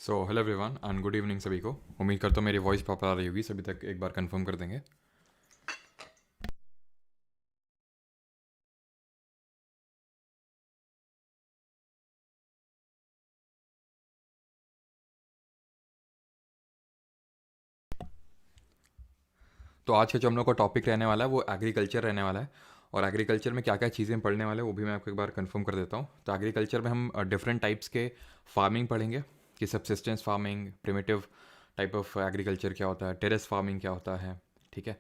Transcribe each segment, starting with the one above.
So hello everyone and good evening सभी को। उम्मीद करता हूँ मेरी वॉइस प्रॉपर आ रही होगी। सभी तक एक बार कंफर्म कर देंगे। तो आज का जो हम लोग का टॉपिक रहने वाला है वो एग्रीकल्चर रहने वाला है। और एग्रीकल्चर में क्या क्या चीज़ें पढ़ने वाले हैं वो भी मैं आपको एक बार कंफर्म कर देता हूँ। तो एग्रीकल्चर में हम डिफरेंट टाइप्स के फार्मिंग पढ़ेंगे कि subsistence farming, primitive type of agriculture क्या होता है, टेरेस फार्मिंग क्या होता है, ठीक है।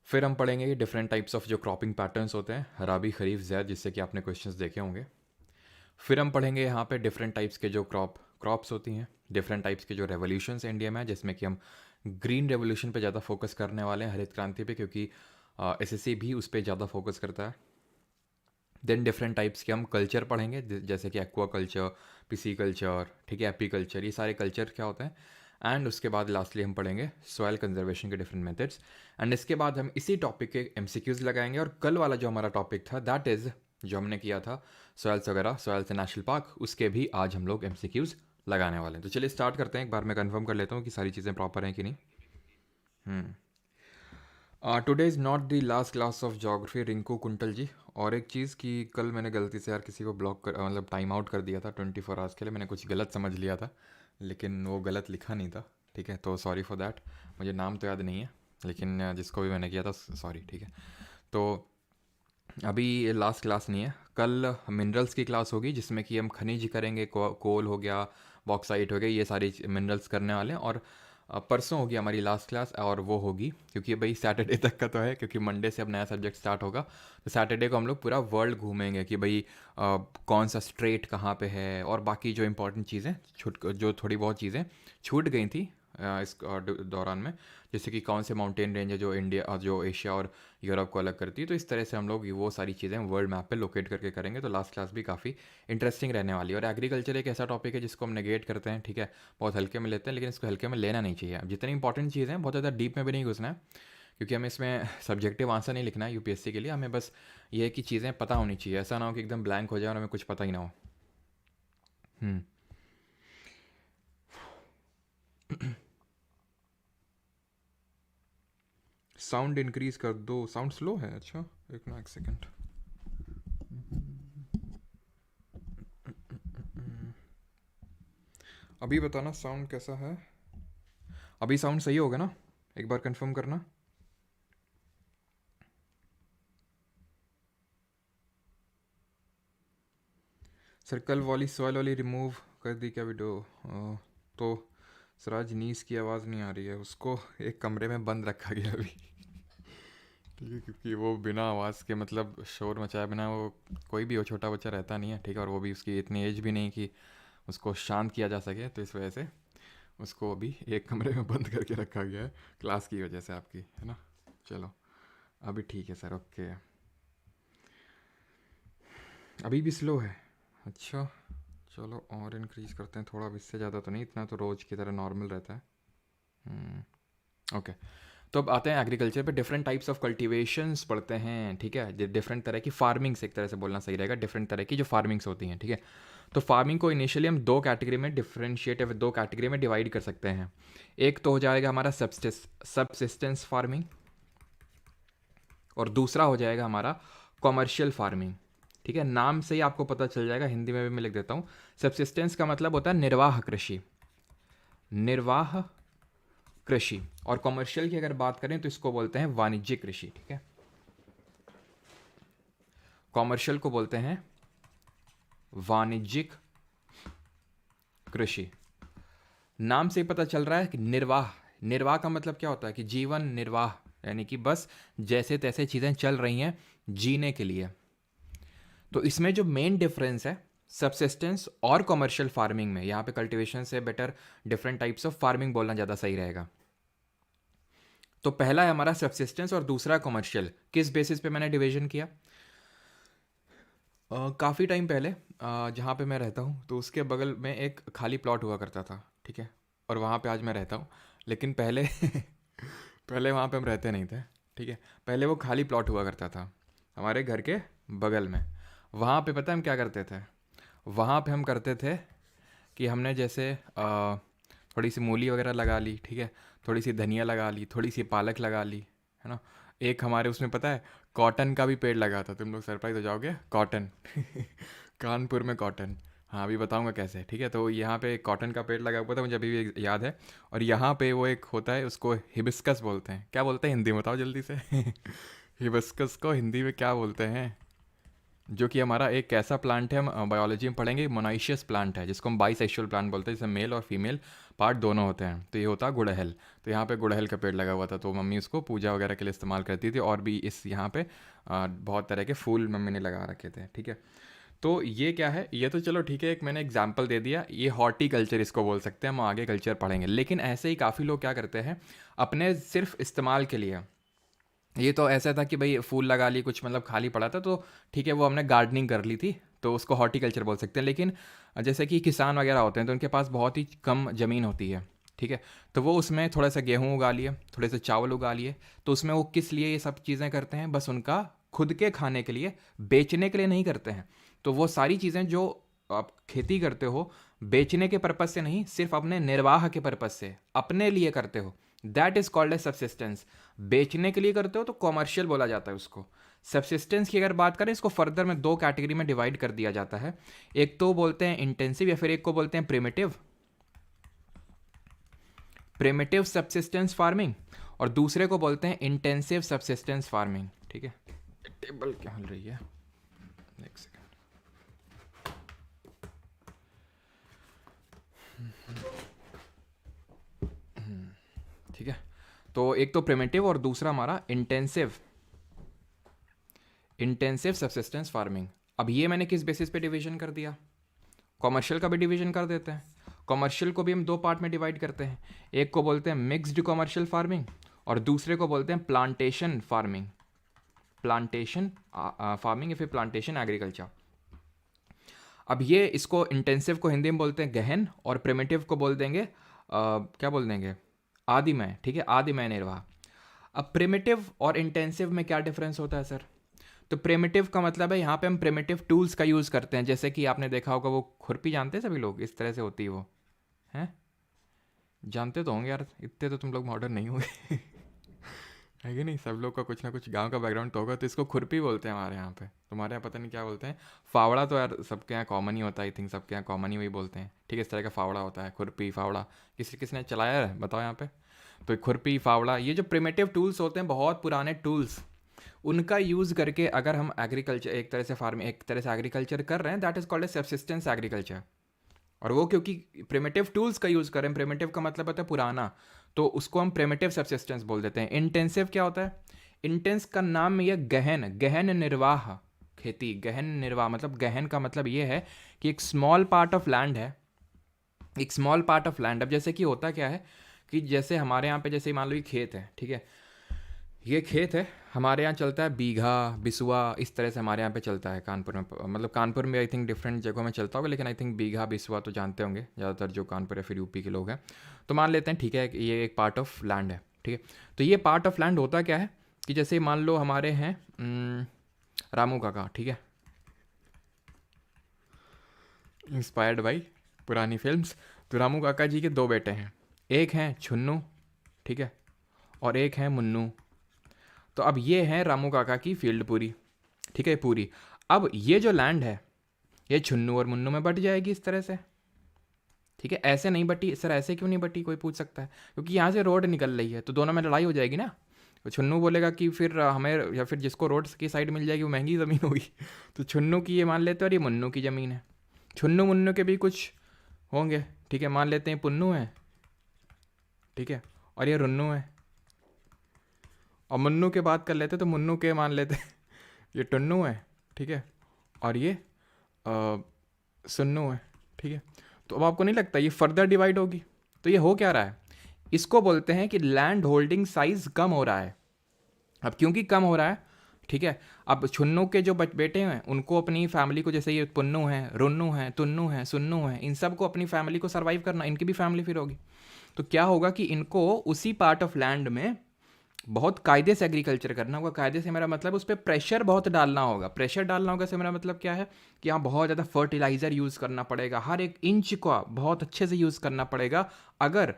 फिर हम पढ़ेंगे कि डिफरेंट टाइप्स ऑफ जो क्रॉपिंग पैटर्न्स होते हैं, राबी, खरीफ, ज़ैद, जिससे कि आपने क्वेश्चंस देखे होंगे। फिर हम पढ़ेंगे यहाँ पे डिफरेंट टाइप्स के जो क्रॉप्स होती हैं, डिफरेंट टाइप्स के जो रेवोल्यूशंस इंडिया में है, जिसमें कि हम ग्रीन रेवोल्यूशन पे ज़्यादा फोकस करने वाले हैं, हरित क्रांति पे, क्योंकि एसएससी भी उस पर ज़्यादा फोकस करता है। देन डिफरेंट टाइप्स के हम कल्चर पढ़ेंगे, जैसे कि एक्वा कल्चर, पिसी कल्चर, ठीक है, एपी कल्चर, ये सारे कल्चर क्या होते हैं। एंड उसके बाद लास्टली हम पढ़ेंगे सॉइल कंजर्वेशन के डिफरेंट मेथड्स। एंड इसके बाद हम इसी टॉपिक के एमसीक्यूज लगाएंगे। और कल वाला जो हमारा टॉपिक था दैट इज़ जो हमने किया था सॉइल्स वगैरह, सॉइल्स नेशनल पार्क, उसके भी आज हम लोग एमसीक्यूज लगाने वाले हैं। तो चलिए स्टार्ट करते हैं। एक बार मैं कंफर्म कर लेता हूँ कि सारी चीज़ें प्रॉपर हैं कि नहीं। Today is not the last class of geography, Rinku Kuntal ji. और एक चीज़ कि कल मैंने गलती से यार किसी को ब्लॉक कर, मतलब टाइम आउट कर दिया था 24 आवर्स के लिए। मैंने कुछ गलत समझ लिया था, लेकिन वो गलत लिखा नहीं था, ठीक है। तो सॉरी फॉर दैट। मुझे नाम तो याद नहीं है, लेकिन जिसको भी मैंने किया था सॉरी, ठीक है। तो अभी लास्ट क्लास नहीं है, कल मिनरल्स की क्लास होगी जिसमें कि हम खनिज करेंगे, कोल हो गया, बॉक्साइट हो गया, ये सारी मिनरल्स करने वाले हैं। और परसों होगी हमारी लास्ट क्लास, और वो होगी क्योंकि भाई सैटरडे तक का तो है, क्योंकि मंडे से अब नया सब्जेक्ट स्टार्ट होगा। तो सैटरडे को हम लोग पूरा वर्ल्ड घूमेंगे कि भाई कौन सा स्ट्रेट कहाँ पे है, और बाकी जो इंपॉर्टेंट चीज़ें जो थोड़ी बहुत चीज़ें छूट गई थी इस दौरान में, जैसे कि कौन से माउंटेन रेंज है जो इंडिया, जो एशिया और यूरोप को अलग करती है। तो इस तरह से हम लोग वो सारी चीज़ें वर्ल्ड मैप पे लोकेट करके करेंगे। तो लास्ट क्लास भी काफ़ी इंटरेस्टिंग रहने वाली है। और एग्रीकल्चर एक ऐसा टॉपिक है जिसको हम नेगेट करते हैं, ठीक है, बहुत हल्के में लेते हैं, लेकिन इसको हल्के में लेना नहीं चाहिए। जितनी इंपॉर्टेंट चीज़ें हैं बहुत ज़्यादा डीप में भी नहीं घुसना है, क्योंकि हमें इसमें सब्जेक्टिव आंसर नहीं लिखना है यूपीएससी के लिए। हमें बस ये है कि चीज़ें पता होनी चाहिए, ऐसा ना हो कि एकदम ब्लैंक हो जाए और हमें कुछ पता ही ना हो। हम्म साउंड इंक्रीज कर दो, साउंड स्लो है। अच्छा, एक सेकंड। अभी बताना साउंड कैसा है। अभी साउंड सही होगा ना, एक बार कंफर्म करना। सर्कल वाली सॉइल वाली रिमूव कर दी क्या वीडियो? तो सराज नीस की आवाज़ नहीं आ रही है, उसको एक कमरे में बंद रखा गया अभी, ठीक है, क्योंकि वो बिना आवाज़ के, मतलब शोर मचाए बिना, वो कोई भी हो, छोटा बच्चा रहता नहीं है, ठीक है, और वो भी उसकी इतनी एज भी नहीं कि उसको शांत किया जा सके। तो इस वजह से उसको अभी एक कमरे में बंद करके रखा गया है, क्लास की वजह से आपकी, है ना। चलो अभी ठीक है सर, ओके। अभी भी स्लो है? अच्छा, चलो और इंक्रीज करते हैं थोड़ा। अब इससे ज़्यादा तो नहीं, इतना तो रोज़ की तरह नॉर्मल रहता है। ओके। तो अब आते हैं एग्रीकल्चर पे। डिफरेंट टाइप्स ऑफ कल्टीवेशंस पढ़ते हैं, ठीक है। डिफरेंट तरह की फार्मिंग्स, एक तरह से बोलना सही रहेगा, डिफरेंट तरह की जो फार्मिंग्स होती हैं, ठीक है। तो फार्मिंग को इनिशियली हम दो कैटेगरी में डिफरेंशिएट, दो कैटेगरी में डिवाइड कर सकते हैं। एक तो हो जाएगा हमारा सबसिस्टेंस फार्मिंग, और दूसरा हो जाएगा हमारा कॉमर्शियल फार्मिंग, ठीक है। नाम से ही आपको पता चल जाएगा, हिंदी में भी मैं लिख देता हूँ। सबसिस्टेंस का मतलब होता है निर्वाह कृषि, निर्वाह कृषि। और कॉमर्शियल की अगर बात करें तो इसको बोलते हैं वाणिज्यिक कृषि, ठीक है। कॉमर्शियल को बोलते हैं वाणिज्यिक कृषि। नाम से ही पता चल रहा है कि निर्वाह, निर्वाह का मतलब क्या होता है कि जीवन निर्वाह, यानी कि बस जैसे तैसे चीज़ें चल रही हैं जीने के लिए। तो इसमें जो मेन डिफरेंस है सबसिस्टेंस और कॉमर्शियल फार्मिंग में, यहाँ पे कल्टीवेशन से better different types of farming बोलना ज़्यादा सही रहेगा। तो पहला है हमारा सबसिस्टेंस और दूसरा कॉमर्शियल। किस बेसिस पे मैंने डिवीजन किया? काफ़ी टाइम पहले जहाँ पे मैं रहता हूँ तो उसके बगल में एक खाली प्लॉट हुआ करता था, ठीक है। और वहाँ पे आज मैं रहता हूँ, लेकिन पहले पहले वहाँ पे हम रहते नहीं थे, ठीक है। पहले वो खाली प्लॉट हुआ करता था हमारे घर के बगल में। वहाँ पे पता है हम क्या करते थे? वहाँ पे हम करते थे कि हमने जैसे थोड़ी सी मूली वगैरह लगा ली, ठीक है, थोड़ी सी धनिया लगा ली, थोड़ी सी पालक लगा ली, है ना। एक हमारे उसमें पता है कॉटन का भी पेड़ लगा था, तुम लोग सरप्राइज हो जाओगे, कॉटन कानपुर में कॉटन। हाँ अभी बताऊंगा कैसे, ठीक है। तो यहाँ पे कॉटन का पेड़ लगा हुआ था, मुझे अभी भी याद है। और यहाँ पे वो एक होता है, उसको हिबिस्कस बोलते हैं। क्या बोलते हैं हिंदी में बताओ जल्दी से हिबिस्कस को हिंदी में क्या बोलते हैं? जो कि हमारा एक ऐसा प्लांट है, हम बायोलॉजी में पढ़ेंगे, मोनाइशियस प्लांट है, जिसको हम बाइसेक्सुअल प्लांट बोलते हैं, जिसमें मेल और फीमेल पार्ट दोनों होते हैं। तो ये होता है गुड़हल। तो यहाँ पे गुड़हल का पेड़ लगा हुआ था, तो मम्मी उसको पूजा वगैरह के लिए इस्तेमाल करती थी। और भी इस यहाँ पे बहुत तरह के फूल मम्मी ने लगा रखे थे, ठीक है। तो ये क्या है, ये तो चलो ठीक है, एक मैंने एग्जाम्पल दे दिया, ये हॉर्टिकल्चर इसको बोल सकते हैं, हम आगे कल्चर पढ़ेंगे। लेकिन ऐसे ही काफ़ी लोग क्या करते हैं अपने सिर्फ इस्तेमाल के लिए। ये तो ऐसा था कि भाई फूल लगा ली, कुछ मतलब खाली पड़ा था तो ठीक है, वो हमने गार्डनिंग कर ली थी, तो उसको हॉर्टिकल्चर बोल सकते हैं। लेकिन जैसे कि किसान वगैरह होते हैं, तो उनके पास बहुत ही कम ज़मीन होती है, ठीक है। तो वो उसमें थोड़ा सा गेहूँ उगा लिए, थोड़े से चावल उगा लिए। तो उसमें वो किस लिए ये सब चीज़ें करते हैं? बस उनका खुद के खाने के लिए, बेचने के लिए नहीं करते हैं। तो वो सारी चीज़ें जो आप खेती करते हो, बेचने के पर्पज़ से नहीं, सिर्फ अपने निर्वाह के पर्पज़ से, अपने लिए करते हो, that is called a subsistence. बेचने के लिए करते हो तो कॉमर्शियल बोला जाता है उसको। सब्सिस्टेंस की अगर बात करें, इसको फर्दर में दो कैटेगरी में डिवाइड कर दिया जाता है। एक तो बोलते हैं इंटेंसिव, या फिर एक को बोलते हैं प्रिमिटिव, प्रिमिटिव सब्सिस्टेंस फार्मिंग, और दूसरे को बोलते हैं इंटेंसिव सब्सिस्टेंस फार्मिंग, ठीक है। टेबल क्या हिल रही है, एक सेकंड। ठीक है, तो एक तो प्रिमिटिव और दूसरा हमारा इंटेंसिव, इंटेंसिव सब्सिस्टेंस फार्मिंग। अब ये मैंने किस बेसिस पे डिवीजन कर दिया? कॉमर्शियल का भी डिवीजन कर देते हैं। कॉमर्शियल को भी हम दो पार्ट में डिवाइड करते हैं, एक को बोलते हैं मिक्स्ड कॉमर्शियल फार्मिंग, और दूसरे को बोलते हैं प्लांटेशन फार्मिंग, प्लांटेशन फार्मिंग या फिर प्लांटेशन एग्रीकल्चर। अब ये इसको इंटेंसिव को हिंदी में बोलते हैं गहन, और प्रिमिटिव को बोल देंगे क्या बोल देंगे, आदिमय, ठीक है, आदिमय निर्वाह। अब प्रिमिटिव और इंटेंसिव में क्या डिफरेंस होता है सर? तो प्रिमिटिव का मतलब है यहाँ पे हम प्रिमिटिव टूल्स का यूज़ करते हैं, जैसे कि आपने देखा होगा वो खुरपी, जानते हैं सभी लोग, इस तरह से होती है वो, हैं? जानते तो होंगे यार, इतने तो तुम लोग मॉडर्न नहीं होंगे है कि नहीं, सब लोग का कुछ ना कुछ गांव का बैकग्राउंड तो होगा। तो इसको खुरपी बोलते हैं हमारे यहाँ पे, तुम्हारे यहाँ पता नहीं क्या बोलते हैं। फावड़ा तो यार सबके यहाँ कॉमन ही होता है, आई थिंक सबके यहाँ कॉमन ही वही बोलते हैं, ठीक है। इस तरह का फावड़ा होता है, खुरपी फावड़ा, किसने चलाया है बताओ यहाँ पे? तो खुरपी फावड़ा, ये जो प्रिमिटिव टूल्स होते हैं, बहुत पुराने टूल्स, उनका यूज़ करके अगर हम एग्रीकल्चर, एक तरह से फार्मिंग, एक तरह से एग्रीकल्चर कर रहे हैं, that is called a subsistence agriculture. और वो क्योंकि प्रिमिटिव टूल्स का यूज़ करें, प्रिमिटिव का मतलब होता है पुराना, तो उसको हम प्रिमिटिव सब्सिस्टेंस बोल देते हैं। इंटेंसिव क्या होता है? इंटेंस का नाम में यह गहन, गहन निर्वाह खेती, गहन निर्वाह मतलब, गहन का मतलब ये है कि एक स्मॉल पार्ट ऑफ लैंड है, एक स्मॉल पार्ट ऑफ लैंड। अब जैसे कि होता क्या है कि जैसे हमारे यहाँ पे जैसे मान लो ये खेत है, ठीक है, ये खेत है, हमारे यहाँ चलता है बीघा, बिसुआ, इस तरह से हमारे यहाँ पे चलता है कानपुर में। मतलब कानपुर में आई थिंक डिफरेंट जगहों में चलता होगा, लेकिन आई थिंक बीघा बिसुआ तो जानते होंगे ज़्यादातर जो कानपुर या फिर यूपी के लोग हैं। तो मान लेते हैं, ठीक है, ये एक पार्ट ऑफ लैंड है, ठीक है। तो ये पार्ट ऑफ लैंड होता क्या है कि जैसे मान लो हमारे हैं रामू काका, ठीक है, इंस्पायर्ड बाई पुरानी फिल्म्स। तो रामू काका जी के दो बेटे हैं, एक हैं छुन्नू, ठीक है, और एक है मुन्नू। तो अब ये है रामू काका की फील्ड पूरी, ठीक है, पूरी। अब ये जो लैंड है, ये छुन्नू और मुन्नू में बट जाएगी इस तरह से, ठीक है। ऐसे नहीं बटी सर, ऐसे क्यों नहीं बटी, कोई पूछ सकता है, क्योंकि यहाँ से रोड निकल रही है, तो दोनों में लड़ाई हो जाएगी ना। तो छुन्नू बोलेगा कि फिर हमें, या फिर जिसको रोड की साइड मिल जाएगी वो महंगी ज़मीन होगी तो छुन्नू की ये मान लेते हैं, और ये मुन्नू की ज़मीन है। छुन्नू मुन्नू के भी कुछ होंगे, ठीक है, मान लेते हैं पुन्नू है, ठीक है, और ये रुन्नू है। और मुन्नू के बात कर लेते तो मुन्नू के मान लेते ये टुन्नू है, ठीक है, और ये सुन्नू है, ठीक है। तो अब आपको नहीं लगता ये फर्दर डिवाइड होगी? तो ये हो क्या रहा है, इसको बोलते हैं कि लैंड होल्डिंग साइज कम हो रहा है। अब क्योंकि कम हो रहा है, ठीक है, अब छुन्नू के जो बेटे हैं उनको अपनी फैमिली को, जैसे ये पुन्नू है, रुन्नू है, तुन्नू है, सुन्नू है, इन सब को अपनी फैमिली को सर्वाइव करना, इनकी भी फैमिली फिर होगी। तो क्या होगा कि इनको उसी पार्ट ऑफ लैंड में बहुत कायदे से एग्रीकल्चर करना होगा। कायदे से मेरा मतलब उस पर प्रेशर बहुत डालना होगा। प्रेशर डालना होगा से मेरा मतलब क्या है कि यहाँ बहुत ज़्यादा फर्टिलाइज़र यूज़ करना पड़ेगा, हर एक इंच का बहुत अच्छे से यूज़ करना पड़ेगा अगर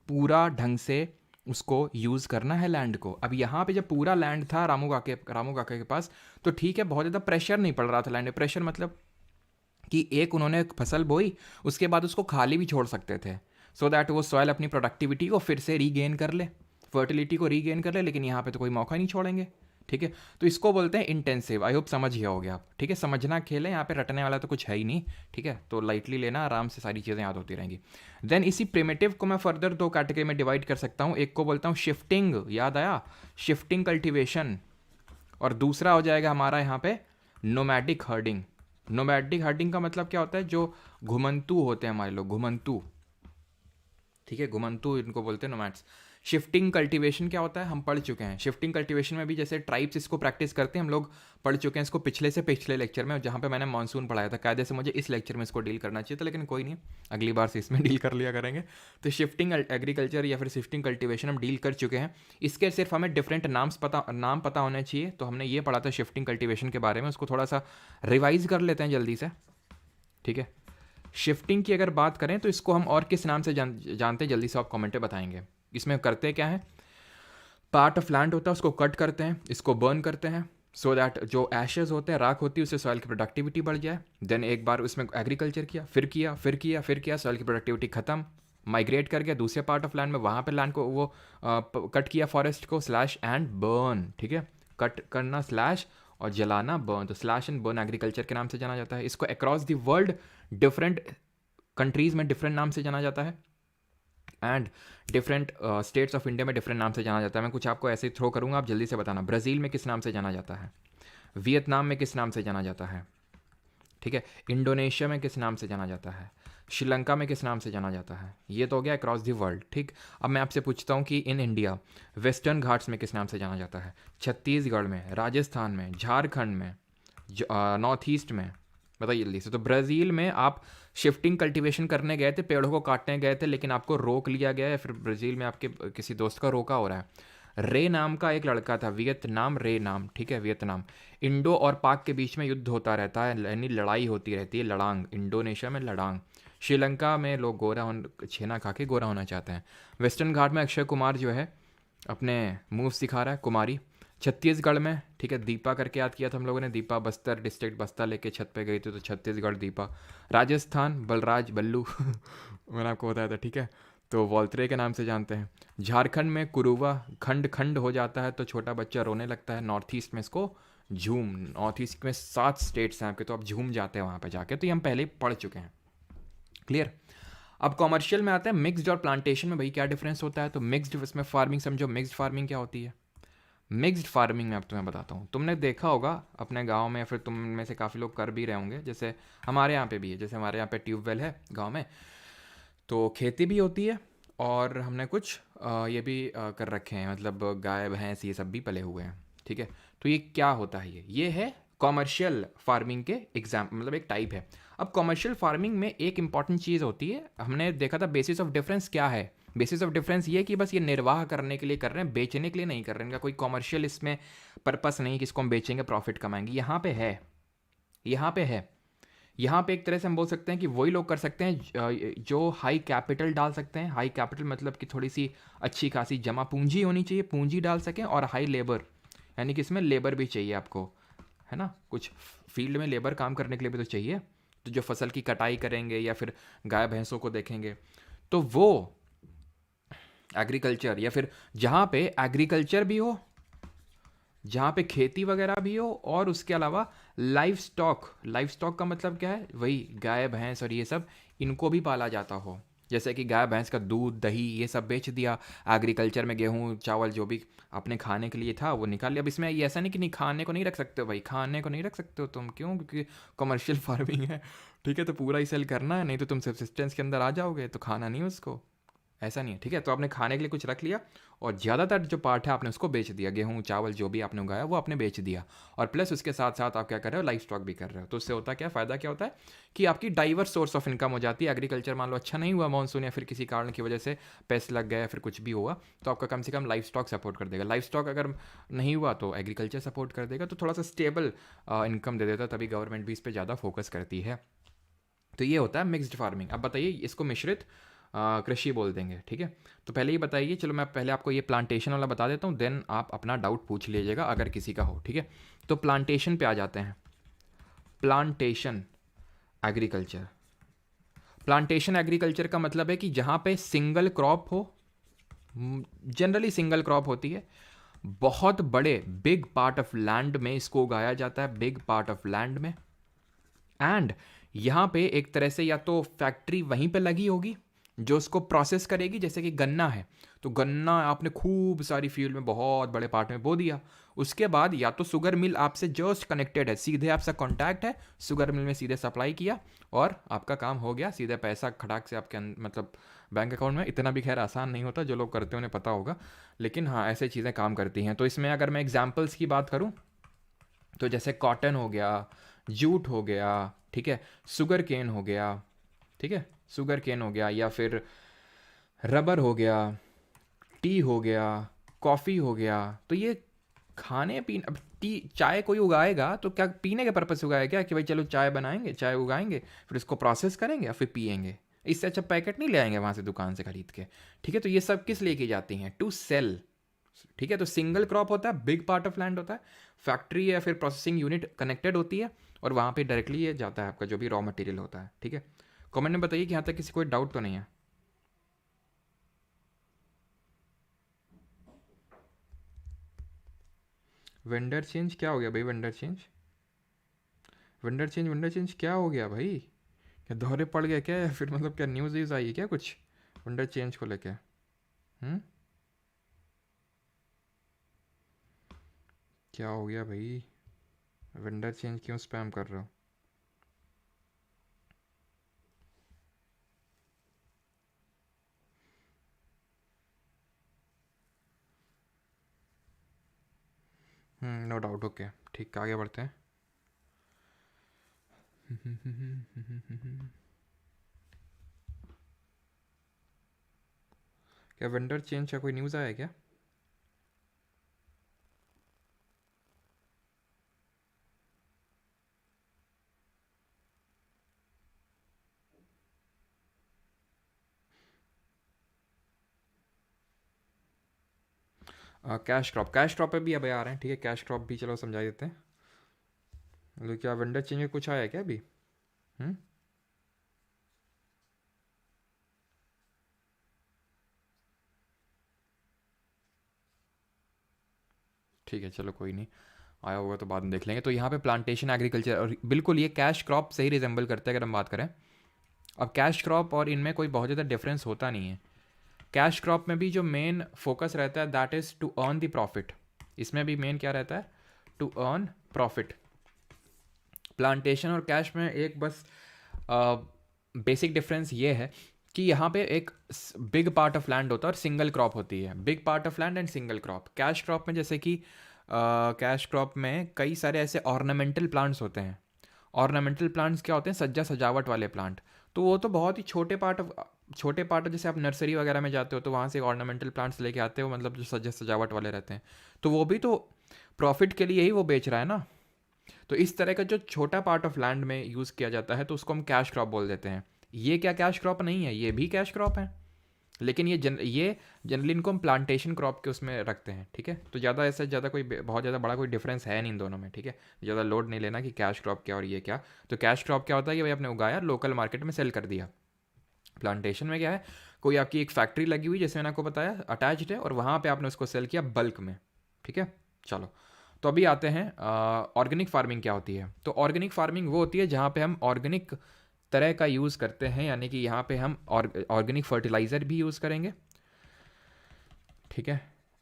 पूरा ढंग से उसको यूज़ करना है लैंड को। अब यहाँ पे जब पूरा लैंड था रामू काके के पास, तो ठीक है, बहुत ज़्यादा प्रेशर नहीं पड़ रहा था लैंड पे। प्रेशर मतलब कि एक उन्होंने फसल बोई, उसके बाद उसको खाली भी छोड़ सकते थे, सो दैट वो सॉइल अपनी प्रोडक्टिविटी को फिर से रीगेन कर ले, फर्टिलिटी को रीगेन कर ले। लेकिन यहाँ पे तो कोई मौका नहीं छोड़ेंगे। ठीक है, तो इसको बोलते हैं इंटेंसिव। आई होप समझ गया होगे आप। ठीक है, समझना खेल है, यहाँ पे रटने वाला तो कुछ है ही नहीं। ठीक है, तो लाइटली लेना, आराम से सारी चीज़ें याद होती रहेंगी। देन इसी प्रिमिटिव को मैं फर्दर दो कैटेगरी में डिवाइड कर सकता हूँ। एक को बोलता हूँ शिफ्टिंग, याद आया, शिफ्टिंग कल्टिवेशन। और दूसरा हो जाएगा हमारा यहाँ पे नोमैडिक हर्डिंग। नोमैडिक हर्डिंग का मतलब क्या होता है, जो घुमंतू होते हैं हमारे लोग, घुमंतू। ठीक है, घुमंतू इनको बोलते हैं नोमैड्स। शिफ्टिंग कल्टीवेशन क्या होता है हम पढ़ चुके हैं। शिफ्टिंग कल्टीवेशन में भी जैसे ट्राइब्स इसको प्रैक्टिस करते हैं, हम लोग पढ़ चुके हैं इसको पिछले से पिछले लेक्चर में, जहाँ पे मैंने मानसून पढ़ाया था। कायदे से मुझे इस लेक्चर में इसको डील करना चाहिए था, लेकिन कोई नहीं, अगली बार से इसमें डील कर लिया करेंगे। तो शिफ्टिंग एग्रीकल्चर या फिर शिफ्टिंग कल्टीवेशन हम डील कर चुके हैं। इसके सिर्फ हमें डिफरेंट नाम पता होने चाहिए। तो हमने ये पढ़ा था शिफ्टिंग कल्टीवेशन के बारे में, उसको थोड़ा सा रिवाइज कर लेते हैं जल्दी से। ठीक है, शिफ्टिंग की अगर बात करें तो इसको हम और किस नाम से जानते हैं, जल्दी से आप कमेंट में बताएंगे। इसमें करते क्या है, पार्ट ऑफ लैंड होता है उसको कट करते हैं, इसको बर्न करते हैं, सो दैट जो एशेज होते हैं, राख होती है, उससे सॉइल की प्रोडक्टिविटी बढ़ जाए। देन एक बार उसमें एग्रीकल्चर किया, फिर किया, सॉइल की प्रोडक्टिविटी खत्म, माइग्रेट कर गया दूसरे पार्ट ऑफ लैंड में, वहाँ पर लैंड को वो कट किया, फॉरेस्ट को, स्लैश एंड बर्न। ठीक है, कट करना स्लैश और जलाना बर्न, तो स्लैश एंड बर्न एग्रीकल्चर के नाम से जाना जाता है। इसको across the world different countries में डिफरेंट नाम से जाना जाता है, and different states of India में डिफरेंट नाम से जाना जाता है। मैं कुछ आपको ऐसे ही थ्रो करूँगा, आप जल्दी से बताना। ब्राज़ील में किस नाम से जाना जाता है, वियतनाम में किस नाम से जाना जाता है, ठीक है, इंडोनेशिया में किस नाम से जाना जाता है, श्रीलंका में किस नाम से जाना जाता है। ये तो हो गया अक्रॉस द वर्ल्ड। ठीक, अब मैं आपसे पूछता हूँ कि इन इंडिया वेस्टर्न घाट्स में किस नाम से जाना जाता है, छत्तीसगढ़ में, राजस्थान में, झारखंड में, नॉर्थ ईस्ट में, बताइए जल्दी से। तो ब्राज़ील में आप शिफ्टिंग कल्टीवेशन करने गए थे, पेड़ों को काटने गए थे, लेकिन आपको रोक लिया गया है। फिर ब्राज़ील में आपके किसी दोस्त का रोका हो रहा है। रे नाम का एक लड़का था, वियतनाम, रे नाम, ठीक है, वियतनाम। इंडो और पाक के बीच में युद्ध होता रहता है, यानी लड़ाई होती रहती है, लड़ांग, इंडोनेशिया में लड़ांग। श्रीलंका में लोग छेना खा के गोरा होना चाहते हैं। वेस्टर्न घाट में अक्षय कुमार जो है अपने मूव सिखा रहा है, कुमारी। छत्तीसगढ़ में, ठीक है, दीपा करके याद किया था हम लोगों ने, दीपा बस्तर डिस्ट्रिक्ट, बस्ता लेके छत पे गई थी, तो छत्तीसगढ़ दीपा। राजस्थान बलराज बल्लू मैंने आपको बताया था, ठीक है, तो वॉल्त्रे के नाम से जानते हैं। झारखंड में कुरुवा, खंड खंड हो जाता है तो छोटा बच्चा रोने लगता है। नॉर्थ ईस्ट में इसको झूम, नॉर्थ ईस्ट में 7 स्टेट्स हैं आपके, तो आप झूम जाते हैं वहाँ पे जाके, तो ये हम पहले ही पढ़ चुके हैं। क्लियर। अब कॉमर्शियल में आते हैं, मिक्स्ड और प्लांटेशन में भाई क्या डिफरेंस होता है। तो मिक्स्ड, इसमें फार्मिंग समझो, मिक्स्ड फार्मिंग क्या होती है। मिक्स्ड फार्मिंग में अब तुम्हें बताता हूँ, तुमने देखा होगा अपने गांव में, फिर तुम में से काफ़ी लोग कर भी रहे होंगे, जैसे हमारे यहाँ पे भी है, जैसे हमारे यहाँ पे ट्यूबवेल है गांव में, तो खेती भी होती है, और हमने कुछ ये भी कर रखे हैं, मतलब गाय भैंस ये सब भी पले हुए हैं। ठीक है, तो ये क्या होता है, ये है कॉमर्शियल फार्मिंग के एग्जाम, मतलब एक टाइप है। अब कॉमर्शियल फार्मिंग में एक इंपॉर्टेंट चीज़ होती है, हमने देखा था बेसिस ऑफ डिफरेंस क्या है। बेसिस ऑफ डिफरेंस ये कि बस ये निर्वाह करने के लिए कर रहे हैं, बेचने के लिए नहीं कर रहे हैं, इनका कोई कॉमर्शियल इसमें पर्पस नहीं कि इसको हम बेचेंगे प्रॉफिट कमाएंगे। यहाँ पे है, यहाँ पे है, यहाँ पे एक तरह से हम बोल सकते हैं कि वही लोग कर सकते हैं जो हाई कैपिटल डाल सकते हैं। हाई कैपिटल मतलब कि थोड़ी सी अच्छी खासी जमा पूंजी होनी चाहिए, पूंजी डाल सकें, और हाई लेबर, यानी कि इसमें लेबर भी चाहिए आपको, है ना, कुछ फील्ड में लेबर काम करने के लिए भी तो चाहिए। तो जो फसल की कटाई करेंगे या फिर गाय भैंसों को देखेंगे, तो वो एग्रीकल्चर, या फिर जहाँ पे एग्रीकल्चर भी हो, जहाँ पे खेती वगैरह भी हो, और उसके अलावा लाइफ स्टॉक का मतलब क्या है, वही गाय भैंस और ये सब, इनको भी पाला जाता हो। जैसे कि गाय भैंस का दूध, दही, ये सब बेच दिया, एग्रीकल्चर में गेहूँ चावल जो भी अपने खाने के लिए था वो निकाल लिया। अब इसमें ये ऐसा नहीं कि नहीं, खाने को नहीं रख सकते हो भाई, खाने को नहीं रख सकते हो तुम, क्यों, क्योंकि कमर्शियल फार्मिंग है। ठीक है, तो पूरा ही सेल करना है, नहीं तो तुम सब्सिस्टेंस के अंदर आ जाओगे, तो खाना नहीं उसको। ऐसा नहीं है, ठीक है। तो आपने खाने के लिए कुछ रख लिया और ज़्यादातर जो पार्ट है आपने उसको बेच दिया, गेहूँ चावल जो भी आपने उगाया वो आपने बेच दिया, और प्लस उसके साथ साथ आप क्या कर रहे हो, लाइफ स्टॉक भी कर रहे हो। तो उससे होता क्या फ़ायदा क्या होता है कि आपकी डाइवर्स सोर्स ऑफ इनकम हो जाती है। एग्रीकल्चर मान लो अच्छा नहीं हुआ मानसून, या फिर किसी कारण की वजह से पैसे लग गए या फिर कुछ भी हुआ, तो आपका कम से कम लाइफ स्टॉक सपोर्ट कर देगा। लाइफ स्टॉक अगर नहीं हुआ तो एग्रीकल्चर सपोर्ट कर देगा, तो थोड़ा सा स्टेबल इनकम दे देता है, तभी गवर्नमेंट भी इस पर ज़्यादा फोकस करती है। तो ये होता है मिक्स्ड फार्मिंग। अब बताइए इसको मिश्रित कृषि बोल देंगे, ठीक है। तो पहले ही बताइए, चलो मैं पहले आपको ये प्लांटेशन वाला बता देता हूँ, देन आप अपना डाउट पूछ लीजिएगा अगर किसी का हो, ठीक है। तो प्लांटेशन पे आ जाते हैं। प्लांटेशन एग्रीकल्चर, प्लांटेशन एग्रीकल्चर का मतलब है कि जहाँ पे सिंगल क्रॉप हो, जनरली सिंगल क्रॉप होती है, बहुत बड़े बिग पार्ट ऑफ लैंड में इसको उगाया जाता है, बिग पार्ट ऑफ लैंड में। एंड यहाँ पे एक तरह से या तो फैक्ट्री वहीं पे लगी होगी जो उसको प्रोसेस करेगी, जैसे कि गन्ना है तो गन्ना आपने खूब सारी फील्ड में बहुत बड़े पार्ट में बो दिया, उसके बाद या तो शुगर मिल आपसे जस्ट कनेक्टेड है, सीधे आपसे कांटेक्ट है, शुगर मिल में सीधे सप्लाई किया और आपका काम हो गया, सीधे पैसा खटाक से आपके मतलब बैंक अकाउंट में। इतना भी खैर आसान नहीं होता, जो लोग करते हैं उन्हें पता होगा, लेकिन हाँ ऐसे चीज़ें काम करती हैं। तो इसमें अगर मैं एग्जाम्पल्स की बात करूँ तो जैसे कॉटन हो गया, जूट हो गया, ठीक है, शुगर केन हो गया, ठीक है, शुगर केन हो गया, या फिर रबर हो गया, टी हो गया, कॉफ़ी हो गया। तो ये खाने पीने, अब टी चाय कोई उगाएगा तो क्या पीने के पर्पज़ से उगाएगा क्या, कि भाई चलो चाय बनाएंगे, चाय उगाएंगे, फिर इसको प्रोसेस करेंगे और फिर पियेंगे। इससे अच्छा पैकेट नहीं ले आएंगे वहाँ से दुकान से खरीद के, ठीक है। तो ये सब किस लिए की जाती हैं, टू सेल, ठीक है। तो सिंगल क्रॉप होता है, बिग पार्ट ऑफ लैंड होता है, फैक्ट्री या फिर प्रोसेसिंग यूनिट कनेक्टेड होती है, और वहाँ पे डायरेक्टली ये जाता है आपका जो भी रॉ मटेरियल होता है, ठीक है। कमेंट में बताइए कि यहाँ तक किसी कोई डाउट तो नहीं है। वेंडर चेंज क्या हो गया भाई, वेंडर चेंज, वेंडर चेंज क्या हो गया भाई, क्या दोहरे पड़ गया क्या, या फिर मतलब क्या न्यूज़ व्यूज़ आई है क्या कुछ वेंडर चेंज को लेके? क्या हो गया भाई, वेंडर चेंज क्यों स्पैम कर रहे हो? नो डाउट, ओके ठीक, आगे बढ़ते हैं। क्या वेंडर चेंज का कोई न्यूज़ आया है क्या? कैश क्रॉप, कैश क्रॉप पे भी अभी आ रहे हैं, ठीक है, कैश क्रॉप भी चलो समझा देते हैं। मतलब क्या वेंडर चेंज में कुछ आया है क्या अभी? हम्म ठीक है, चलो कोई नहीं, आया होगा तो बाद में देख लेंगे। तो यहाँ पे प्लांटेशन एग्रीकल्चर, और बिल्कुल ये कैश क्रॉप से ही रिजेंबल करते हैं अगर हम बात करें। अब कैश क्रॉप और इनमें कोई बहुत ज़्यादा डिफरेंस होता नहीं है। कैश क्रॉप में भी जो मेन फोकस रहता है that is to earn the profit, इसमें भी मेन क्या रहता है, टू अर्न प्रॉफिट। प्लांटेशन और कैश में एक बस बेसिक डिफरेंस ये है कि यहाँ पे एक बिग पार्ट ऑफ लैंड होता है और सिंगल क्रॉप होती है, big part of land and single crop. Cash crop में जैसे कि कैश क्रॉप में कई सारे ऐसे ऑर्नामेंटल प्लांट्स होते हैं। ऑर्नामेंटल प्लांट्स क्या होते हैं, सज्जा सजावट वाले प्लांट। तो वो तो बहुत ही छोटे पार्ट, जैसे आप नर्सरी वगैरह में जाते हो तो वहाँ से ऑर्नामेंटल प्लांट्स लेके आते हो, मतलब जो सज्जा सजावट वाले रहते हैं, तो वो भी तो प्रॉफिट के लिए ही वो बेच रहा है ना। तो इस तरह का जो छोटा पार्ट ऑफ लैंड में यूज़ किया जाता है तो उसको हम कैश क्रॉप बोल देते हैं। ये क्या कैश क्रॉप नहीं है, ये भी कैश क्रॉप है, लेकिन ये जनरली इनको हम प्लांटेशन क्रॉप के उसमें रखते हैं, ठीक है। तो ज़्यादा ऐसा ज़्यादा कोई बहुत ज़्यादा बड़ा कोई डिफरेंस है नहीं इन दोनों में, ठीक है। ज़्यादा लोड नहीं लेना कि कैश क्रॉप क्या और ये क्या। तो कैश क्रॉप क्या होता है कि भाई आपने उगाया, लोकल मार्केट में सेल कर दिया। प्लांटेशन में क्या है, कोई आपकी एक फैक्ट्री लगी हुई, जैसे मैंने आपको बताया अटैच्ड है, और वहाँ पर आपने उसको सेल किया बल्क में, ठीक है। चलो, तो अभी आते हैं ऑर्गेनिक फार्मिंग क्या होती है। तो ऑर्गेनिक फार्मिंग वो होती है जहाँ पे हम ऑर्गेनिक तरह का यूज़ करते हैं, यानी कि यहाँ पे हम ऑर्गेनिक फर्टिलाइज़र भी यूज़ करेंगे, ठीक है,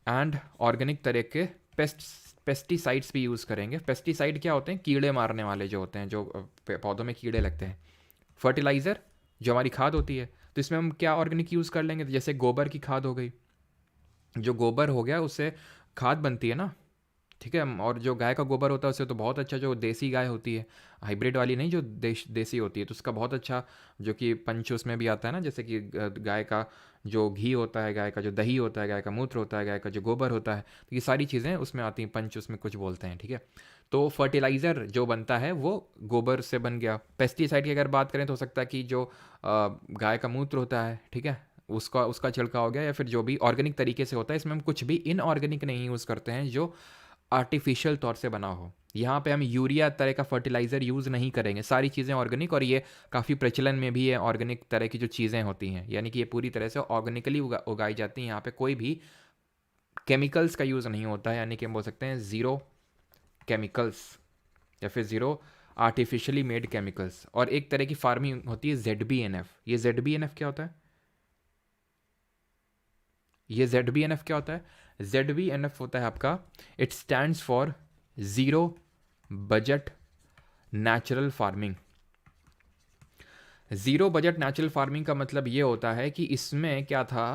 एंड ऑर्गेनिक तरह के पेस्टिसाइड्स भी यूज़ करेंगे। पेस्टिसाइड क्या होते हैं, कीड़े मारने वाले जो होते हैं, जो पौधों में कीड़े लगते हैं। फर्टिलाइज़र जो हमारी खाद होती है, तो इसमें हम क्या ऑर्गेनिक यूज़ कर लेंगे, तो जैसे गोबर की खाद हो गई, जो गोबर हो गया उससे खाद बनती है ना, ठीक है। और जो गाय का गोबर होता है उससे तो बहुत अच्छा, जो देसी गाय होती है, हाइब्रिड वाली नहीं, जो देसी होती है, तो उसका बहुत अच्छा, जो कि पंच उसमें भी आता है ना, जैसे कि गाय का जो घी होता है, गाय का जो दही होता है, गाय का मूत्र होता है, गाय का जो गोबर होता है, तो ये सारी चीज़ें उसमें आती हैं, पंच उसमें कुछ बोलते हैं, ठीक है। तो फर्टिलाइज़र जो बनता है वो गोबर से बन गया। पेस्टिसाइड की अगर बात करें तो हो सकता है कि जो गाय का मूत्र होता है, ठीक है, उसका उसका छिड़काव हो गया, या फिर जो भी ऑर्गेनिक तरीके से होता है, इसमें हम कुछ भी इनऑर्गेनिक नहीं यूज़ करते हैं जो आर्टिफिशियल तौर से बना हो। यहाँ पे हम यूरिया तरह का फर्टिलाइज़र यूज़ नहीं करेंगे, सारी चीज़ें ऑर्गेनिक, और ये काफ़ी प्रचलन में भी है ऑर्गेनिक तरह की जो चीज़ें होती हैं, यानी कि ये पूरी तरह से ऑर्गेनिकली उगाई जाती हैं। यहाँ पे कोई भी केमिकल्स का यूज़ नहीं होता है, यानी कि हम बोल सकते हैं ज़ीरो केमिकल्स या फिर ज़ीरो आर्टिफिशियली मेड केमिकल्स। और एक तरह की फार्मिंग होती है ZBNF। ये ZBNF क्या होता है? ये ZBNF क्या होता है? ZBNF होता है आपका, it stands for zero budget natural farming. Zero budget natural farming का मतलब ये होता है कि इसमें क्या था,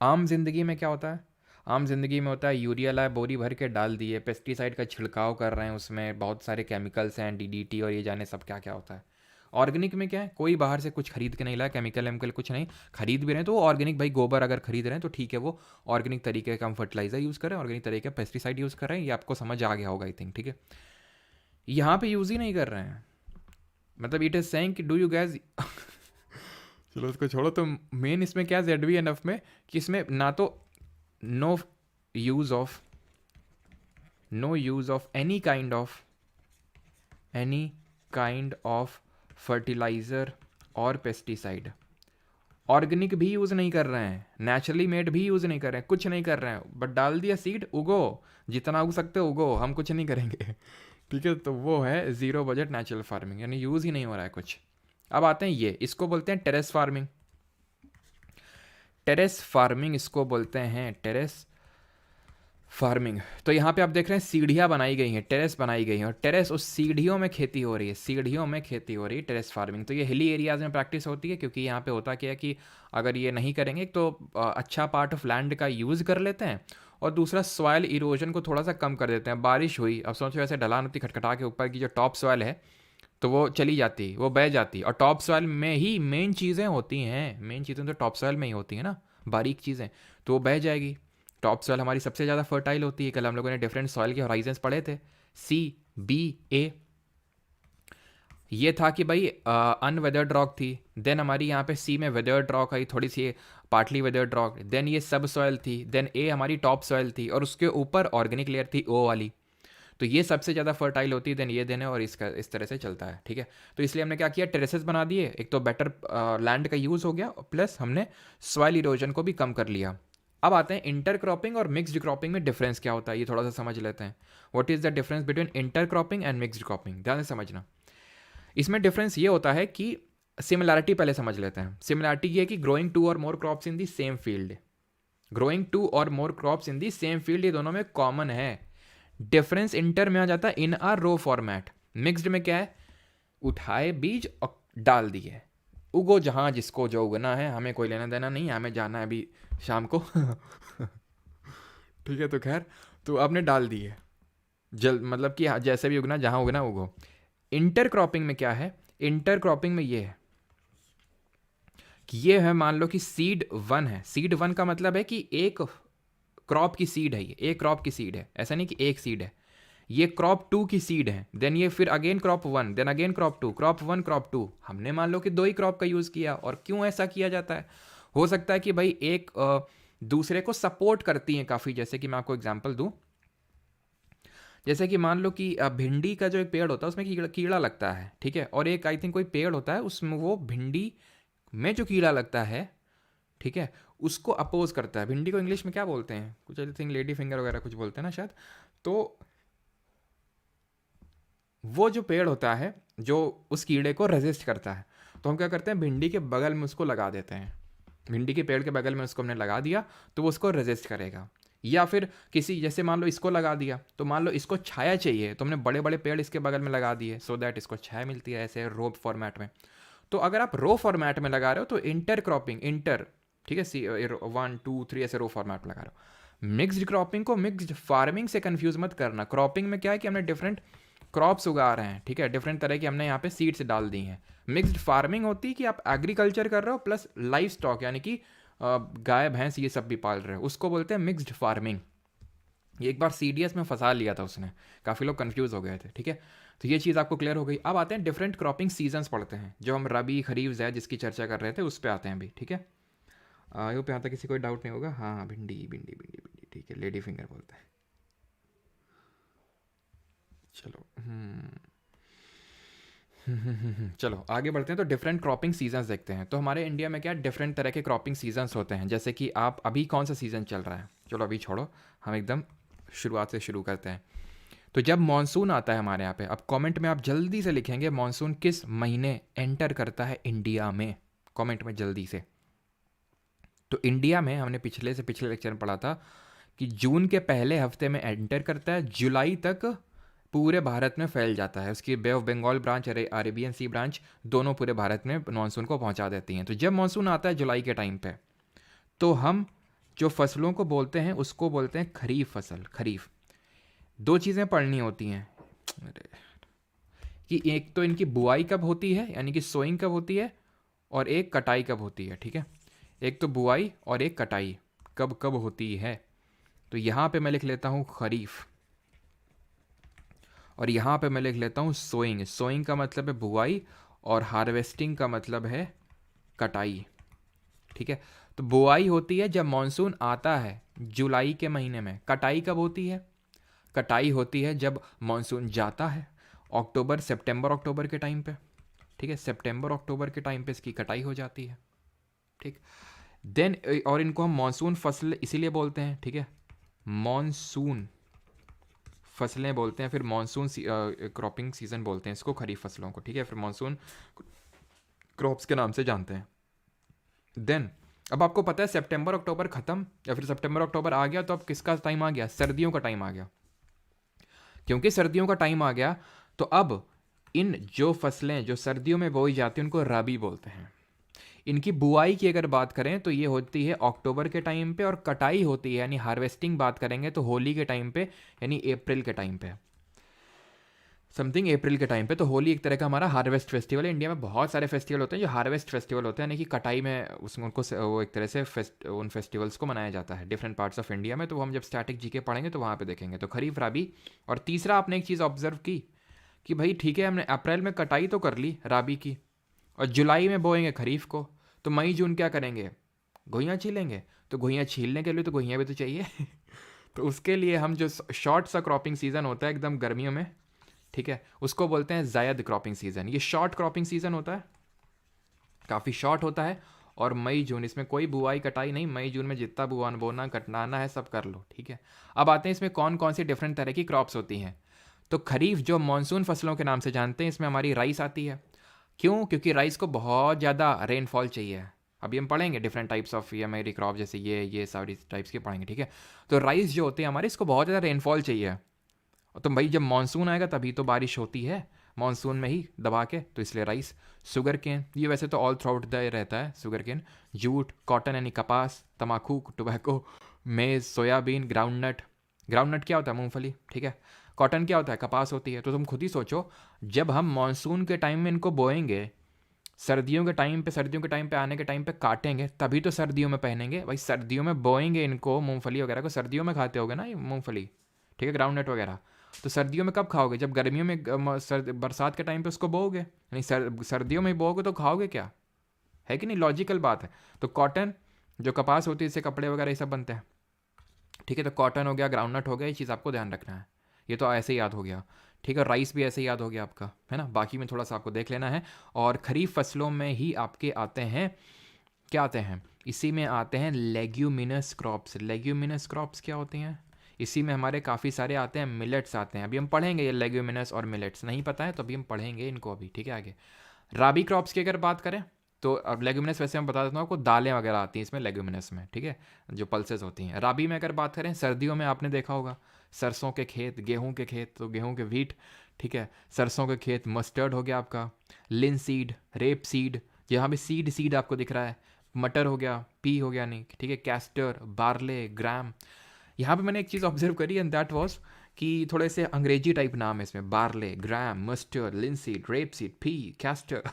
आम जिंदगी में क्या होता है, आम जिंदगी में होता है यूरिया लाए बोरी भर के डाल दिए, पेस्टिसाइड का छिड़काव कर रहे हैं, उसमें बहुत सारे केमिकल्स हैं, DDT और ये जाने सब क्या क्या होता है। ऑर्गेनिक में क्या है, कोई बाहर से कुछ खरीद के नहीं लाया, केमिकल वेमिकल कुछ नहीं, खरीद भी रहे हैं तो ऑर्गेनिक, भाई गोबर अगर खरीद रहे हैं तो ठीक है, वो ऑर्गेनिक तरीके का हम फर्टिलाइजर यूज़ कर रहे हैं, ऑर्गेनिक तरीके का पेस्टिसाइड यूज़ कर रहे हैं, ये आपको समझ आ गया होगा आई थिंक, ठीक है। यहाँ पे यूज़ ही नहीं कर रहे हैं, मतलब इट इज़ सेइंग कि डू यू गैस चलो उसको छोड़ो, तो मेन इसमें क्या ZBNF में, कि इसमें ना तो no use of any kind of fertiliser और पेस्टिसाइड, ऑर्गेनिक भी यूज़ नहीं कर रहे हैं, नेचुरली मेड भी यूज़ नहीं कर रहे हैं, कुछ नहीं कर रहे हैं, बट डाल दिया सीड, उगो, जितना उग सकते हो उगो, हम कुछ नहीं करेंगे ठीक है। तो वो है ज़ीरो बजट नेचुरल फार्मिंग, यानी यूज़ ही नहीं हो रहा है कुछ। अब आते हैं ये, इसको बोलते हैं टेरेस फार्मिंग। टेरेस फार्मिंग इसको बोलते हैं, टेरेस फार्मिंग। तो यहाँ पे आप देख रहे हैं सीढ़ियाँ बनाई गई हैं, टेरेस बनाई गई हैं, और टेरेस उस सीढ़ियों में खेती हो रही है, सीढ़ियों में खेती हो रही है, टेरेस फार्मिंग। तो ये हिली एरियाज़ में प्रैक्टिस होती है, क्योंकि यहाँ पे होता क्या है कि अगर ये नहीं करेंगे तो अच्छा पार्ट ऑफ लैंड का यूज़ कर लेते हैं, और दूसरा सॉइल इरोजन को थोड़ा सा कम कर देते हैं। बारिश हुई, अब सोचो ऐसे ढलान होती, खटखटा के ऊपर की जो टॉप सॉइल है तो वो चली जाती, वो बह जाती, और टॉप सॉइल में ही मेन चीज़ें होती हैं, मेन चीज़ें तो टॉप सॉइल में ही होती हैं ना, बारीक चीज़ें, तो वो बह जाएगी। टॉप सॉइल हमारी सबसे ज़्यादा फर्टाइल होती है। कल हम लोगों ने डिफरेंट सॉइल के होराइजन्स पढ़े थे, C, B, A। ये था कि भाई अनवेदर्ड रॉक थी, देन हमारी यहाँ पे C में वेदर्ड रॉक आई, थोड़ी सी पार्टली वेदर्ड रॉक, देन ये सब सॉइल थी, देन A हमारी टॉप सॉइल थी, और उसके ऊपर ऑर्गेनिक लेयर थी O वाली। तो ये सबसे ज़्यादा फर्टाइल होती है, देन ये देने, और इसका इस तरह से चलता है, ठीक है। तो इसलिए हमने क्या किया, टेरेसेस बना दिए, एक तो बेटर लैंड का यूज़ हो गया, प्लस हमने सॉइल इरोजन को भी कम कर लिया। अब आते हैं इंटर क्रॉपिंग और मिक्सड क्रॉपिंग में डिफरेंस क्या होता है, ये थोड़ा सा समझ लेते हैं। What is the difference between inter cropping and mixed cropping, ध्यान से समझना। इसमें डिफरेंस ये होता है कि सिमिलैरिटी पहले समझ लेते हैं। सिमिलैरिटी ये है कि growing two or more crops in the same field, growing two or more crops in the same field, ये दोनों में कॉमन है। डिफरेंस इंटर में आ जाता है इन आ रो फॉर्मेट। मिक्सड में क्या है, उठाए बीज और डाल दिए, उगो जहां जिसको जो उगना है, हमें कोई लेना देना नहीं, हमें जाना है अभी शाम को ठीक है। तो खैर, तो आपने डाल दिए, जल मतलब कि जैसे भी उगना, जहां उगना उगो। इंटर क्रॉपिंग में क्या है, इंटर क्रॉपिंग में ये है कि ये है, मान लो कि सीड 1 है, सीड 1 का मतलब है कि एक क्रॉप की सीड है, ये एक क्रॉप की सीड है, ऐसा नहीं कि एक सीड है, ये क्रॉप 2 की सीड है, देन ये फिर again crop 1, then again crop 2, crop 1 crop 2। हमने मान लो कि 2 ही क्रॉप का यूज़ किया। और क्यों ऐसा किया जाता है, हो सकता है कि भाई एक दूसरे को सपोर्ट करती हैं काफ़ी, जैसे कि मैं आपको एग्जांपल दूं, जैसे कि मान लो कि भिंडी का जो एक पेड़ होता है उसमें कीड़ा लगता है, ठीक है, और एक आई थिंक कोई पेड़ होता है उसमें, वो भिंडी में जो कीड़ा लगता है, ठीक है, उसको अपोज करता है। भिंडी को इंग्लिश में क्या बोलते हैं, कुछ आई थिंक लेडी फिंगर वगैरह कुछ बोलते हैं ना शायद। तो वो जो पेड़ होता है जो उस कीड़े को रेजिस्ट करता है, तो हम क्या करते हैं, भिंडी के बगल में उसको लगा देते हैं, भिंडी के पेड़ के बगल में उसको हमने लगा दिया, तो वो उसको रेजिस्ट करेगा। या फिर किसी, जैसे मान लो इसको लगा दिया, तो मान लो इसको छाया चाहिए, तो हमने बड़े बड़े पेड़ इसके बगल में लगा दिए, सो दैट इसको छाया मिलती है, ऐसे रोप फॉर्मेट में। तो अगर आप रो फॉर्मेट में लगा रहे हो तो इंटर क्रॉपिंग, इंटर, ठीक है, 1 2 3 ऐसे रो फॉर्मेट में लगा रहे हो। मिक्स्ड क्रॉपिंग को मिक्स्ड फार्मिंग से कंफ्यूज मत करना। क्रॉपिंग में क्या है कि हमने डिफरेंट क्रॉप्स उगा रहे हैं, ठीक है, डिफरेंट तरह की हमने यहाँ पे सीड्स डाल दी हैं। मिक्स्ड फार्मिंग होती है कि आप एग्रीकल्चर कर रहे हो प्लस लाइफ स्टॉक यानी कि गाय भैंस ये सब भी पाल रहे हो, उसको बोलते हैं मिक्स्ड फार्मिंग। ये एक बार सीडीएस में फंसा लिया था उसने, काफ़ी लोग कंफ्यूज हो गए थे, ठीक है। तो ये चीज़ आपको क्लियर हो गई। अब आते हैं डिफरेंट क्रॉपिंग सीजन्स पढ़ते हैं, जो हम रबी खरीफ जैद जिसकी चर्चा कर रहे थे उस पर आते हैं अभी, ठीक है। यो पे आता किसी कोई डाउट नहीं होगा। हाँ हाँ, भिंडी भिंडी भिंडी भिंडी, ठीक है, लेडी फिंगर बोलते हैं। चलो चलो आगे बढ़ते हैं। तो डिफरेंट क्रॉपिंग सीजन्स देखते हैं। तो हमारे इंडिया में क्या डिफरेंट तरह के क्रॉपिंग सीजन्स होते हैं, जैसे कि आप अभी कौन सा सीज़न चल रहा है, चलो अभी छोड़ो, हम एकदम शुरुआत से शुरू करते हैं। तो जब मानसून आता है हमारे यहाँ पे, अब कमेंट में आप जल्दी से लिखेंगे मानसून किस महीने एंटर करता है इंडिया में, कमेंट में जल्दी से। तो इंडिया में हमने पिछले लेक्चर में पढ़ा था कि जून के पहले हफ्ते में एंटर करता है, जुलाई तक पूरे भारत में फैल जाता है। उसकी bay of Bengal branch, Arabian sea branch, दोनों पूरे भारत में मानसून को पहुंचा देती हैं। तो जब मानसून आता है जुलाई के टाइम पे, तो हम जो फसलों को बोलते हैं उसको बोलते हैं खरीफ फसल। खरीफ, दो चीज़ें पढ़नी होती हैं कि एक तो इनकी बुआई कब होती है यानी कि सोइंग कब होती है, और एक कटाई कब होती है, ठीक है। एक तो बुआई और एक कटाई कब कब होती है। तो यहाँ पे मैं लिख लेता हूँ खरीफ, और यहाँ पे मैं लिख लेता हूँ सोइंग। सोइंग का मतलब है बुआई और हार्वेस्टिंग का मतलब है कटाई, ठीक है। तो बुआई होती है जब मानसून आता है जुलाई के महीने में। कटाई कब होती है? कटाई होती है जब मानसून जाता है अक्टूबर, सितंबर अक्टूबर के टाइम पे, ठीक है। सितंबर अक्टूबर के टाइम पे इसकी कटाई हो जाती है, ठीक। देन और इनको हम मानसून फसल इसीलिए बोलते हैं, ठीक है, मानसून फसलें बोलते हैं। फिर मानसून क्रॉपिंग सीजन बोलते हैं इसको, खरीफ फसलों को, ठीक है। फिर मानसून क्रॉप्स के नाम से जानते हैं। देन अब आपको पता है सितंबर अक्टूबर खत्म या फिर सितंबर अक्टूबर आ गया, तो अब किसका टाइम आ गया? सर्दियों का टाइम आ गया। क्योंकि सर्दियों का टाइम आ गया तो अब इन जो फसलें जो सर्दियों में बोई जाती हैं उनको रबी बोलते हैं। इनकी बुआई की अगर बात करें तो ये होती है अक्टूबर के टाइम पे, और कटाई होती है यानी हार्वेस्टिंग बात करेंगे तो होली के टाइम पे यानी अप्रैल के टाइम पे, समथिंग अप्रैल के टाइम पे। तो होली एक तरह का हमारा हार्वेस्ट फेस्टिवल है। इंडिया में बहुत सारे फेस्टिवल होते हैं जो हार्वेस्ट फेस्टिवल होते हैं, यानी कि कटाई में उनको वो एक तरह से उन फेस्टिवल्स को मनाया जाता है डिफरेंट पार्ट्स ऑफ इंडिया में। तो वो हम जब स्टैटिक जीके पढ़ेंगे तो वहाँ पे देखेंगे। तो खरीफ, राबी। और तीसरा आपने एक चीज़ ऑब्जर्व की कि भाई ठीक है हमने अप्रैल में कटाई तो कर ली राबी की, और जुलाई में बोएंगे खरीफ को, तो मई जून क्या करेंगे? घुइयाँ छीलेंगे। तो घुइयाँ छीलने के लिए तो घुइयाँ भी तो चाहिए तो उसके लिए हम जो शॉर्ट सा क्रॉपिंग सीजन होता है एकदम गर्मियों में, ठीक है, उसको बोलते हैं जायद क्रॉपिंग सीजन। ये शॉर्ट क्रॉपिंग सीजन होता है, काफ़ी शॉर्ट होता है। और मई जून, इसमें कोई बुआई कटाई नहीं, मई जून में जितना बोना कटनाना है सब कर लो, ठीक है। अब आते हैं इसमें कौन कौन सी डिफरेंट तरह की क्रॉप्स होती हैं। तो खरीफ जो मानसून फसलों के नाम से जानते हैं, इसमें हमारी राइस आती है। क्यों? क्योंकि राइस को बहुत ज़्यादा रेनफॉल चाहिए। अभी हम पढ़ेंगे डिफरेंट टाइप्स ऑफ ये मेरी क्रॉप, जैसे ये सारी टाइप्स के पढ़ेंगे, ठीक है। तो राइस जो होती है हमारी, इसको बहुत ज़्यादा रेनफॉल चाहिए। तो भाई जब मानसून आएगा तभी तो बारिश होती है, मानसून में ही दबा के, तो इसलिए राइस। शुगर केन, ये वैसे तो ऑल थ्रू आउट द रहता है शुगर केन। जूट, कॉटन यानी कपास, तम्बाकू टोबैको, मेज, सोयाबीन, ग्राउंडनट। ग्राउंडनट क्या होता है? मूंगफली, ठीक है। कॉटन क्या होता है? कपास होती है। तो तुम खुद ही सोचो, जब हम मानसून के टाइम में इनको बोएंगे, सर्दियों के टाइम पे आने के टाइम पे काटेंगे, तभी तो सर्दियों में पहनेंगे। भाई सर्दियों में बोएंगे इनको, मूंगफली वगैरह को सर्दियों में खाते होगे ना ये मूंगफली, ठीक है, ग्राउंडनट वगैरह। तो सर्दियों में कब खाओगे? जब गर्मियों में बरसात के टाइम पे उसको बोओगे, यानी सर्दियों में बोओगे तो खाओगे क्या? है कि नहीं? लॉजिकल बात है। तो कॉटन जो कपास होती है, इससे कपड़े वगैरह ये सब बनते हैं, ठीक है। तो कॉटन हो गया, ग्राउंडनट हो गया, ये चीज़ आपको ध्यान रखना है। ये तो ऐसे ही याद हो गया, ठीक है। राइस भी ऐसे ही याद हो गया आपका, है ना। बाकी में थोड़ा सा आपको देख लेना है। और खरीफ फसलों में ही आपके आते हैं, क्या आते हैं? इसी में आते हैं लेग्यूमिनस क्रॉप्स। लेग्यूमिनस क्रॉप्स क्या होती हैं? इसी में हमारे काफ़ी सारे आते हैं, मिलेट्स आते हैं। अभी हम पढ़ेंगे ये लेग्यूमिनस और मिलेट्स, नहीं पता है तो अभी हम पढ़ेंगे इनको अभी, ठीक है। आगे राबी क्रॉप्स की अगर बात करें तो अब लेग्यूमिनस वैसे मैं बता देता हूँ आपको, दालें वगैरह आती हैं इसमें लेग्यूमिनस में, ठीक है, जो पल्सेस होती हैं। राबी में अगर बात करें, सर्दियों में आपने देखा होगा सरसों के खेत, गेहूं के खेत, तो गेहूं के व्हीट, ठीक है। सरसों के खेत, मस्टर्ड हो गया आपका, लिनसीड, रेप सीड, यहाँ पे सीड सीड आपको दिख रहा है, मटर हो गया, पी हो गया, नहीं ठीक है, कैस्टर, बार्ले, ग्राम। यहाँ पे मैंने एक चीज़ ऑब्जर्व करी एंड दैट वाज कि थोड़े से अंग्रेजी टाइप नाम है इसमें, barley, gram, mustard, linseed, rape seed, pea, castor.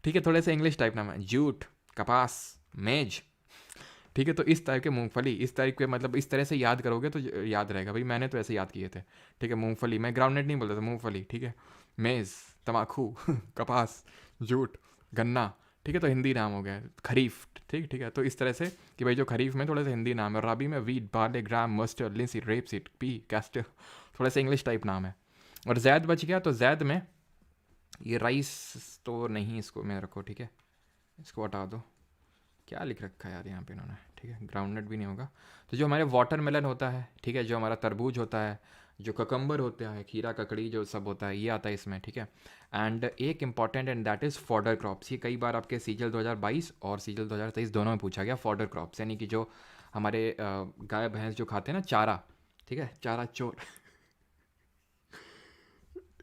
ठीक है, थोड़े से इंग्लिश टाइप नाम है, जूट, कपास, मेज। ठीक है, तो इस टाइप के मूंगफली, इस टाइप के मतलब इस तरह से याद करोगे तो याद रहेगा भाई, मैंने तो ऐसे याद किए थे। ठीक है, मूंगफली, मैं ग्राउंडनट नहीं बोलता था, मूंगफली। ठीक है, मेज़, तमाकू, कपास, जूट, गन्ना। ठीक है, तो हिंदी नाम हो गया। खरीफ, ठीक ठीक है, तो इस तरह से कि भाई जो खरीफ में थोड़े से हिंदी नाम है, राबी में wheat, barley, gram, mustard, linseed, rape seed, pea, castor, थोड़ा सा इंग्लिश टाइप नाम है। और जैद बच गया, तो जैद में ये राइस तो नहीं, इसको मैं रखो, ठीक है, इसको हटा दो। क्या लिख रखा है यार यहाँ पे इन्होंने, ठीक है, ग्राउंडनट भी नहीं होगा। तो जो हमारे वाटरमेलन होता है, ठीक है, जो हमारा तरबूज होता है, जो ककम्बर होता है, खीरा, ककड़ी, जो सब होता है, ये आता है इसमें। ठीक है, एंड एक important and that is fodder crops. ये कई बार आपके सीजल 2022 और सीजल 2023 दोनों में पूछा गया, फॉडर क्रॉप्स यानी कि जो हमारे गाय भैंस जो खाते हैं ना चारा, ठीक है, चारा चोर।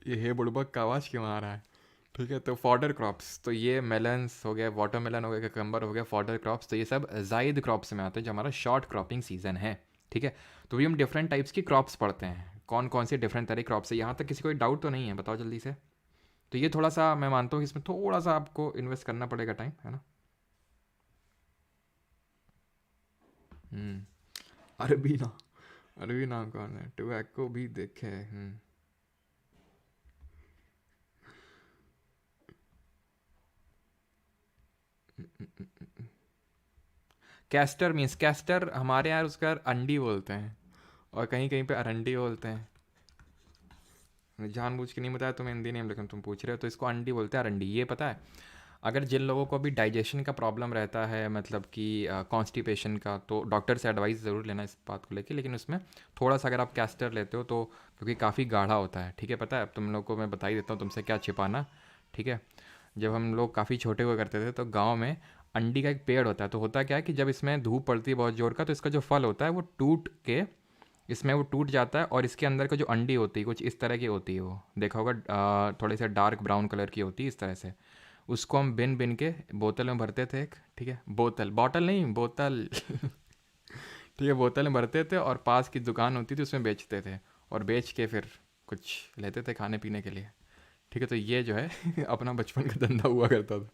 ये है बुड़बक का आवाज़ क्यों आ रहा है? ठीक है, तो फॉडर क्रॉप्स, तो ये मेलन्स हो गया, वाटरमेलन हो गया, ककम्बर हो गया, फॉडर क्रॉप्स, तो ये सब जायद क्रॉप्स में आते हैं जो हमारा शॉर्ट क्रॉपिंग सीजन है। ठीक है, तो भी हम डिफरेंट टाइप्स की क्रॉप्स पढ़ते हैं, कौन कौन से डिफरेंट तरह क्रॉप्स है। यहाँ तक किसी को डाउट तो नहीं है, बताओ जल्दी से। तो ये थोड़ा सा मैं मानता हूँ कि इसमें थोड़ा सा आपको इन्वेस्ट करना पड़ेगा टाइम, है ना। हम्म। अरबी ना, अरबी नाम कौन है, टोबैको भी देखे। कैस्टर मीन्स, कैस्टर हमारे यहाँ उसका अंडी बोलते हैं, और कहीं कहीं पे अरंडी बोलते हैं। जानबूझ के नहीं बताया तुम्हें हिंदी नेम, लेकिन तुम पूछ रहे हो, तो इसको अंडी बोलते हैं, अरंडी। ये पता है, अगर जिन लोगों को भी डाइजेशन का प्रॉब्लम रहता है, मतलब कि कॉन्स्टिपेशन का, तो डॉक्टर से एडवाइस ज़रूर लेना इस बात को लेके। लेकिन उसमें थोड़ा सा अगर आप कैस्टर लेते हो तो, क्योंकि काफ़ी गाढ़ा होता है, ठीक है, पता है, अब तुम लोग को मैं बता ही देता हूँ, तुमसे क्या छिपाना। ठीक है, जब हम लोग काफ़ी छोटे हुआ करते थे तो गाँव में अंडी का एक पेड़ होता है, तो होता क्या है कि जब इसमें धूप पड़ती है बहुत जोर का, तो इसका जो फल होता है वो टूट के, इसमें वो टूट जाता है, और इसके अंदर का जो अंडी होती है कुछ इस तरह की होती है, वो देखा होगा, थोड़ी सी डार्क ब्राउन कलर की होती है इस तरह से। उसको हम बिन बिन के बोतल में भरते थे एक, ठीक है, बोतल, बॉटल नहीं, बोतल। ठीक है, बोतल में भरते थे और पास की दुकान होती थी उसमें बेचते थे, और बेच के फिर कुछ लेते थे खाने पीने के लिए। ठीक है, तो ये जो है अपना बचपन का धंधा हुआ करता था।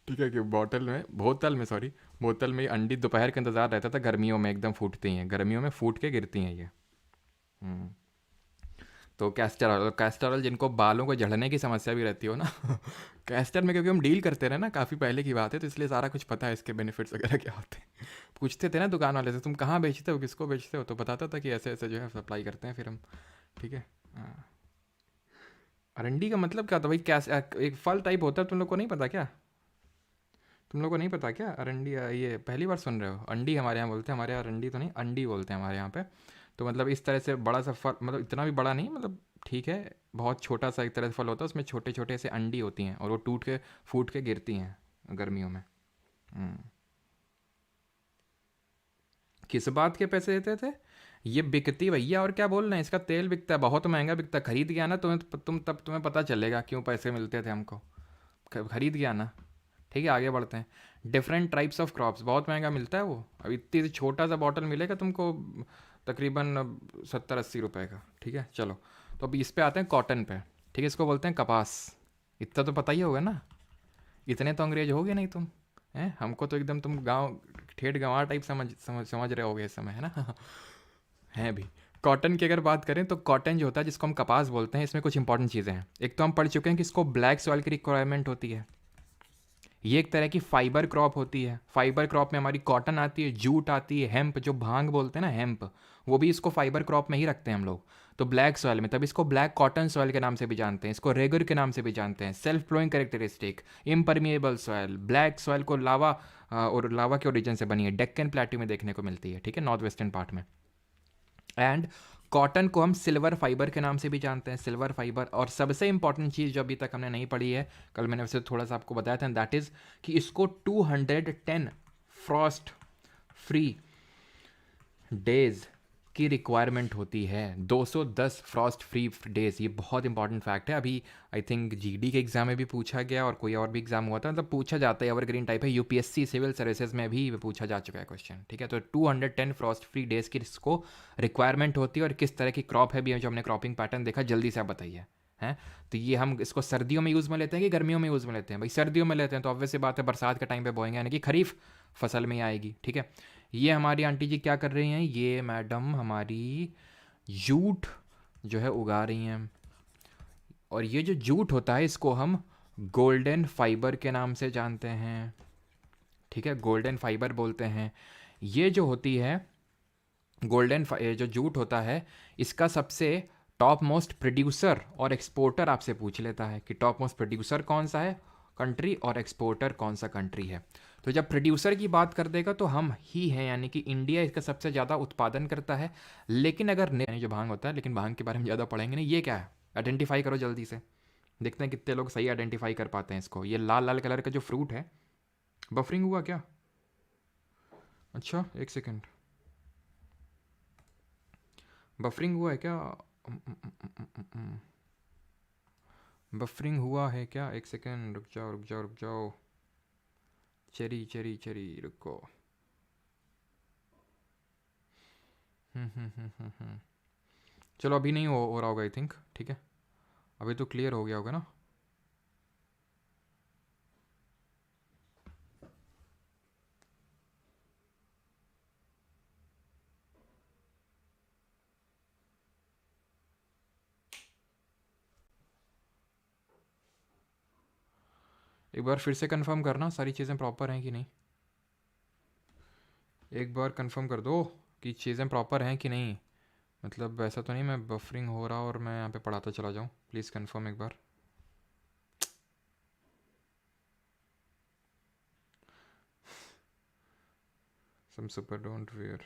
ठीक है, कि बोतल में, बोतल में सॉरी, बोतल में अंडी दोपहर का इंतज़ार रहता था, गर्मियों में एकदम फूटती हैं, गर्मियों में फूट के गिरती हैं ये। हम्म। तो कैस्टर ऑयल, कैस्टर ऑयल जिनको बालों को झड़ने की समस्या भी रहती हो ना, कैस्टर में, क्योंकि हम डील करते रहे ना, काफ़ी पहले की बात है, तो इसलिए सारा कुछ पता है, इसके बेनिफिट्स वगैरह क्या होते हैं। पूछते थे ना दुकान वाले से, तुम कहाँ बेचते हो, किसको बेचते हो, तो बताता था कि ऐसे ऐसे जो है सप्लाई करते हैं फिर हम। ठीक है। हाँ। अरंडी का मतलब क्या होता है भाई, कैस एक फल टाइप होता है, तुम लोग को नहीं पता क्या? तुम लोग को नहीं पता क्या अरंडी? ये पहली बार सुन रहे हो? अंडी हमारे यहाँ बोलते हैं, हमारे यहाँ अरंडी तो नहीं, अंडी बोलते हैं हमारे यहाँ पे। तो मतलब इस तरह से बड़ा सा फल, मतलब इतना भी बड़ा नहीं, मतलब ठीक है, बहुत छोटा सा एक तरह से फल होता है, उसमें छोटे छोटे से अंडी होती हैं, और वो टूट के फूट के गिरती हैं गर्मियों में। हम्म। किस बात के पैसे देते थे? ये बिकती भैया, और क्या बोल रहे हैं, इसका तेल बिकता है, बहुत महंगा बिकता है, खरीद गया ना तुम्हें, तुम तब तुम्हें पता चलेगा क्यों पैसे मिलते थे हमको। खरीद गया ना। ठीक है, आगे बढ़ते हैं। डिफरेंट टाइप्स ऑफ क्रॉप्स, बहुत महंगा मिलता है वो, अब इतनी सी छोटा सा बॉटल मिलेगा तुमको तकरीबन 70-80 रुपए का। ठीक है, चलो, तो अब इस पे आते हैं कॉटन पे। ठीक है, इसको बोलते हैं कपास। इतना तो पता ही होगा ना, इतने तो अंग्रेज हो गए नहीं तुम, हैं, हमको तो एकदम तुम गांव, ठेठ गंवार टाइप समझ रहे होगे इस समय, है ना। हैं भी। कॉटन की अगर बात करें तो कॉटन जो होता है, जिसको हम कपास बोलते हैं, इसमें कुछ इंपॉर्टेंट चीज़ें हैं। एक तो हम पढ़ चुके हैं कि इसको ब्लैक सॉइल की रिक्वायरमेंट होती है। ये एक तरह की फाइबर क्रॉप होती है। फाइबर क्रॉप में हमारी कॉटन आती है, जूट आती है, हेम्प जो भांग बोलते हैं ना, हेम्प, वो भी इसको फाइबर क्रॉप में ही रखते हैं हम लोग। तो ब्लैक सॉइल में, तब इसको ब्लैक कॉटन सॉइल के नाम से भी जानते हैं, इसको रेगर के नाम से भी जानते हैं। Self flowing characteristic, impermeable soil, black soil को लावा, और लावा के ओरिजिन से बनी है, डेक्कन प्लेट्यू में देखने को मिलती है, ठीक है, नॉर्थ वेस्टर्न पार्ट में। एंड कॉटन को हम सिल्वर फाइबर के नाम से भी जानते हैं, सिल्वर फाइबर। और सबसे इंपॉर्टेंट चीज़ जो अभी तक हमने नहीं पढ़ी है, कल मैंने वैसे थोड़ा सा आपको बताया था, दैट इज़ कि इसको 210 फ्रॉस्ट फ्री डेज की रिक्वायरमेंट होती है, 210 फ्रॉस्ट फ्री डेज। ये बहुत इंपॉर्टेंट फैक्ट है। अभी आई थिंक जीडी के एग्जाम में भी पूछा गया और कोई और भी एग्जाम हुआ था, मतलब पूछा जाता है, एवरग्रीन टाइप है। यूपीएससी सिविल सर्विसेज में भी पूछा जा चुका है क्वेश्चन, ठीक है। तो 210 फ्रॉस्ट फ्री डेज की इसको रिक्वायरमेंट होती है। और किस तरह की क्रॉप है भी जो हमने क्रॉपिंग पैटर्न देखा, जल्दी से आप बताइए हैं। तो ये हम इसको सर्दियों में यूज़ में लेते हैं कि गर्मियों में यूज़ में लेते हैं? भाई सर्दियों में लेते हैं, तो ऑब्वियस सी बात है बरसात के टाइम पे बोएंगे, यानी कि खरीफ फसल में ही आएगी, ठीक है। ये हमारी आंटी जी क्या कर रही हैं? ये मैडम हमारी जूट जो है उगा रही हैं। और ये जो जूट होता है इसको हम गोल्डन फाइबर के नाम से जानते हैं, ठीक है। गोल्डन फाइबर बोलते हैं। ये जो होती है जो जूट होता है, इसका सबसे टॉप मोस्ट प्रोड्यूसर और एक्सपोर्टर आपसे पूछ लेता है कि टॉप मोस्ट प्रोड्यूसर कौन सा है कंट्री और एक्सपोर्टर कौन सा कंट्री है। तो जब प्रोड्यूसर की बात कर देगा तो हम ही हैं, यानी कि इंडिया इसका सबसे ज़्यादा उत्पादन करता है। लेकिन अगर जो भांग होता है, लेकिन भांग के बारे में ज़्यादा पढ़ेंगे नहीं। ये क्या है? आइडेंटिफाई करो जल्दी से, देखते हैं कितने लोग सही आइडेंटिफाई कर पाते हैं इसको। ये लाल लाल कलर का जो फ्रूट है, बफरिंग हुआ क्या? अच्छा एक सेकेंड, बफरिंग हुआ है क्या? बफरिंग हुआ है क्या? एक सेकेंड, रुक जाओ रुक जाओ रुक जाओ। चेरी चेरी चेरी, रुको। चलो अभी नहीं हो रहा होगा आई थिंक, ठीक है। अभी तो क्लियर हो गया होगा ना। एक बार फिर से कंफर्म करना सारी चीज़ें प्रॉपर हैं कि नहीं। एक बार कंफर्म कर दो कि चीज़ें प्रॉपर हैं कि नहीं। मतलब ऐसा तो नहीं मैं बफरिंग हो रहा और मैं यहाँ पे पढ़ाता चला जाऊँ। प्लीज़ कंफर्म एक बार। सम सुपर डोंट वेयर।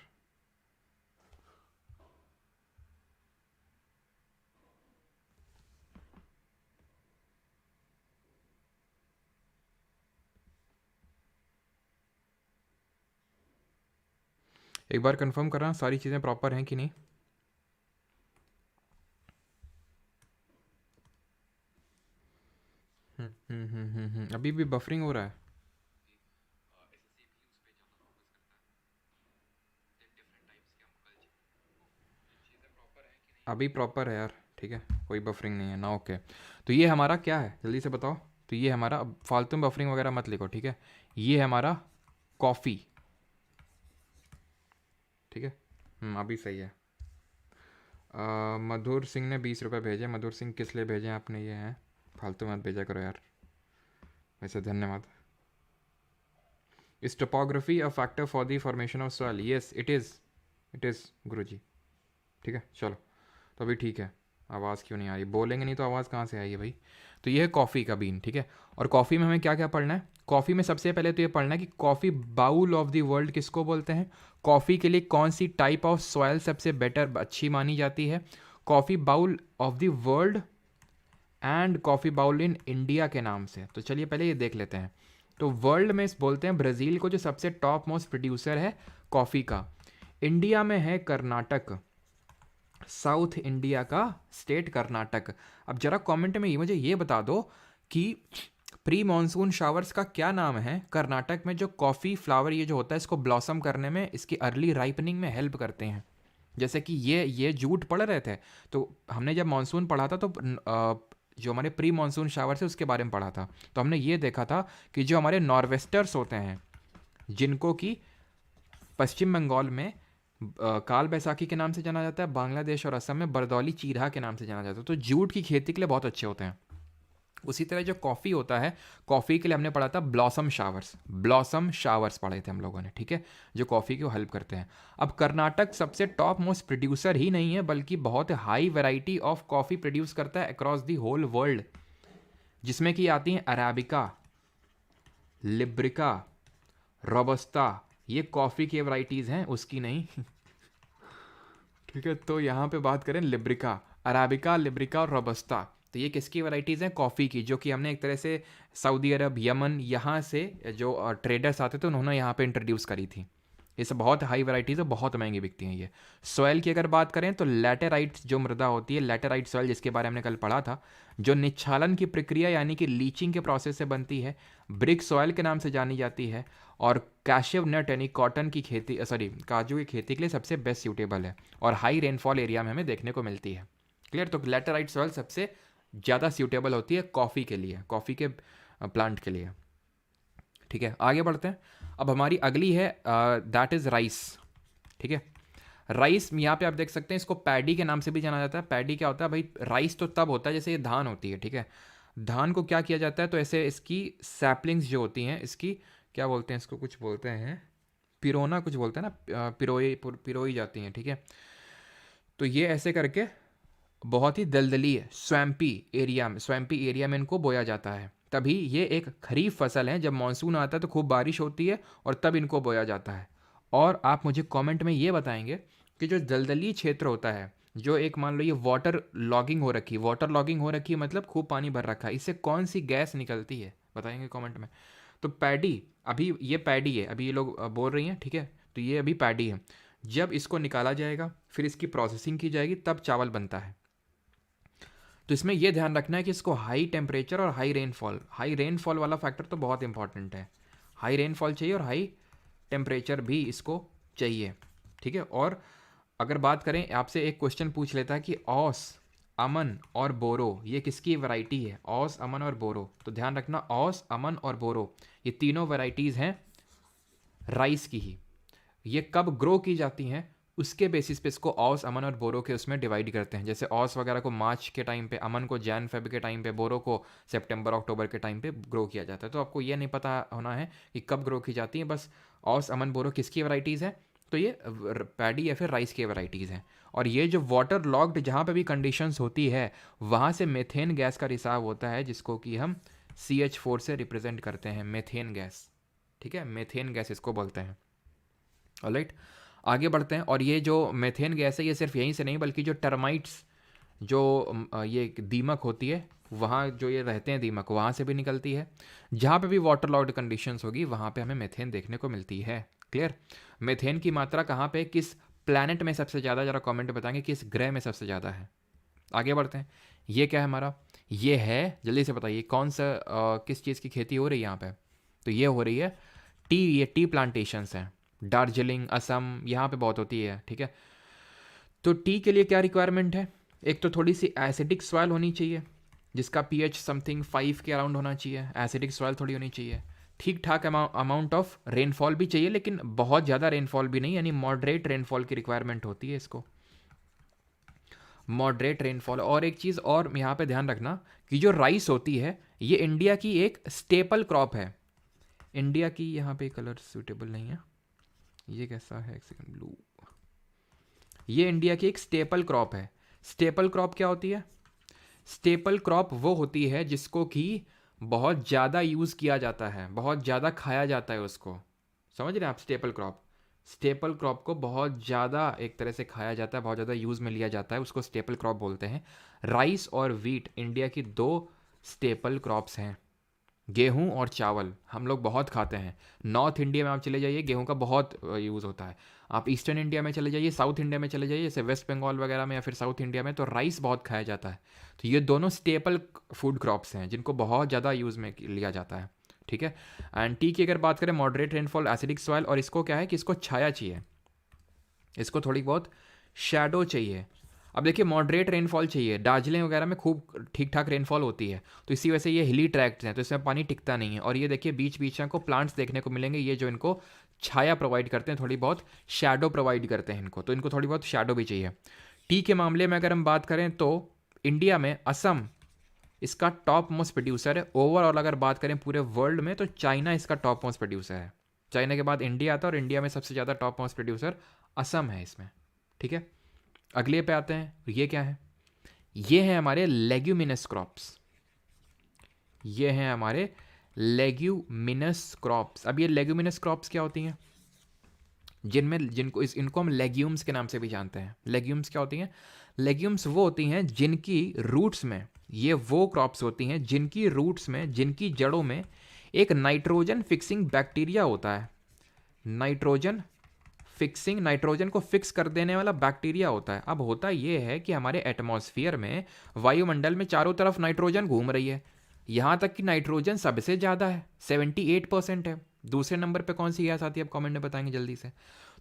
एक बार कंफर्म करना सारी चीज़ें प्रॉपर हैं कि नहीं। अभी भी बफरिंग हो रहा है। अभी प्रॉपर है यार, ठीक है, कोई बफरिंग नहीं है ना। ओके, तो ये हमारा क्या है जल्दी से बताओ। तो ये हमारा, अब फालतू में बफरिंग वगैरह मत लिखो, ठीक है। ये है हमारा कॉफ़ी, ठीक है। अभी सही है। मधुर सिंह ने 20 रुपये भेजे। मधुर सिंह किस लिए भेजे आपने? ये हैं, फालतू मत भेजा करो यार। वैसे धन्यवाद। इस topography a factor for the formation of soil? Yes it is, it is guruji, ठीक है। चलो तो अभी ठीक है। आवाज़ क्यों नहीं आ रही? बोलेंगे नहीं तो आवाज़ कहाँ से आएगी भाई? तो ये है कॉफ़ी का बीन, ठीक है। और कॉफ़ी में हमें क्या क्या पढ़ना है? कॉफ़ी में सबसे पहले तो ये पढ़ना है कि coffee bowl of the world किसको बोलते हैं। कॉफ़ी के लिए कौन सी टाइप ऑफ सॉइल सबसे बेटर अच्छी मानी जाती है। Coffee bowl of the world and coffee bowl in India के नाम से। तो चलिए पहले ये देख लेते हैं। तो वर्ल्ड में बोलते हैं ब्राज़ील को, जो सबसे टॉप मोस्ट प्रोड्यूसर है कॉफ़ी का। इंडिया में है कर्नाटक, साउथ इंडिया का स्टेट कर्नाटक। अब जरा कमेंट में मुझे ये बता दो कि प्री मॉनसून शावर्स का क्या नाम है कर्नाटक में, जो कॉफ़ी फ्लावर ये जो होता है इसको ब्लॉसम करने में, इसकी अर्ली राइपनिंग में हेल्प करते हैं। जैसे कि ये जूट पढ़ रहे थे, तो हमने जब मॉनसून पढ़ा था तो जो हमारे प्री मॉनसून शावर्स है उसके बारे में पढ़ा था। तो हमने ये देखा था कि जो हमारे नॉर्वेस्टर्स होते हैं, जिनको कि पश्चिम बंगाल में काल बैसाखी के नाम से जाना जाता है, बांग्लादेश और असम में बरदौली चीरा के नाम से जाना जाता है, तो जूट की खेती के लिए बहुत अच्छे होते हैं। उसी तरह जो कॉफ़ी होता है, कॉफ़ी के लिए हमने पढ़ा था ब्लॉसम शावर्स, ब्लॉसम शावर्स पढ़े थे हम लोगों ने, ठीक है, जो कॉफ़ी को हेल्प करते हैं। अब कर्नाटक सबसे टॉप मोस्ट प्रोड्यूसर ही नहीं है, बल्कि बहुत high variety of coffee produce करता है अक्रॉस दी होल वर्ल्ड, जिसमें कि आती हैं अराबिका, लिब्रिका, रोबस्ता। ये कॉफ़ी की वैरायटीज़ हैं, उसकी नहीं ठीक है। तो यहाँ पे बात करें लिब्रिका, अराबिका, लिब्रिका और रोबस्ता, तो ये किसकी वैरायटीज़ हैं? कॉफ़ी की, जो कि हमने एक तरह से सऊदी अरब, यमन, यहाँ से जो ट्रेडर्स आते थे उन्होंने यहाँ पे इंट्रोड्यूस करी थी, ये सब बहुत हाई वैरायटीज़ है, बहुत महंगी बिकती हैं ये। सॉइल की अगर बात करें तो लैटेराइट जो मृदा होती है, लैटेराइट सॉइल जिसके बारे में हमने कल पढ़ा था, जो निच्छालन की प्रक्रिया यानी कि लीचिंग के प्रोसेस से बनती है, ब्रिक सॉइल के नाम से जानी जाती है, और कैशिव नट यानी कॉटन की खेती, सॉरी काजू की खेती के लिए सबसे बेस्ट सूटेबल है, और हाई रेनफॉल एरिया में हमें देखने को मिलती है। क्लियर? तो लैटेराइट सॉइल सबसे ज़्यादा सूटेबल होती है कॉफ़ी के लिए, कॉफ़ी के प्लांट के लिए। ठीक है, आगे बढ़ते हैं। अब हमारी अगली है दैट इज़ राइस। ठीक है, राइस यहाँ पे आप देख सकते हैं, इसको पैडी के नाम से भी जाना जाता है। पैडी क्या होता है भाई? राइस तो तब होता है जैसे ये धान होती है। ठीक है, धान को क्या किया जाता है, तो ऐसे इसकी सैपलिंग्स जो होती हैं, इसकी क्या बोलते हैं, इसको कुछ बोलते हैं पिरोना, कुछ बोलते हैं ना, पिरोई जाती हैं। ठीक है, तो ये ऐसे करके बहुत ही दलदली स्वैम्पी एरिया में इनको बोया जाता है। तभी ये एक खरीफ फसल है, जब मानसून आता है तो खूब बारिश होती है और तब इनको बोया जाता है। और आप मुझे कमेंट में ये बताएंगे कि जो दलदली क्षेत्र होता है, जो एक मान लो ये वाटर लॉगिंग हो रखी है, मतलब खूब पानी भर रखा है, इससे कौन सी गैस निकलती है, बताएंगे कमेंट में। तो पैडी, अभी ये पैडी है, अभी ये लोग बोल रही हैं। ठीक है, तो ये अभी पैडी है। जब इसको निकाला जाएगा, फिर इसकी प्रोसेसिंग की जाएगी, तब चावल बनता है। तो इसमें यह ध्यान रखना है कि इसको हाई टेम्परेचर और हाई रेनफॉल वाला फैक्टर तो बहुत इंपॉर्टेंट है। हाई रेनफॉल चाहिए और हाई टेम्परेचर भी इसको चाहिए। ठीक है, और अगर बात करें, आपसे एक क्वेश्चन पूछ लेता है कि औस, अमन और बोरो ये किसकी वैरायटी है? औस, अमन और बोरो, तो ध्यान रखना औस, अमन और बोरो ये तीनों वैरायटीज़ हैं राइस की ही। ये कब ग्रो की जाती हैं उसके बेसिस पे इसको औस, अमन और बोरो के उसमें डिवाइड करते हैं। जैसे औस वगैरह को मार्च के टाइम पे, अमन को जैन फेब के टाइम पे, बोरो को सितंबर अक्टूबर के टाइम पे ग्रो किया जाता है। तो आपको ये नहीं पता होना है कि कब ग्रो की जाती है, बस औस, अमन, बोरो किसकी वैराइटीज़ हैं, तो ये पैडी या फिर राइस की वैराइटीज़ हैं। और ये जो वाटर लॉक्ड जहाँ पे भी कंडीशंस होती है, वहाँ से मेथेन गैस का रिसाव होता है, जिसको कि हम CH4 से रिप्रेजेंट करते हैं, मेथेन गैस। ठीक है, मेथेन गैस इसको बोलते हैं। ऑलराइट, आगे बढ़ते हैं। और ये जो मेथेन गैस है, ये सिर्फ यहीं से नहीं बल्कि जो टर्माइट्स, जो ये दीमक होती है, वहाँ जो ये रहते हैं दीमक, वहाँ से भी निकलती है। जहाँ पे भी वाटर लॉक्ड कंडीशंस होगी, वहाँ पे हमें मेथेन देखने को मिलती है। क्लियर? मेथेन की मात्रा कहाँ पे, किस प्लैनेट में सबसे ज़्यादा, ज़रा कमेंट बताएंगे किस ग्रह में सबसे ज़्यादा है। आगे बढ़ते हैं। ये क्या है हमारा? ये है, जल्दी से बताइए कौन सा किस चीज़ की खेती हो रही है यहाँ पे? तो ये हो रही है टी, ये टी प्लांटेशंस हैं। दार्जिलिंग, असम, यहाँ पे बहुत होती है। ठीक है, तो टी के लिए क्या रिक्वायरमेंट है? एक तो थोड़ी सी एसिडिक सॉइल होनी चाहिए, जिसका pH समथिंग 5 के अराउंड होना चाहिए। एसिडिक सॉइल थोड़ी होनी चाहिए। ठीक ठाक अमाउंट ऑफ रेनफॉल भी चाहिए, लेकिन बहुत ज़्यादा रेनफॉल भी नहीं, यानी मॉडरेट रेनफॉल की रिक्वायरमेंट होती है इसको, मॉडरेट रेनफॉल। और एक चीज़ और यहाँ पे ध्यान रखना कि जो राइस होती है, ये इंडिया की एक स्टेपल क्रॉप है। इंडिया की, यहाँ पे कलर सूटेबल नहीं है, ये कैसा है, एक सेकंड, ब्लू। ये इंडिया की एक स्टेपल क्रॉप है। स्टेपल क्रॉप क्या होती है? स्टेपल क्रॉप वो होती है जिसको कि बहुत ज़्यादा यूज़ किया जाता है, बहुत ज़्यादा खाया जाता है उसको। समझ रहे हैं आप? स्टेपल क्रॉप को बहुत ज़्यादा एक तरह से खाया जाता है, बहुत ज़्यादा यूज़ में लिया जाता है, उसको स्टेपल क्रॉप बोलते हैं। राइस और व्हीट इंडिया की 2 स्टेपल क्रॉप्स हैं। गेहूं और चावल हम लोग बहुत खाते हैं। नॉर्थ इंडिया में आप चले जाइए, गेहूं का बहुत यूज़ होता है। आप ईस्टर्न इंडिया में चले जाइए, साउथ इंडिया में चले जाइए, जैसे वेस्ट बंगाल वगैरह में या फिर साउथ इंडिया में, तो राइस बहुत खाया जाता है। तो ये दोनों स्टेपल फूड क्रॉप्स हैं जिनको बहुत ज़्यादा यूज़ में लिया जाता है। ठीक है, एंड टी की अगर बात करें, मॉडरेट रेनफॉल, एसिडिक सॉइल, और इसको क्या है कि इसको छाया चाहिए, इसको थोड़ी बहुत शैडो चाहिए। अब देखिए, मॉडरेट रेनफॉल चाहिए, दार्जिलिंग वगैरह में खूब ठीक ठाक रेनफॉल होती है, तो इसी वजह से ये हिली ट्रैक्ट्स हैं, तो इसमें पानी टिकता नहीं है। और ये देखिए बीच बीच में आपको प्लांट्स देखने को मिलेंगे, ये जो इनको छाया प्रोवाइड करते हैं, थोड़ी बहुत शैडो प्रोवाइड करते हैं इनको, तो इनको थोड़ी बहुत शैडो भी चाहिए। टी के मामले में अगर हम बात करें तो इंडिया में असम इसका टॉप मोस्ट प्रोड्यूसर है। ओवरऑल अगर बात करें पूरे वर्ल्ड में, तो चाइना इसका टॉप मोस्ट प्रोड्यूसर है। चाइना के बाद इंडिया आता है, और इंडिया में सबसे ज़्यादा टॉप मोस्ट प्रोड्यूसर असम है इसमें। ठीक है, अगले पे आते हैं। ये क्या है? ये हैं हमारे लेग्यूमिनस क्रॉप्स। ये हैं हमारे लेग्यूमिनस क्रॉप्स। अब ये लेग्यूमिनस क्रॉप्स क्या होती हैं? इनको हम लेग्यूम्स के नाम से भी जानते हैं। लेग्यूम्स क्या होती हैं? लेग्यूम्स वो होती हैं जिनकी रूट्स में, ये वो क्रॉप्स होती हैं जिनकी रूट्स में, जिनकी जड़ों में एक नाइट्रोजन फिक्सिंग बैक्टीरिया होता है। नाइट्रोजन फिक्सिंग, नाइट्रोजन को फिक्स कर देने वाला बैक्टीरिया होता है। अब होता ये है कि हमारे एटमॉस्फेयर में, वायुमंडल में चारों तरफ नाइट्रोजन घूम रही है, यहाँ तक कि नाइट्रोजन सबसे ज़्यादा है, 78% है। दूसरे नंबर पे कौन सी गैस आती है, आप कमेंट में बताएंगे जल्दी से।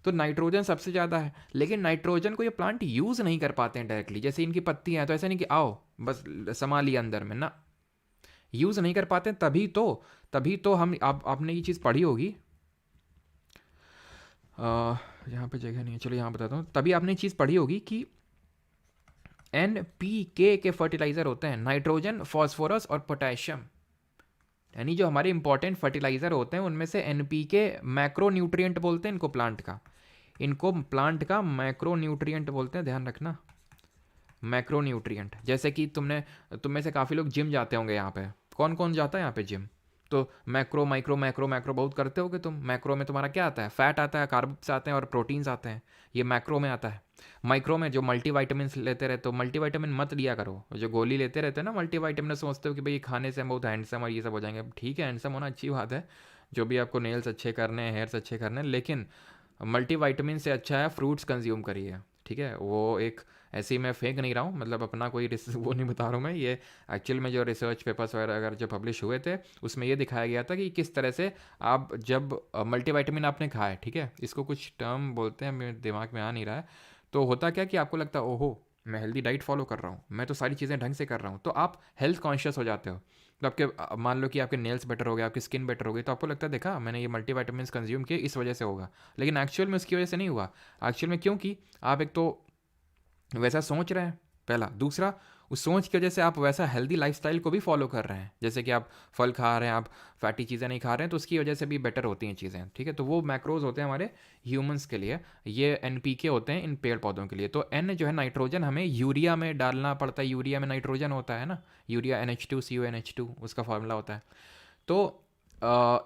तो नाइट्रोजन सबसे ज़्यादा है, लेकिन नाइट्रोजन को ये प्लांट यूज़ नहीं कर पाते हैं डायरेक्टली। जैसे इनकी पत्तियाँ हैं तो ऐसा नहीं कि आओ बस समा लिया अंदर में ना, यूज़ नहीं कर पाते। तभी तो हम आपने ये चीज़ पढ़ी होगी, यहाँ पे जगह नहीं है, चलो यहाँ बताता हूँ। तभी आपने चीज़ पढ़ी होगी कि NPK के फर्टिलाइज़र होते हैं, नाइट्रोजन, फॉस्फोरस और पोटेशियम, यानी जो हमारे इंपॉर्टेंट फर्टिलाइज़र होते हैं उनमें से NPK मैक्रो न्यूट्रिएंट बोलते हैं इनको, प्लांट का मैक्रो न्यूट्रिएंट बोलते हैं, ध्यान रखना, मैक्रो न्यूट्रिएंट। जैसे कि तुम में से काफ़ी लोग जिम जाते होंगे, यहाँ पे कौन कौन जाता है यहाँ पे जिम, तो मैक्रो माइक्रो मैक्रो मैक्रो बहुत करते होगे तुम। मैक्रो में तुम्हारा क्या आता है, फैट आता है, कार्ब्स आते हैं और प्रोटीन्स आते हैं, ये मैक्रो में आता है। माइक्रो में जो मल्टीविटामिन लेते रहते हो, मल्टीविटामिन मत लिया करो, जो गोली लेते रहते हैं ना मल्टीविटामिन, सोचते हो कि भाई ये खाने से हम बहुत हैंडसम और ये सब हो जाएंगे। ठीक है, हैंडसम होना अच्छी बात है, जो भी आपको नेल्स अच्छे करने हैं, हेयर्स अच्छे करने हैं, लेकिन मल्टीविटामिन से अच्छा है फ्रूट्स कंज्यूम करिए। ठीक है, वो एक ऐसे ही मैं फेंक नहीं रहा हूँ, मतलब अपना कोई वो नहीं बता रहा हूँ मैं, ये एक्चुअल में जो रिसर्च पेपर्स वगैरह अगर जो पब्लिश हुए थे उसमें ये दिखाया गया था कि किस तरह से आप जब मल्टीविटामिन आपने खाया, ठीक है, इसको कुछ टर्म बोलते हैं, मेरे दिमाग में आ नहीं रहा है, तो होता क्या कि आपको लगता है ओहो मैं हेल्दी डाइट फॉलो कर रहा हूँ, मैं तो सारी चीज़ें ढंग से कर रहा हूँ, तो आप हेल्थ कॉन्शियस हो जाते हो। तो आपके मान लो कि आपके नेल्स बेटर हो गए, आपकी स्किन बेटर हो गई, तो आपको लगता है देखा मैंने ये मल्टीविटामिन कंज्यूम किए इस वजह से होगा, लेकिन एक्चुअल में उसकी वजह से नहीं हुआ। एक्चुअल में क्योंकि आप एक तो वैसा सोच रहे हैं, पहला, दूसरा उस सोच की वजह से आप वैसा हेल्दी लाइफस्टाइल को भी फॉलो कर रहे हैं, जैसे कि आप फल खा रहे हैं, आप फैटी चीज़ें नहीं खा रहे हैं, तो उसकी वजह से भी बेटर होती हैं चीज़ें। ठीक है, तो वो मैक्रोज होते हैं हमारे ह्यूमंस के लिए, ये NPK होते हैं इन पेड़ पौधों के लिए। तो N जो है नाइट्रोजन हमें यूरिया में डालना पड़ता है, यूरिया में नाइट्रोजन होता है ना, यूरिया NH2CONH2 उसका फॉर्मूला होता है। तो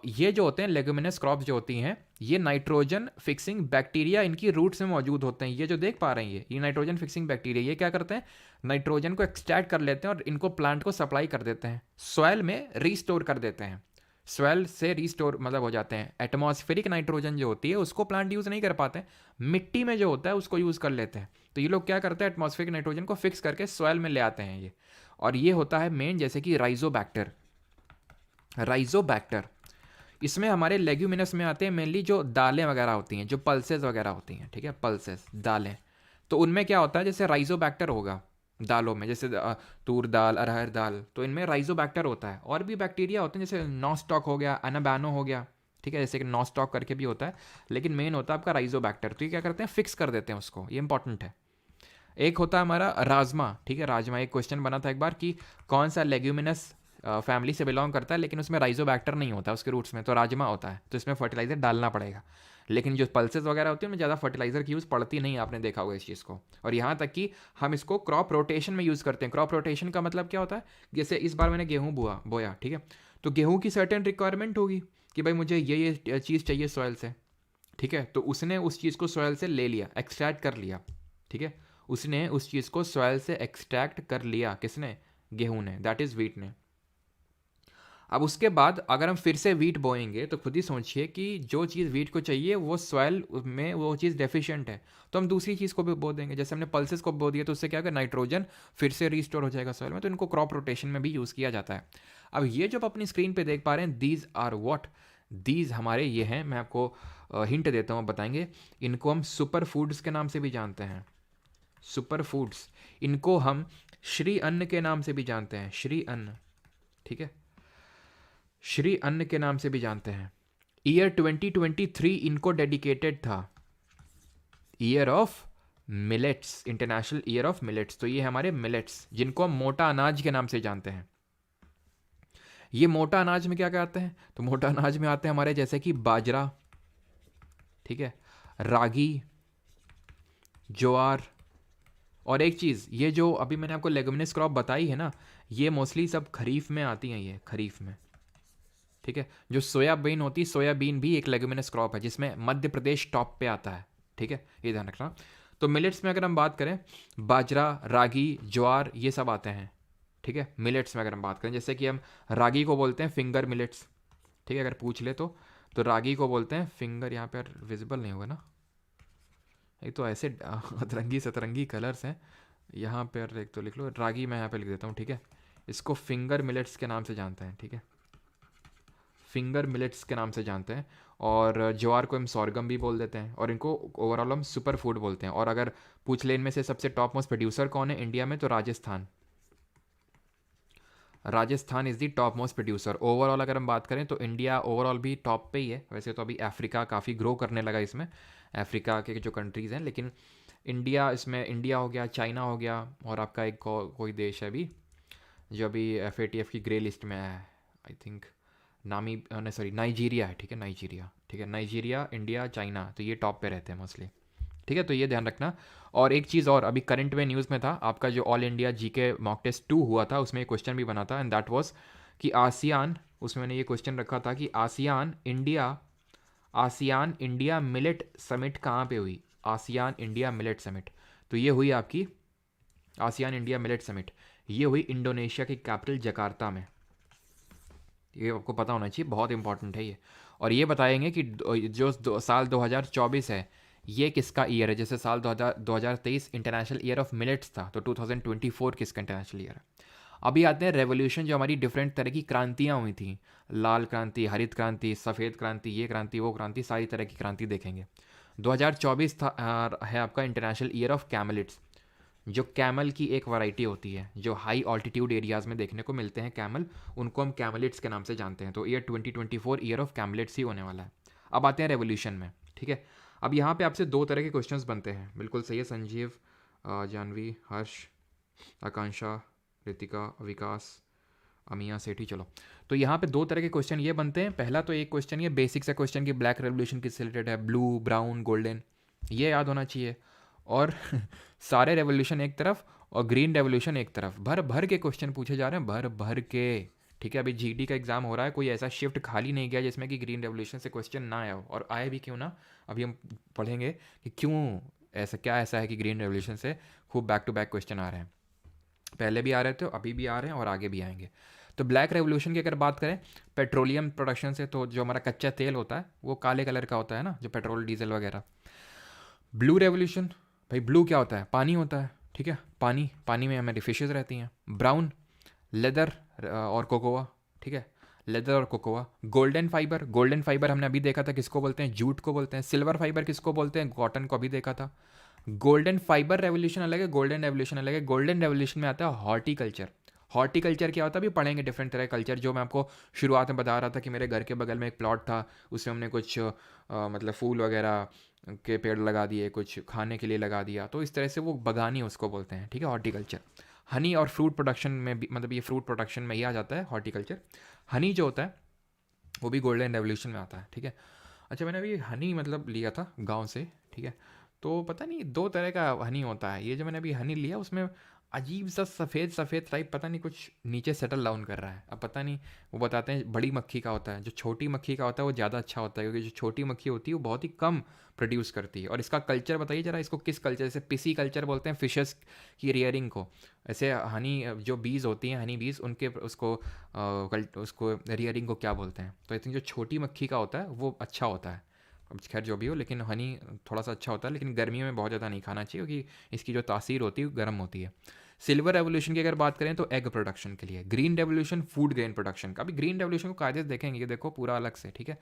ये जो होते हैं लेगुमिनस क्रॉप्स जो होती हैं, ये नाइट्रोजन फिक्सिंग बैक्टीरिया इनकी रूट्स में मौजूद होते हैं। ये जो देख पा रहे हैं ये नाइट्रोजन फिक्सिंग बैक्टीरिया, ये क्या करते हैं, नाइट्रोजन को एक्सट्रैक्ट कर लेते हैं और इनको प्लांट को सप्लाई कर देते हैं, सॉइल में रीस्टोर कर देते हैं। सॉइल से रीस्टोर मतलब हो जाते हैं। एटमॉस्फेरिक नाइट्रोजन जो होती है उसको प्लांट यूज़ नहीं कर पाते, मिट्टी में जो होता है उसको यूज़ कर लेते हैं। तो ये लोग क्या करते हैं, एटमॉस्फेरिक नाइट्रोजन को फिक्स करके सॉइल में ले आते हैं ये, और ये होता है मेन, जैसे कि राइजोबैक्टर। इसमें हमारे लेग्यूमिनस में आते हैं मेनली जो दालें वगैरह होती हैं, जो पल्सेस वगैरह होती हैं, ठीक है, पल्सेस दालें, तो उनमें क्या होता है, जैसे राइजोबैक्टर होगा दालों में, जैसे तूर दाल, अरहर दाल, तो इनमें राइजोबैक्टर होता है। और भी बैक्टीरिया होते हैं जैसे नॉस्टॉक हो गया, अनाबानो हो गया, ठीक है, जैसे कि नॉस्टॉक करके भी होता है, लेकिन मेन होता है आपका राइजोबैक्टर। तो ये क्या करते हैं, फिक्स कर देते हैं उसको, ये इंपॉर्टेंट है। एक होता है हमारा राजमा, ठीक है, राजमा एक क्वेश्चन बना था एक बार कि कौन सा लेग्यूमिनस फैमिली से बिलोंग करता है, लेकिन उसमें राइजोबैक्टर नहीं होता उसके रूट्स में, तो राजमा होता है, तो इसमें फर्टिलाइजर डालना पड़ेगा। लेकिन जो पल्सेस वगैरह होती है उनमें ज़्यादा फर्टिलाइजर की यूज़ पड़ती नहीं, आपने देखा होगा इस चीज़ को। और यहाँ तक कि हम इसको क्रॉप रोटेशन में यूज़ करते हैं। क्रॉप रोटेशन का मतलब क्या होता है, जैसे इस बार मैंने गेहूँ बोया, ठीक है, तो गेहूँ की सर्टेन रिक्वायरमेंट होगी कि भाई मुझे ये चीज़ चाहिए सॉइल से, ठीक है, तो उसने उस चीज़ को सॉइल से ले लिया, एक्सट्रैक्ट कर लिया, ठीक है, उसने उस चीज़ को सॉइल से एक्सट्रैक्ट कर लिया, किसने, गेहूँ ने, दैट इज़ वीट ने। अब उसके बाद अगर हम फिर से वीट बोएंगे तो खुद ही सोचिए कि जो चीज़ वीट को चाहिए वो सॉइल में वो चीज़ डेफिशिएंट है, तो हम दूसरी चीज़ को भी बो देंगे। जैसे हमने पल्सेस को बो दिया तो उससे क्या होगा, नाइट्रोजन फिर से रिस्टोर हो जाएगा सॉइल में, तो इनको क्रॉप रोटेशन में भी यूज़ किया जाता है। अब ये जो आप अपनी स्क्रीन पे देख पा रहे हैं, दीज आर व्हाट, दीज हमारे ये हैं, मैं आपको हिंट देता हूँ, बताएंगे। इनको हम सुपर फूड्स के नाम से भी जानते हैं, सुपर फूड्स। इनको हम श्री अन्न के नाम से भी जानते हैं, श्री अन्न, ठीक है, श्री अन्न के नाम से भी जानते हैं। ईयर 2023 इनको डेडिकेटेड था, year of millets, international year of millets. तो ये हमारे मिलेट्स, जिनको हम मोटा अनाज के नाम से जानते हैं। ये मोटा अनाज में क्या क्या आते हैं, तो मोटा अनाज में आते हैं हमारे जैसे कि बाजरा, ठीक है, रागी, ज्वार, और एक चीज़, ये जो अभी मैंने आपको लेगुमिनस क्रॉप बताई है ना, ये मोस्टली सब खरीफ में आती हैं, ये खरीफ में, ठीक है। जो सोयाबीन होती है, सोयाबीन भी एक लेगुमिनस क्रॉप है जिसमें मध्य प्रदेश टॉप पे आता है, ठीक है, ये ध्यान रखना। तो मिलेट्स में अगर हम बात करें, बाजरा, रागी, ज्वार, ये सब आते हैं, ठीक है। मिलेट्स में अगर हम बात करें, जैसे कि हम रागी को बोलते हैं फिंगर मिलेट्स, ठीक है, अगर पूछ ले तो रागी को बोलते हैं फिंगर, यहाँ पर विजिबल नहीं होगा ना, ये तो ऐसे अतरंगी सतरंगी कलर्स हैं। यहाँ पर एक तो लिख लो रागी, मैं यहाँ पे लिख देता हूँ, ठीक है। इसको फिंगर मिलेट्स के नाम से जानते हैं, ठीक है, फिंगर मिलेट्स के नाम से जानते हैं। और ज्वार को हम सॉर्गम भी बोल देते हैं, और इनको ओवरऑल हम सुपर फूड बोलते हैं। और अगर पूछ ले इनमें से सबसे टॉप मोस्ट प्रोड्यूसर कौन है इंडिया में, तो Rajasthan. Rajasthan is the top most producer. Overall अगर हम बात करें तो इंडिया ओवरऑल भी टॉप पे ही है। वैसे तो अभी अफ्रीका काफ़ी ग्रो करने लगा इसमें, अफ्रीका के जो कंट्रीज़ हैं, लेकिन इंडिया इसमें, इंडिया हो गया, चाइना हो गया, और आपका एक कोई देश है अभी जो अभी FATF की ग्रे लिस्ट में है, आई थिंक नामी, नहीं सॉरी, नाइजीरिया है, ठीक है, नाइजीरिया, ठीक है, नाइजीरिया, इंडिया, चाइना, तो ये टॉप पे रहते हैं मोस्टली, ठीक है। तो ये ध्यान रखना। और एक चीज़ और, अभी करंट में न्यूज़ में था, आपका जो all India GK mock test 2 हुआ था, उसमें एक क्वेश्चन भी बना था, एंड दैट वाज कि आसियान, उसमें मैंने ये क्वेश्चन रखा था कि आसियान इंडिया मिलेट समिट कहाँ पे हुई, आसियान इंडिया मिलेट समिट। तो ये हुई आपकी आसियान इंडिया मिलेट समिट, ये हुई इंडोनेशिया की कैपिटल जकार्ता में। ये आपको पता होना चाहिए, बहुत इंपॉर्टेंट है ये। और ये बताएंगे कि साल 2024 है, ये किसका ईयर है। जैसे साल 2023 इंटरनेशनल ईयर ऑफ मिलेट्स था, तो 2024 किसका इंटरनेशनल ईयर है। अभी आते हैं रेवोल्यूशन, जो हमारी डिफरेंट तरह की क्रांतियाँ हुई थी, लाल क्रांति, हरित क्रांति, सफ़ेद क्रांति, ये क्रांति, वो क्रांति, सारी तरह की क्रांति देखेंगे। 2024 था, है आपका इंटरनेशनल ईयर ऑफ कैमलिट्स। जो कैमल की एक वैरायटी होती है, जो हाई ऑल्टीट्यूड एरियाज़ में देखने को मिलते हैं कैमल, उनको हम कैमलिट्स के नाम से जानते हैं। तो ईयर 2024 ईयर ऑफ कैमलिट्स ही होने वाला है। अब आते हैं रेवोल्यूशन में, ठीक है। अब यहाँ पे आपसे दो तरह के क्वेश्चंस बनते हैं, बिल्कुल सही है संजीव, जानवी, हर्ष, आकांक्षा, रितिका, विकास, अमिया सेठी। चलो, तो यहाँ पे दो तरह के क्वेश्चन ये बनते हैं। पहला तो एक क्वेश्चन ये बेसिक सा क्वेश्चन कि ब्लैक रेवोल्यूशन किससे रिलेटेड है, ब्लू, ब्राउन, गोल्डन, ये याद होना चाहिए। और सारे रेवोल्यूशन एक तरफ और ग्रीन रेवोल्यूशन एक तरफ, भर भर के क्वेश्चन पूछे जा रहे हैं, भर भर के, ठीक है। अभी GD का एग्जाम हो रहा है, कोई ऐसा शिफ्ट खाली नहीं गया जिसमें कि ग्रीन रेवोल्यूशन से क्वेश्चन ना आया हो, और आए भी क्यों ना, अभी हम पढ़ेंगे कि क्यों ऐसा, क्या ऐसा है कि ग्रीन रेवोल्यूशन से खूब बैक टू बैक क्वेश्चन आ रहे हैं। पहले भी आ रहे थे, अभी भी आ रहे हैं, और आगे भी आएंगे। तो ब्लैक रेवोल्यूशन की अगर बात करें पेट्रोलियम प्रोडक्शन से, तो जो हमारा कच्चा तेल होता है वो काले कलर का होता है ना, जो पेट्रोल डीजल वगैरह। ब्लू रेवोल्यूशन, भाई ब्लू क्या होता है, पानी होता है, ठीक है, पानी, पानी में हमारी फिशेज रहती हैं। ब्राउन, लेदर और कोकोआ, ठीक है, लेदर और cocoa. Golden fibre, golden fibre हमने अभी देखा था किसको बोलते हैं, जूट को बोलते हैं। सिल्वर फाइबर किसको बोलते हैं, कॉटन को अभी देखा था। गोल्डन फाइबर रेवोल्यूशन अलग है, गोल्डन रेवोल्यूशन अलग है। गोल्डन रेवोल्यूशन में आता है हॉर्टिकल्चर। हॉर्टिकल्चर क्या होता है, अभी पढ़ेंगे डिफरेंट तरह का कल्चर। जो मैं आपको शुरुआत में बता रहा था कि मेरे घर के बगल में एक प्लॉट था, उसमें हमने कुछ मतलब फूल वगैरह के पेड़ लगा दिए, कुछ खाने के लिए लगा दिया, तो इस तरह से वो बगानी उसको बोलते हैं, ठीक है, हॉर्टिकल्चर। हनी और फ्रूट प्रोडक्शन में भी, मतलब ये फ्रूट प्रोडक्शन में ही आ जाता है हॉर्टिकल्चर। हनी जो होता है वो भी गोल्डन रेवोल्यूशन में आता है, ठीक है। अच्छा, मैंने अभी हनी मतलब लिया था गांव से, ठीक है। तो पता नहीं दो तरह का हनी होता है, ये जो मैंने अभी हनी लिया उसमें अजीब सा सफ़ेद सफ़ेद टाइप, पता नहीं कुछ नीचे सेटल डाउन कर रहा है। अब पता नहीं, वो बताते हैं बड़ी मक्खी का होता है, जो छोटी मक्खी का होता है वो ज़्यादा अच्छा होता है, क्योंकि जो छोटी मक्खी होती है वो बहुत ही कम प्रोड्यूस करती है। और इसका कल्चर बताइए जरा, इसको किस कल्चर से, पिसी कल्चर बोलते हैं फिशेस की रियरिंग को। ऐसे हनी जो बीज होती हैं, हनी बीज, उनके उसको रियरिंग को क्या बोलते हैं। तो आई थिंक जो छोटी मक्खी का होता है वो अच्छा होता है। अब खैर जो भी हो, लेकिन हनी थोड़ा सा अच्छा होता है, लेकिन गर्मियों में बहुत ज़्यादा नहीं खाना चाहिए, क्योंकि इसकी जो तासीर होती है वो गर्म होती है। सिल्वर रेवोल्यूशन की अगर बात करें तो एग प्रोडक्शन के लिए। Green revolution food grain production का। अभी ग्रीन रेवोल्यूशन को कायदे से देखेंगे, ये देखो पूरा अलग से, ठीक है।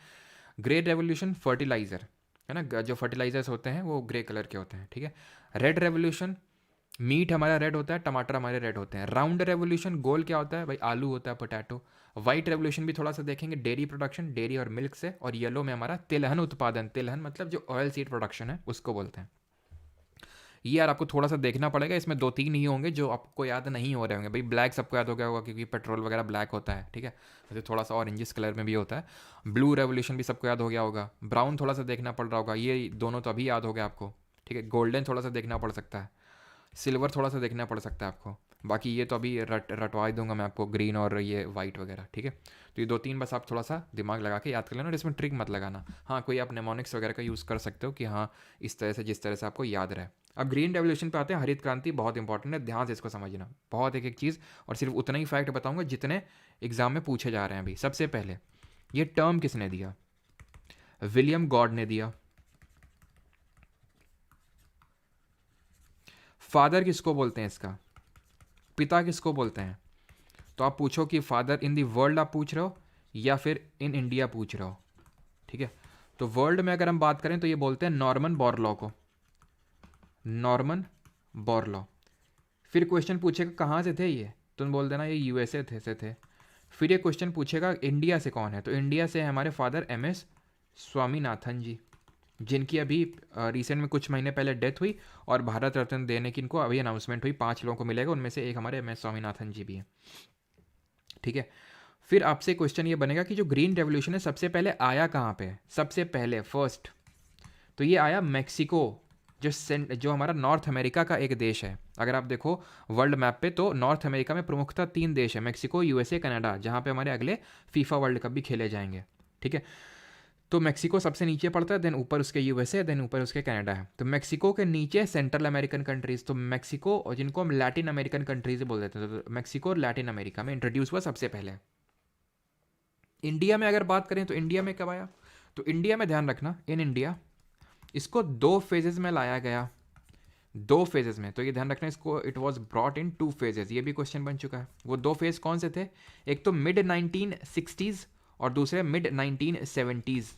ग्रे रेवोल्यूशन फर्टिलाइजर, है ना, जो फर्टिलाइजर्स होते हैं वो ग्रे कलर के होते हैं, ठीक है। रेड रेवोल्यूशन, मीट हमारा रेड होता है, टमाटर हमारे रेड होते हैं। राउंड रेवोल्यूशन, गोल क्या होता है भाई, आलू होता है, पोटैटो। वाइट रेवोल्यूशन भी थोड़ा सा देखेंगे, डेयरी प्रोडक्शन, डेयरी और मिल्क से। और येलो में हमारा तिलहन उत्पादन, तिलहन मतलब जो ऑयल सीड प्रोडक्शन है उसको बोलते हैं। ये यार आपको थोड़ा सा देखना पड़ेगा, इसमें दो तीन ही होंगे जो आपको याद नहीं हो रहे होंगे। भाई ब्लैक सबको याद हो गया होगा क्योंकि पेट्रोल वगैरह ब्लैक होता है, ठीक है। वैसे थोड़ा सा ऑरेंजिस कलर में भी होता है। ब्लू रेवोल्यूशन भी सबको याद हो गया होगा। ब्राउन थोड़ा सा देखना पड़ रहा होगा, ये दोनों तो अभी याद हो गया आपको, ठीक है। गोल्डन थोड़ा सा देखना पड़ सकता है, सिल्वर थोड़ा सा देखना पड़ सकता है आपको। बाकी ये तो अभी रटवा ही दूंगा मैं आपको, ग्रीन और ये वाइट वगैरह, ठीक है। तो ये दो तीन बस आप थोड़ा सा दिमाग लगा के याद कर लेना, और इसमें ट्रिक मत लगाना। हाँ, कोई आप नेमोनिक्स वगैरह का यूज़ कर सकते हो कि हाँ इस तरह से, जिस तरह से आपको याद रहे। अब ग्रीन रेवोल्यूशन पे आते हैं। हरित क्रांति बहुत इंपॉर्टेंट है, ध्यान से इसको समझना, बहुत एक एक चीज़, और सिर्फ उतना ही फैक्ट बताऊंगा जितने एग्जाम में पूछे जा रहे हैं अभी। सबसे पहले ये टर्म किसने दिया, विलियम गॉड ने दिया, फादर किसको बोलते हैं इसका, पिता किसको बोलते हैं? तो आप पूछो कि फादर इन दी वर्ल्ड आप पूछ रहे हो या फिर इन इंडिया पूछ रहे हो, ठीक है। तो वर्ल्ड में अगर हम बात करें तो ये बोलते हैं नॉर्मन बोरलॉ को, नॉर्मन बोरलॉ। फिर क्वेश्चन पूछेगा कहाँ से थे ये, तुम बोल देना ये यूएसए से थे। फिर ये क्वेश्चन पूछेगा इंडिया से कौन है, तो इंडिया से है हमारे फादर एमएस स्वामीनाथन जी, जिनकी अभी रिसेंट में कुछ महीने पहले डेथ हुई और भारत रत्न देने की इनको अभी अनाउंसमेंट हुई, 5 लोगों को मिलेगा, उनमें से एक हमारे एमएस स्वामीनाथन जी भी हैं, ठीक है। फिर आपसे क्वेश्चन ये बनेगा कि जो ग्रीन रेवोल्यूशन है सबसे पहले आया कहाँ पे, सबसे पहले फर्स्ट, तो ये आया मैक्सिको, जो हमारा नॉर्थ अमेरिका का एक देश है। अगर आप देखो वर्ल्ड मैप पे तो नॉर्थ अमेरिका में प्रमुखतः 3 देश है, मैक्सिको, यूएसए, कनाडा, जहाँ पे हमारे अगले फीफा वर्ल्ड कप भी खेले जाएंगे, ठीक है। तो मैक्सिको सबसे नीचे पड़ता है, देन ऊपर उसके यूएसए, देन ऊपर उसके कनाडा है। तो मैक्सिको के नीचे सेंट्रल अमेरिकन कंट्रीज, तो मैक्सिको और जिनको हम लैटिन अमेरिकन कंट्रीज बोल देते हैं, तो मैक्सिको और लैटिन अमेरिका में इंट्रोड्यूस हुआ सबसे पहले। इंडिया में अगर बात करें तो इंडिया में कब आया, तो इंडिया में ध्यान रखना इन इंडिया इसको 2 फेजेस में लाया गया, 2 फेजेस में, तो ये ध्यान रखना इसको, it was brought in 2 phases, ये भी क्वेश्चन बन चुका है। वो 2 फेज कौन से थे, एक तो मिड 1960s और दूसरे मिड 1970s।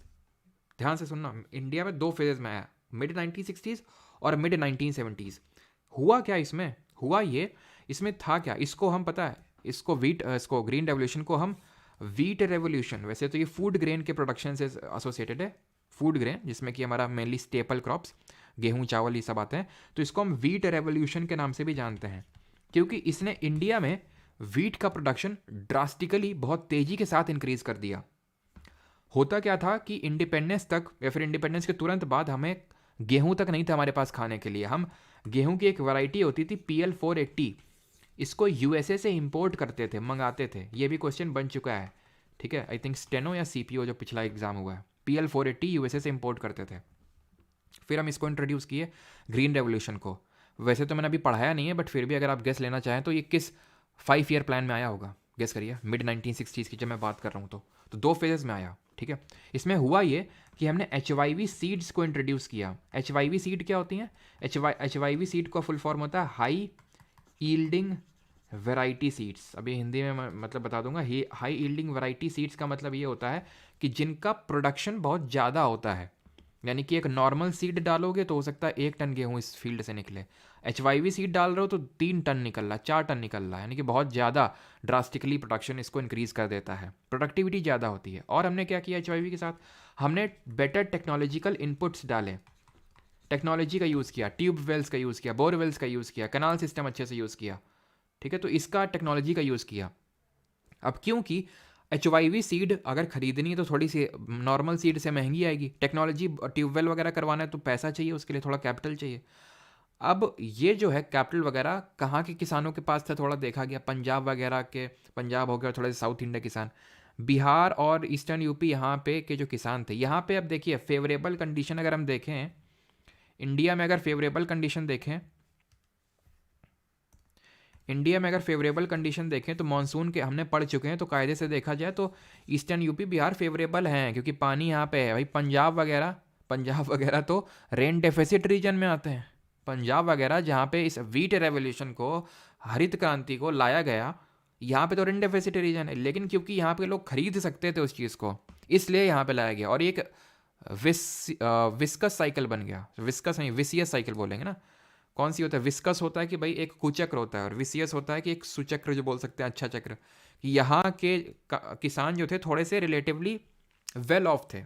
ध्यान से सुनना, इंडिया में 2 फेजेस में आया, मिड 1960s और मिड 1970s। हुआ क्या इसमें, हुआ ये, इसमें था क्या, इसको हम पता है, इसको ग्रीन रेवोल्यूशन को हम वीट रेवोल्यूशन, वैसे तो ये फूड ग्रेन के प्रोडक्शन से एसोसिएटेड है, फूड ग्रेन जिसमें कि हमारा मेनली स्टेपल क्रॉप्स गेहूं चावल ये सब आते हैं, तो इसको हम वीट रेवोल्यूशन के नाम से भी जानते हैं, क्योंकि इसने इंडिया में वीट का प्रोडक्शन ड्रास्टिकली बहुत तेजी के साथ इंक्रीज कर दिया। होता क्या था कि इंडिपेंडेंस तक या फिर इंडिपेंडेंस के तुरंत बाद हमें गेहूं तक नहीं था हमारे पास खाने के लिए, हम गेहूं की एक वैरायटी होती थी PL480, इसको यूएसए से इंपोर्ट करते थे, मंगाते थे, ये भी क्वेश्चन बन चुका है, ठीक है। आई थिंक स्टेनो या सीपीओ जो पिछला एग्जाम हुआ है, PL480 यूएसए से इंपोर्ट करते थे। फिर हम इसको इंट्रोड्यूस किए ग्रीन रेवोल्यूशन को, वैसे तो मैंने अभी पढ़ाया नहीं है, बट फिर भी अगर आप गेस लेना चाहें तो ये किस 5 ईयर प्लान में आया होगा, गेस करिए। मिड 1960s की जब मैं बात कर रहा हूँ तो 2 फेजेस में आया, ठीक है। इसमें हुआ ये कि हमने HYV सीड्स को इंट्रोड्यूस किया। HYV सीड क्या होती हैं, HYV सीड का फुल फॉर्म होता है हाई ईल्डिंग वैरायटी सीड्स। अभी हिंदी में मतलब बता दूंगा, हाई ईल्डिंग वैरायटी सीड्स का मतलब ये होता है कि जिनका प्रोडक्शन बहुत ज़्यादा होता है, यानी कि एक नॉर्मल सीड डालोगे तो हो सकता है 1 टन गेहूँ इस फील्ड से निकले, HYV सीड डाल रहे हो तो 3 टन निकल रहा, 4 टन निकल रहा है, यानी कि बहुत ज़्यादा ड्रास्टिकली प्रोडक्शन इसको इंक्रीज़ कर देता है, प्रोडक्टिविटी ज़्यादा होती है। और हमने क्या किया HYV के साथ, हमने बेटर टेक्नोलॉजिकल इनपुट्स डाले, टेक्नोलॉजी का यूज़ किया, ट्यूब वेल्स का यूज़ किया, बोर वेल्स का यूज़ किया, कनाल सिस्टम अच्छे से यूज़ किया, ठीक है। तो इसका टेक्नोलॉजी का यूज़ किया। अब क्योंकि HYV सीड अगर खरीदनी है तो थोड़ी सी नॉर्मल सीड से महंगी आएगी, टेक्नोलॉजी ट्यूबवेल वगैरह करवाना है तो पैसा चाहिए, उसके लिए थोड़ा कैपिटल चाहिए। अब ये जो है कैपिटल वगैरह कहाँ के किसानों के पास था, थोड़ा देखा गया पंजाब वगैरह के, पंजाब हो गया, थोड़े साउथ इंडिया किसान, बिहार और ईस्टर्न यूपी यहाँ पे के जो किसान थे, यहाँ पे अब देखिए फेवरेबल कंडीशन अगर हम देखें इंडिया में, अगर फेवरेबल कंडीशन देखें इंडिया में, अगर फेवरेबल कंडीशन देखें तो मानसून के हमने पढ़ चुके हैं, तो कायदे से देखा जाए तो ईस्टर्न यूपी बिहार फेवरेबल हैं, क्योंकि पानी यहाँ पे है। भाई पंजाब वगैरह तो रेन डेफिसिट रीजन में आते हैं, पंजाब वगैरह जहाँ पे इस वीट रेवोल्यूशन को, हरित क्रांति को लाया गया, यहाँ पे तो रेन डेफिसिट रीजन है, लेकिन क्योंकि यहाँ पे लोग खरीद सकते थे उस चीज़ को, इसलिए यहाँ पे लाया गया। और एक विस्कस साइकिल बन गया, विस्कस नहीं विसियस साइकिल बोलेंगे ना, कौन सी होता है, विस्कस होता है कि भाई एक कुचक्र होता है, और विसियस होता है कि एक सुचक्र जो बोल सकते हैं, अच्छा चक्र, कि यहाँ के किसान जो थे थोड़े से रिलेटिवली वेल ऑफ थे,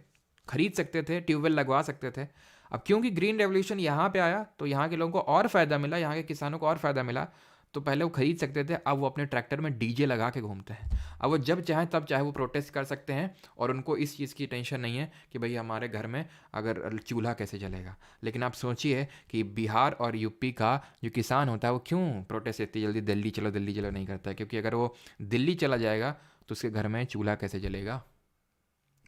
खरीद सकते थे, ट्यूबवेल लगवा सकते थे। अब क्योंकि ग्रीन रेवोल्यूशन यहाँ पे आया तो यहाँ के लोगों को और फ़ायदा मिला, यहाँ के किसानों को और फ़ायदा मिला, तो पहले वो खरीद सकते थे, अब वो अपने ट्रैक्टर में डीजे लगा के घूमते हैं। अब वो जब चाहे तब चाहे वो प्रोटेस्ट कर सकते हैं, और उनको इस चीज़ की टेंशन नहीं है कि भाई हमारे घर में अगर चूल्हा कैसे जलेगा। लेकिन आप सोचिए कि बिहार और यूपी का जो किसान होता है वो क्यों प्रोटेस्ट इतनी जल्दी दिल्ली चलो नहीं करता है, क्योंकि अगर वो दिल्ली चला जाएगा तो उसके घर में चूल्हा कैसे जलेगा।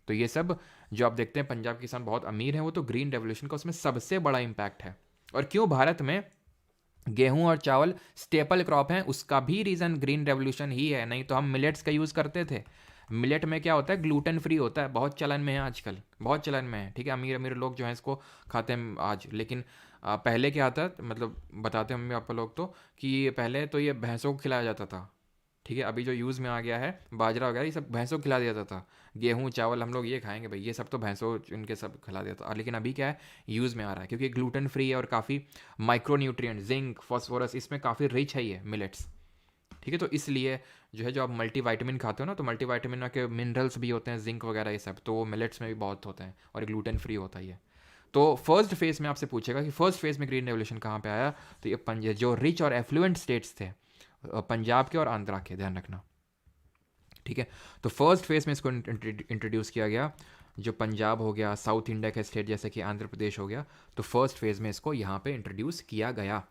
तो ये सब जो आप देखते हैं पंजाब किसान बहुत अमीर हैं, वो तो ग्रीन रेवोल्यूशन का उसमें सबसे बड़ा इम्पैक्ट है। और क्यों भारत में गेहूं और चावल स्टेपल क्रॉप हैं, उसका भी रीज़न ग्रीन रेवोल्यूशन ही है, नहीं तो हम मिलेट्स का यूज़ करते थे, मिलेट में क्या होता है, ग्लूटेन फ्री होता है, बहुत चलन में है आजकल, बहुत चलन में है, ठीक है। अमीर अमीर लोग जो हैं इसको खाते हैं आज, लेकिन पहले क्या आता, मतलब बताते हैं मम्मी पापा लोग तो, कि पहले तो ये भैंसों को खिलाया जाता था, ठीक है। अभी जो यूज़ में आ गया है बाजरा वगैरह, ये सब भैंसों को खिला दिया जाता था। गेहूँ चावल हम लोग ये खाएंगे भाई, ये सब तो भैंसों इनके सब खिला दिया था। लेकिन अभी क्या है, यूज़ में आ रहा है क्योंकि ग्लूटेन फ्री है और काफ़ी माइक्रोन्यूट्रिएंट, जिंक, फॉस्फोरस इसमें काफ़ी रिच है ये मिलेट्स, ठीक है। तो इसलिए जो है, जो आप मल्टीविटामिन खाते हो ना, तो मल्टीविटामिन के मिनरल्स भी होते हैं, जिंक वगैरह ये सब, तो वो मिलेट्स में भी बहुत होते हैं और ग्लूटेन फ्री होता है ये। तो फर्स्ट फेज में आपसे पूछेगा कि फर्स्ट फेज में ग्रीन रेवोल्यूशन कहाँ पे आया, तो ये जो रिच और एफ्लुएंट स्टेट्स थे, पंजाब के और आंध्रा के, ध्यान रखना, ठीक है। तो फर्स्ट फेज में इसको इंट्रोड्यूस किया गया, जो पंजाब हो गया, साउथ इंडिया के स्टेट जैसे कि आंध्र प्रदेश हो गया, तो फर्स्ट फेज में इसको यहाँ पे इंट्रोड्यूस किया गया।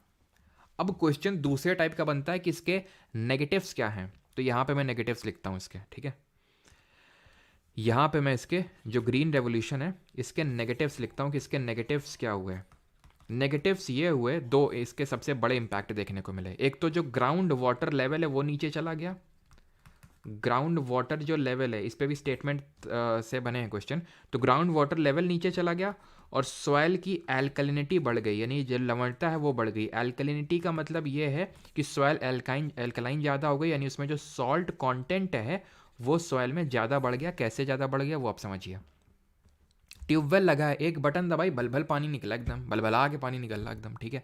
अब क्वेश्चन दूसरे टाइप का बनता है कि इसके नेगेटिव्स क्या हैं, तो यहाँ पे मैं नेगेटिव्स लिखता हूँ इसके, ठीक है। यहाँ पे मैं इसके जो ग्रीन रेवोल्यूशन है इसके नेगेटिव्स लिखता हूँ कि इसके नेगेटिव्स क्या हुए। नेगेटिव्स ये हुए, दो इसके सबसे बड़े इंपैक्ट देखने को मिले। एक तो जो ग्राउंड वाटर लेवल है वो नीचे चला गया, ग्राउंड वाटर जो लेवल है, इस पे भी स्टेटमेंट से बने हैं क्वेश्चन, तो ग्राउंड वाटर लेवल नीचे चला गया और सॉइल की एल्कलिनिटी बढ़ गई, यानी जो लवणता है वो बढ़ गई। एल्कलिनिटी का मतलब ये है कि सॉइल एल्कलाइन ज़्यादा हो गई, यानी उसमें जो सॉल्ट कंटेंट है वो सॉइल में ज़्यादा बढ़ गया। कैसे ज़्यादा बढ़ गया वो आप समझिए। ट्यूबवेल लगा है, एक बटन दबाई, बलबल पानी निकला, एकदम बलबला के पानी निकल रहा एकदम, ठीक है।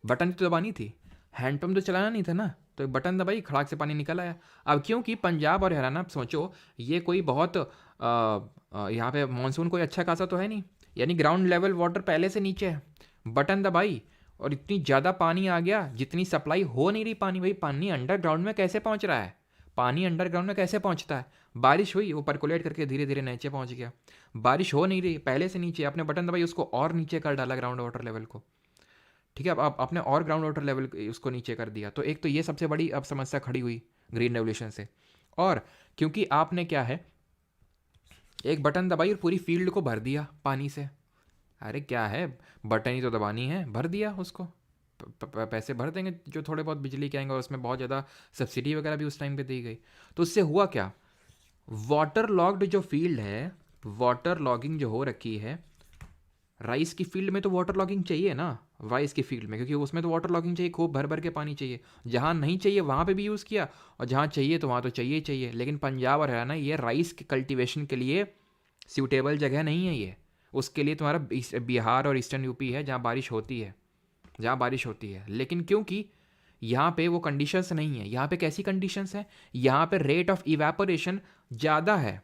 बटन तो दबानी थी, हैंडपम्प तो चलाना नहीं था ना, तो बटन दबाई, खड़ाक से पानी निकल आया। अब क्योंकि पंजाब और हरियाणा, सोचो ये कोई बहुत यहाँ पे मानसून कोई अच्छा खासा तो है नहीं, यानी ग्राउंड लेवल वाटर पहले से नीचे है, बटन दबाई और इतनी ज़्यादा पानी आ गया जितनी सप्लाई हो नहीं रही पानी। भाई पानी अंडरग्राउंड में कैसे पहुँच रहा है, पानी अंडरग्राउंड में कैसे पहुँचता है, बारिश हुई वो परकोलेट करके धीरे धीरे नीचे पहुँच गया। बारिश हो नहीं रही, पहले से नीचे, आपने बटन दबाई उसको और नीचे कर डाला ग्राउंड वाटर लेवल को, ठीक है। अब आप आपने और ग्राउंड वाटर लेवल उसको नीचे कर दिया, तो एक तो ये सबसे बड़ी अब समस्या खड़ी हुई ग्रीन रेवोल्यूशन से। और क्योंकि आपने क्या है, एक बटन दबाई और पूरी फील्ड को भर दिया पानी से। अरे क्या है, बटन ही तो दबानी है, भर दिया उसको, पैसे भर देंगे जो थोड़े बहुत बिजली के आएंगे, और उसमें बहुत ज़्यादा सब्सिडी वगैरह भी उस टाइम पे दी गई। तो उससे हुआ क्या, वाटर लॉग्ड जो फील्ड है, वाटर लॉगिंग जो हो रखी है, राइस की फील्ड में तो वाटर लॉगिंग चाहिए ना, राइस की फील्ड में, क्योंकि उसमें तो वाटर लॉगिंग चाहिए, खूब भर भर के पानी चाहिए। जहाँ नहीं चाहिए वहाँ पे भी यूज़ किया, और जहाँ चाहिए तो वहाँ तो चाहिए ही चाहिए। लेकिन पंजाब और हरियाणा ये राइस के कल्टीवेशन के लिए सूटेबल जगह नहीं है ये। उसके लिए तुम्हारा बिहार और ईस्टर्न यूपी है जहाँ बारिश होती है, जहाँ बारिश होती है। लेकिन क्योंकि यहाँ पे वो कंडीशंस नहीं है, यहाँ पे कैसी कंडीशंस है, यहाँ पे रेट ऑफ इवेपोरेशन ज़्यादा है,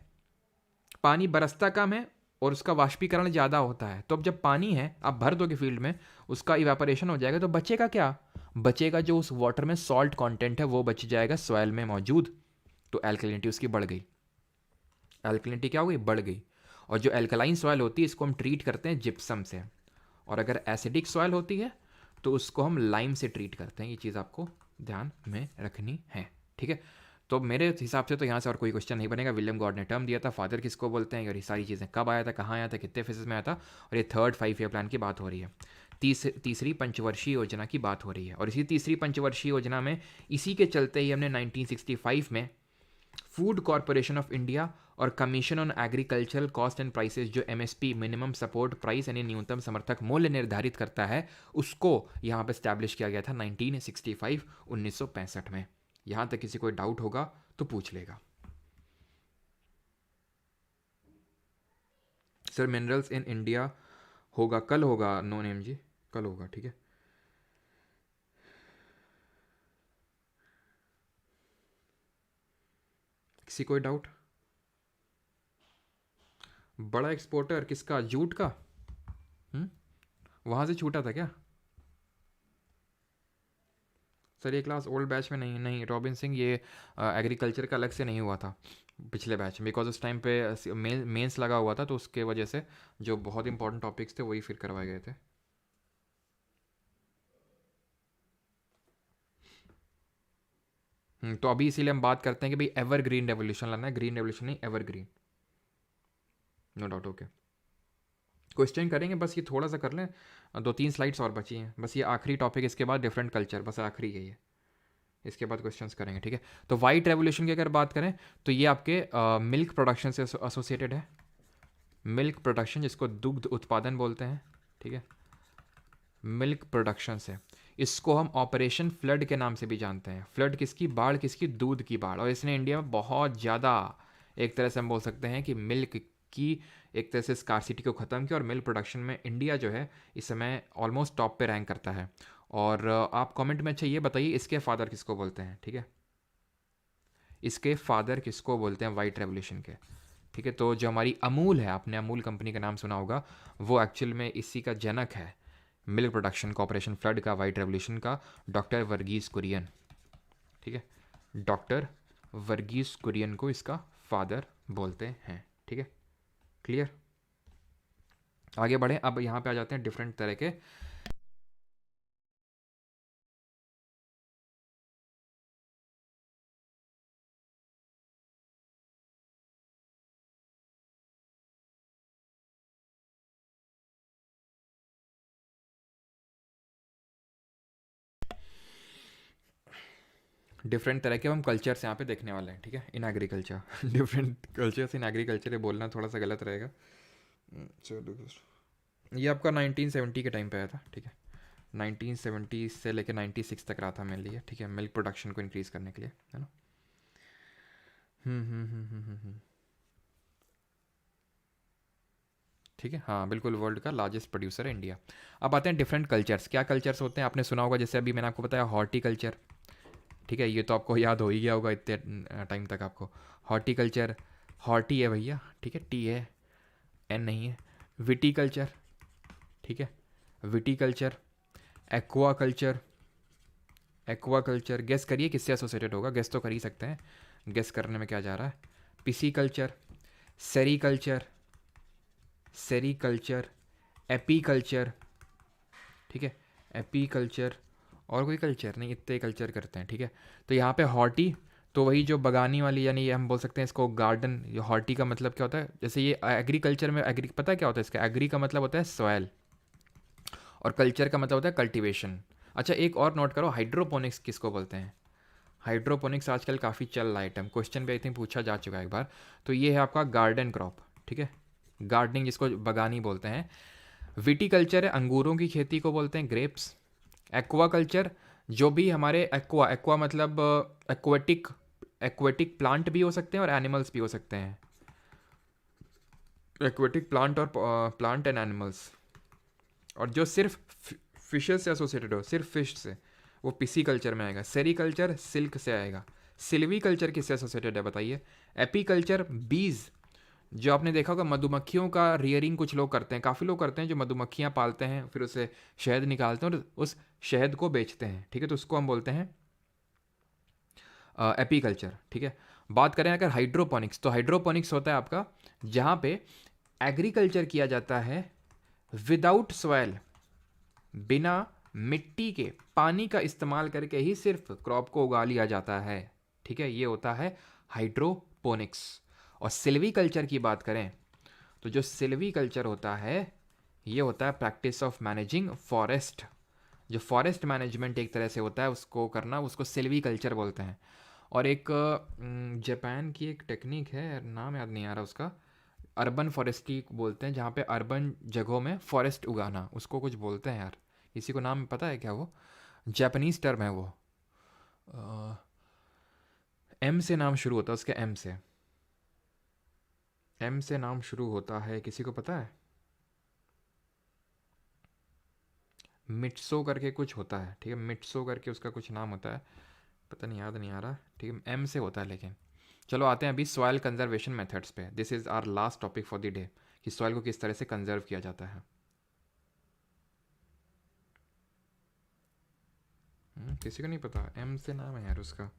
पानी बरसता कम है और उसका वाष्पीकरण ज़्यादा होता है। तो अब जब पानी है आप भर दोगे फील्ड में, उसका इवेपोरेशन हो जाएगा, तो बचेगा क्या, बचेगा जो उस वाटर में सॉल्ट कंटेंट है वो बच जाएगा सॉइल में मौजूद। तो एल्कलिनिटी उसकी बढ़ गई, एल्कलिनिटी क्या हो गई, बढ़ गई। और जो एल्कलाइन सॉइल होती है इसको हम ट्रीट करते हैं जिप्सम से, और अगर एसिडिक सॉइल होती है तो उसको हम लाइम से ट्रीट करते हैं। ये चीज़ आपको ध्यान में रखनी है, ठीक है। तो मेरे हिसाब से तो यहाँ से और कोई क्वेश्चन नहीं बनेगा। विलियम गॉड ने टर्म दिया था, फादर किसको बोलते हैं, और ये सारी चीज़ें कब आया था, कहाँ आया था, कितने फेजेस में आया था, और ये थर्ड 5 ईयर प्लान की बात हो रही है। तीसरी पंचवर्षीय योजना की बात हो रही है, और इसी तीसरी पंचवर्षीय योजना में इसी के चलते ही हमने 1965 में फूड कॉरपोरेशन ऑफ इंडिया और commission on agricultural cost and prices, जो एमएसपी, मिनिमम सपोर्ट प्राइस यानी न्यूनतम समर्थक मूल्य निर्धारित करता है, उसको यहाँ पे स्टैब्लिश किया गया था 1965, 1965 में। यहाँ तक किसी कोई डाउट होगा तो पूछ लेगा। सर मिनरल्स इन इंडिया होगा, कल होगा, नो नेम जी, कल होगा, ठीक है। किसी कोई डाउट, बड़ा एक्सपोर्टर किसका, जूट का, वहाँ से छूटा था क्या। सर ये क्लास ओल्ड बैच में नहीं, नहीं रॉबिन सिंह, ये एग्रीकल्चर का अलग से नहीं हुआ था पिछले बैच में, बिकॉज उस टाइम पे मेंस लगा हुआ था, तो उसके वजह से जो बहुत इंपॉर्टेंट टॉपिक्स थे वही फिर करवाए गए थे। तो अभी इसीलिए हम बात करते हैं कि भाई एवर ग्रीन रेवोल्यूशन लाना है, ग्रीन रेवोल्यूशन नहीं, ever green, no doubt. Okay, question करेंगे, बस ये थोड़ा सा कर लें, 2-3 स्लाइड्स और बची हैं, बस ये आखिरी टॉपिक, इसके बाद डिफरेंट कल्चर, बस आखिरी है ये। इसके बाद क्वेश्चंस करेंगे, ठीक है। तो वाइट रेवोल्यूशन की अगर बात करें तो ये आपके मिल्क प्रोडक्शन से एसोसिएटेड है। मिल्क प्रोडक्शन, जिसको दुग्ध उत्पादन बोलते हैं, ठीक है, मिल्क प्रोडक्शन से। इसको हम ऑपरेशन फ्लड के नाम से भी जानते हैं। फ्लड किसकी? बाढ़ किसकी? दूध की बाढ़। और इसने इंडिया में बहुत ज़्यादा, एक तरह से हम बोल सकते हैं कि मिल्क की एक तरह से स्कार्सिटी को ख़त्म किया, और मिल्क प्रोडक्शन में इंडिया जो है इस समय ऑलमोस्ट टॉप पे रैंक करता है। और आप कमेंट में अच्छा ये बताइए, इसके फादर किसको बोलते हैं, ठीक है, इसके फादर किसको बोलते हैं वाइट रेवोल्यूशन के, ठीक है। तो जो हमारी अमूल है, आपने अमूल कंपनी का नाम सुना होगा, वो एक्चुअल में इसी का जनक है, मिल्क प्रोडक्शन कॉपरेशन फ्लड का, वाइट रेवोल्यूशन का, डॉक्टर वर्गीस कुरियन, ठीक है। डॉक्टर वर्गीस कुरियन को इसका फादर बोलते हैं, ठीक है, क्लियर। आगे बढ़े, अब यहाँ पे आ जाते हैं डिफरेंट तरह के हम कल्चर्स यहाँ पे देखने वाले हैं, ठीक है, in agriculture. Different cultures in agriculture, ये बोलना थोड़ा सा गलत रहेगा। चलो, ये आपका 1970 के टाइम पे आया था, ठीक है। 1970 से लेकर 96 तक रहा था मेरे लिए, ठीक है, मिल्क प्रोडक्शन को इंक्रीज़ करने के लिए, है ना। ठीक है, हाँ बिल्कुल, वर्ल्ड का लार्जेस्ट प्रोड्यूसर है इंडिया। अब आते हैं डिफरेंट कल्चर्स। क्या कल्चर्स होते हैं आपने सुना होगा, जैसे अभी मैंने आपको बताया हॉर्टिकल्चर, ठीक है, ये तो आपको याद हो ही गया होगा इतने टाइम तक आपको। हॉर्टिकल्चर, हॉर्टी है भैया, ठीक है, टी है, एन नहीं है। विटीकल्चर, ठीक है, विटीकल्चर। एक्वाकल्चर, एक्वाकल्चर, गेस करिए किससे एसोसिएटेड होगा, गेस तो कर ही सकते हैं, गेस करने में क्या जा रहा है। पिसीकल्चर, सेरीकल्चर, सेरीकल्चर, एपीकल्चर, ठीक है, एपीकल्चर। और कोई कल्चर नहीं, इतने कल्चर करते हैं, ठीक है। तो यहाँ पे हॉर्टी, तो वही जो बगानी वाली, यानी ये हम बोल सकते हैं इसको गार्डन। ये हॉर्टी का मतलब क्या होता है, जैसे ये एग्रीकल्चर में, एग्री पता है क्या होता है इसका, एग्री का मतलब होता है सॉयल, और कल्चर का मतलब होता है कल्टीवेशन। अच्छा, एक और नोट करो, हाइड्रोपोनिक्स किसको बोलते हैं। हाइड्रोपोनिक्स आजकल काफ़ी चल रहा है, आइटम क्वेश्चन भी आई थिंक पूछा जा चुका है एक बार। तो ये है आपका गार्डन क्रॉप, ठीक है, गार्डनिंग जिसको बगानी बोलते हैं। विटीकल्चर है, अंगूरों की खेती को बोलते हैं ग्रेप्स। एक्वाकल्चर, जो भी हमारे एक्वा, एक्वा मतलब एक्वेटिक, एक्वेटिक प्लांट भी हो सकते हैं और एनिमल्स भी हो सकते हैं। एक्वेटिक प्लांट और प्लांट एंड एनिमल्स। और जो सिर्फ फिशेस से एसोसिएटेड हो, सिर्फ फिश से, वो पिसी कल्चर में आएगा। सेरीकल्चर सिल्क से आएगा। सिल्वी कल्चर किससे एसोसिएटेड है बताइए। एपीकल्चर बीज, जो आपने देखा होगा मधुमक्खियों का रियरिंग कुछ लोग करते हैं, काफ़ी लोग करते हैं, जो मधुमक्खियाँ पालते हैं, फिर उससे शहद निकालते हैं और उस शहद को बेचते हैं, ठीक है, तो उसको हम बोलते हैं एपीकल्चर, ठीक है। बात करें अगर हाइड्रोपोनिक्स, तो हाइड्रोपोनिक्स होता है आपका जहाँ पे एग्रीकल्चर किया जाता है विदाउट सॉयल, बिना मिट्टी के, पानी का इस्तेमाल करके ही सिर्फ क्रॉप को उगा लिया जाता है, ठीक है, ये होता है हाइड्रोपोनिक्स। और सिल्वी कल्चर की बात करें तो जो सिल्वी कल्चर होता है, ये होता है प्रैक्टिस ऑफ मैनेजिंग फॉरेस्ट। जो फॉरेस्ट मैनेजमेंट एक तरह से होता है उसको करना, उसको सिल्वी कल्चर बोलते हैं। और एक जापान की एक टेक्निक है, नाम याद नहीं आ रहा उसका, अर्बन फॉरेस्ट्री बोलते हैं, जहाँ पे अर्बन जगहों में फॉरेस्ट उगाना, उसको कुछ बोलते हैं यार, किसी को नाम पता है क्या, वो जापानीज टर्म है वो, एम से नाम शुरू होता है उसके, एम से, एम से नाम शुरू होता है, किसी को पता है। मिट्सो करके कुछ होता है, ठीक है, मिट्सो करके उसका कुछ नाम होता है, पता नहीं, याद नहीं आ रहा, ठीक है, एम से होता है लेकिन। चलो आते हैं अभी सॉइल कंजर्वेशन मेथड्स पे। This is our last topic for the day, कि सॉइल को किस तरह से कंजर्व किया जाता है। किसी को नहीं पता, एम से नाम है यार उसका।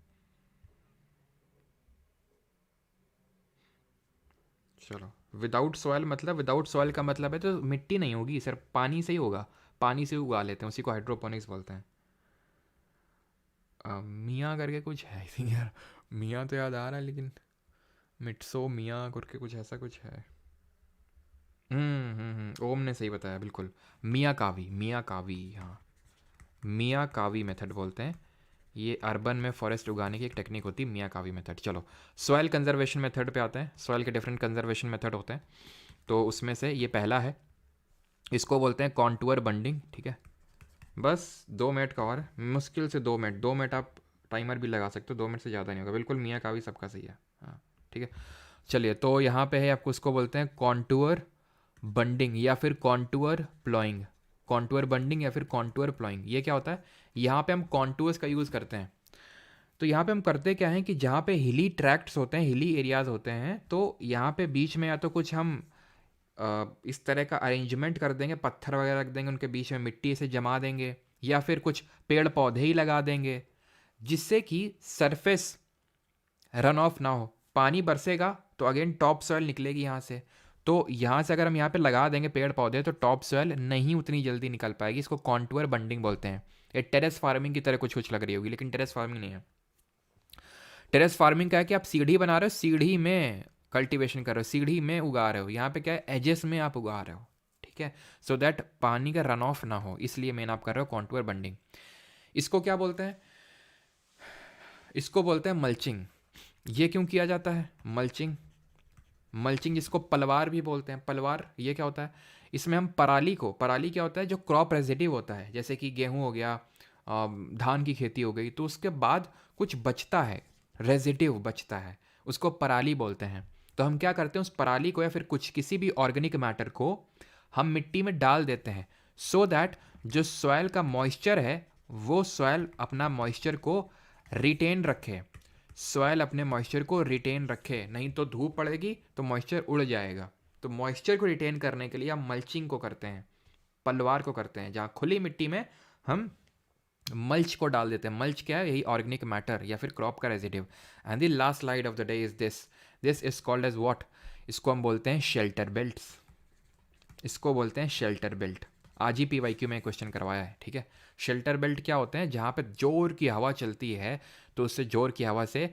चलो, विदाउट सॉइल मतलब, विदाउट सॉइल का मतलब है तो मिट्टी नहीं होगी, सिर्फ पानी से ही होगा, पानी से उगा लेते हैं, उसी को हाइड्रोपोनिक्स बोलते हैं। मियाँ करके कुछ है आई थिंक यार, मियाँ तो याद आ रहा है लेकिन, मिट्सो मियाँ करके कुछ ऐसा कुछ है। ओम ने सही बताया बिल्कुल, मियाँ कावी, मियाँ कावी, हाँ, मियाँ कावी मेथड बोलते हैं ये अर्बन में फॉरेस्ट उगाने की एक टेक्निक होती है, मियाकावी मेथड। चलो सॉइल कंजर्वेशन मेथड पे आते हैं। सॉइल के डिफरेंट कंजर्वेशन मेथड होते हैं, तो उसमें से ये पहला है, इसको बोलते हैं कॉन्टूअर बंडिंग। ठीक है, बस 2 मिनट का और है, मुश्किल से 2 मिनट, 2 मिनट आप टाइमर भी लगा सकते हो, 2 मिनट से ज़्यादा नहीं होगा, बिल्कुल मियाकावी सबका सही है। हाँ ठीक है, चलिए तो यहाँ पे है, आपको इसको बोलते हैं कॉन्टूअर बंडिंग या फिर कॉन्टूअर प्लॉइंग। कॉन्टूअर बंडिंग या फिर कॉन्टूअर प्लॉइंग, ये क्या होता है? यहाँ पे हम कॉन्टूर्स का यूज़ करते हैं। तो यहाँ पे हम करते क्या है कि जहाँ पे हिली ट्रैक्ट्स होते हैं, हिली एरियाज होते हैं, तो यहाँ पे बीच में या तो कुछ हम इस तरह का अरेंजमेंट कर देंगे, पत्थर वगैरह रख देंगे उनके बीच में, मिट्टी से जमा देंगे, या फिर कुछ पेड़ पौधे ही लगा देंगे, जिससे कि सरफेस रन ऑफ ना हो। पानी बरसेगा तो अगेन टॉप सॉइल निकलेगी यहाँ से, तो यहाँ से अगर हम यहाँ पे लगा देंगे पेड़ पौधे तो टॉप सॉइल नहीं उतनी जल्दी निकल पाएगी। इसको कॉन्टूअर बंडिंग बोलते हैं। ये टेरेस फार्मिंग की तरह कुछ कुछ लग रही होगी, लेकिन टेरेस फार्मिंग नहीं है। टेरेस फार्मिंग का है कि आप सीढ़ी बना रहे हो, सीढ़ी में कल्टीवेशन कर रहे हो, सीढ़ी में उगा रहे हो। यहाँ पे क्या है, एजेस में आप उगा रहे हो। ठीक है, सो दैट पानी का रन ऑफ ना हो, इसलिए मेन आप कर रहे हो कॉन्टूअर बंडिंग। इसको क्या बोलते हैं? इसको बोलते हैं मल्चिंग। ये क्यों किया जाता है मल्चिंग? मल्चिंग जिसको पलवार भी बोलते हैं, पलवार ये क्या होता है? इसमें हम पराली को, पराली क्या होता है, जो क्रॉप रेजिड्यू होता है, जैसे कि गेहूं हो गया, धान की खेती हो गई, तो उसके बाद कुछ बचता है, रेजिड्यू बचता है, उसको पराली बोलते हैं। तो हम क्या करते हैं, उस पराली को या फिर कुछ किसी भी ऑर्गेनिक मैटर को हम मिट्टी में डाल देते हैं, सो दैट जो सॉयल का मॉइस्चर है वो सॉयल अपना मॉइस्चर को रिटेन रखे, सॉयल अपने मॉइस्चर को रिटेन रखे, नहीं तो धूप पड़ेगी तो मॉइस्चर उड़ जाएगा। तो मॉइस्चर को रिटेन करने के लिए हम मल्चिंग को करते हैं, पलवार को करते हैं, जहाँ खुली मिट्टी में हम मल्च को डाल देते हैं। मल्च क्या है? यही ऑर्गेनिक मैटर या फिर क्रॉप का residue. And the last slide of the day is this, this is called as what? इसको हम बोलते हैं शेल्टर बेल्ट्स। इसको बोलते हैं शेल्टर बेल्ट। आज ही पीवाईक्यू में क्वेश्चन करवाया है। ठीक है, शेल्टर बेल्ट क्या होते हैं? जहाँ पे जोर की हवा चलती है, तो उससे जोर की हवा से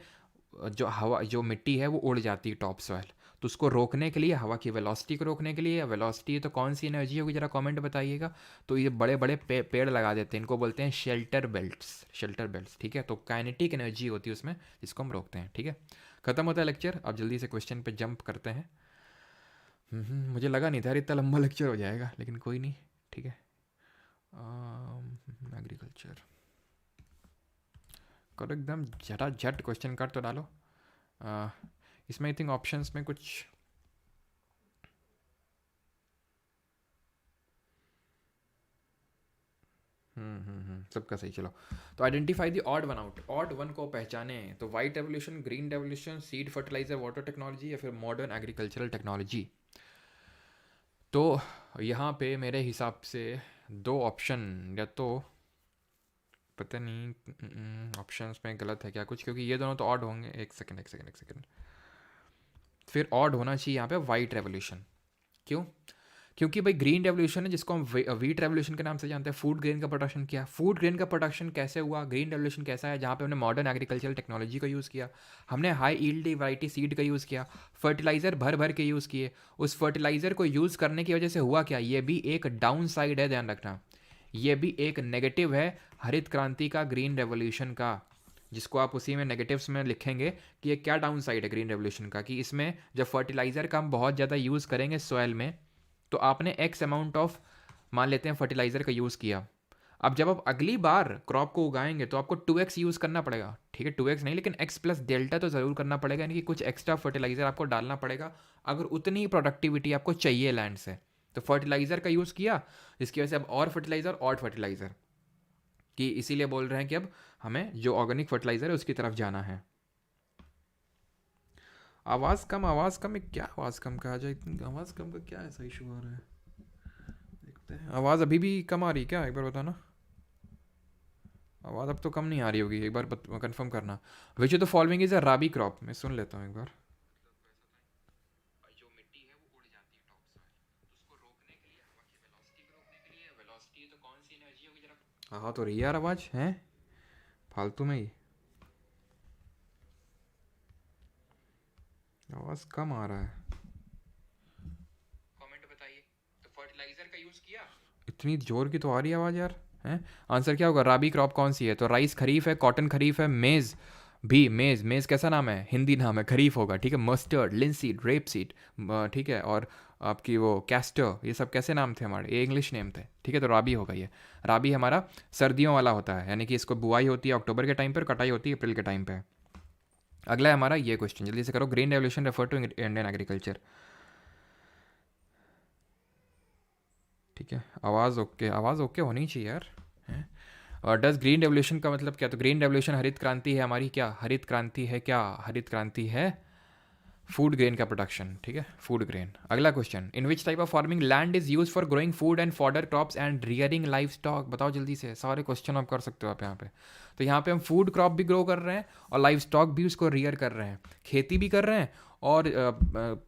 जो हवा, जो मिट्टी है वो उड़ जाती है टॉप सॉइल। तो उसको रोकने के लिए, हवा की वेलोसिटी को रोकने के लिए, वेलोसिटी है तो कौन सी एनर्जी होगी, जरा कमेंट बताइएगा। तो ये बड़े बड़े पेड़ लगा देते हैं, इनको बोलते हैं शेल्टर बेल्ट्स, शेल्टर बेल्ट्स। ठीक है, तो काइनेटिक एनर्जी होती है उसमें, जिसको हम रोकते हैं। ठीक है, खत्म होता है लेक्चर। अब जल्दी से क्वेश्चन पे जंप करते हैं। मुझे लगा नहीं था यार इतना लंबा लेक्चर हो जाएगा, लेकिन कोई नहीं। ठीक है, एग्रीकल्चर करो, एकदम झटा झट क्वेश्चन कर तो डालो। आ, इसमें आई थिंक ऑप्शंस में कुछ सबका सही। चलो, तो identify the odd one out, odd one को पहचाने। तो white revolution, green revolution, seed fertiliser water technology, या फिर मॉडर्न एग्रीकल्चरल टेक्नोलॉजी। तो यहाँ पे मेरे हिसाब से 2 ऑप्शन, या तो पता नहीं ऑप्शंस में गलत है क्या कुछ, क्योंकि ये दोनों तो ऑड होंगे। एक सेकंड एक सेकंड एक सेकंड, फिर ऑड होना चाहिए यहाँ पे वाइट रेवोल्यूशन। क्यों? क्योंकि भाई ग्रीन रेवोल्यूशन है, जिसको हम वीट रेवोल्यूशन के नाम से जानते हैं। फूड ग्रेन का प्रोडक्शन किया, फूड ग्रेन का प्रोडक्शन कैसे हुआ? ग्रीन रेवोल्यूशन कैसा है? जहाँ पे हमने मॉडर्न एग्रीकल्चरल टेक्नोलॉजी का यूज़ किया, हमने हाई ईल्ड वैरायटी सीड का यूज़ किया, फर्टिलाइज़र भर भर के यूज़ किए। उस फर्टिलाइज़र को यूज़ करने की वजह से हुआ क्या? ये भी एक डाउन साइड है, ध्यान रखना, ये भी एक नेगेटिव है हरित क्रांति का, ग्रीन रेवोल्यूशन का, जिसको आप उसी में नेगेटिव्स में लिखेंगे कि ये क्या डाउन साइड है ग्रीन रेवोल्यूशन का, कि इसमें जब फर्टिलाइज़र का हम बहुत ज़्यादा यूज़ करेंगे सॉइल में, तो आपने एक्स अमाउंट ऑफ, मान लेते हैं, फर्टिलाइज़र का यूज़ किया। अब जब आप अगली बार क्रॉप को उगाएंगे तो आपको 2x यूज़ करना पड़ेगा। ठीक है, 2x नहीं, लेकिन x प्लस डेल्टा तो ज़रूर करना पड़ेगा, यानी कि कुछ एक्स्ट्रा फर्टिलाइज़र आपको डालना पड़ेगा अगर उतनी ही प्रोडक्टिविटी आपको चाहिए लैंड से। तो फर्टिलाइज़र का यूज़ किया, जिसकी वजह से अब और फर्टिलाइज़र और फर्टिलाइज़र कि इसीलिए बोल रहे हैं कि अब हमें जो ऑर्गेनिक फर्टिलाइज़र है उसकी तरफ जाना है। आवाज़ कम, आवाज़ कम है क्या? आवाज़ कम कहा जाए, आवाज़ कम का क्या ऐसा इशू आ रहा है? देखते हैं, आवाज़ अभी भी कम आ रही है क्या? एक बार बताना, आवाज़ अब तो कम नहीं आ रही होगी, एक बार कंफर्म करना। Which of the following is a rabi crop? मैं सुन लेता हूँ एक बार। जो मिट्टी है वो उड़ जाती है टॉप से, तो उसको रोकने के लिए, हवा की वेलोसिटी को रोकने के लिए, वेलोसिटी तो कौन सी एनर्जी होगी जरा? हाँ तो रही यार आवाज़ है फालतू में ही, आवाज़ कम आ रहा है। कमेंट बताइए। तो फर्टिलाइजर का यूज़ किया, इतनी जोर की तो आ रही है आवाज़ यार, हैं। आंसर क्या होगा? राबी क्रॉप कौन सी है? तो राइस खरीफ है, कॉटन खरीफ है, मेज़ भी, मेज़ कैसा नाम है? हिंदी नाम है, खरीफ होगा, ठीक है। मस्टर्ड, लिंसीड, रेप सीड, ठीक है, और आपकी वो कैस्टर, ये सब कैसे नाम थे हमारे? ये इंग्लिश नेम थे, ठीक है। तो राबी होगा ये। राबी हमारा सर्दियों वाला होता है, यानी कि इसको बुआई होती है अक्टूबर के टाइम पर, कटाई होती है अप्रैल के टाइम पे। अगला है हमारा ये क्वेश्चन, जल्दी से करो। Green revolution refer to Indian agriculture. ठीक है, आवाज़ ओके होनी चाहिए यार। और डज ग्रीन रेवोल्यूशन का मतलब क्या? तो ग्रीन रेवोल्यूशन हरित क्रांति है हमारी। क्या हरित क्रांति है? क्या हरित क्रांति है? फूड ग्रेन का प्रोडक्शन, ठीक है, फूड ग्रेन। अगला question, in which type of farming land is use for growing food and fodder crops and rearing live stock? बताओ जल्दी से, सारे क्वेश्चन आप कर सकते हो आप यहाँ पे। तो यहाँ पे हम फूड क्रॉप भी ग्रो कर रहे हैं और लाइव स्टॉक भी उसको रियर कर रहे हैं, खेती भी कर रहे हैं और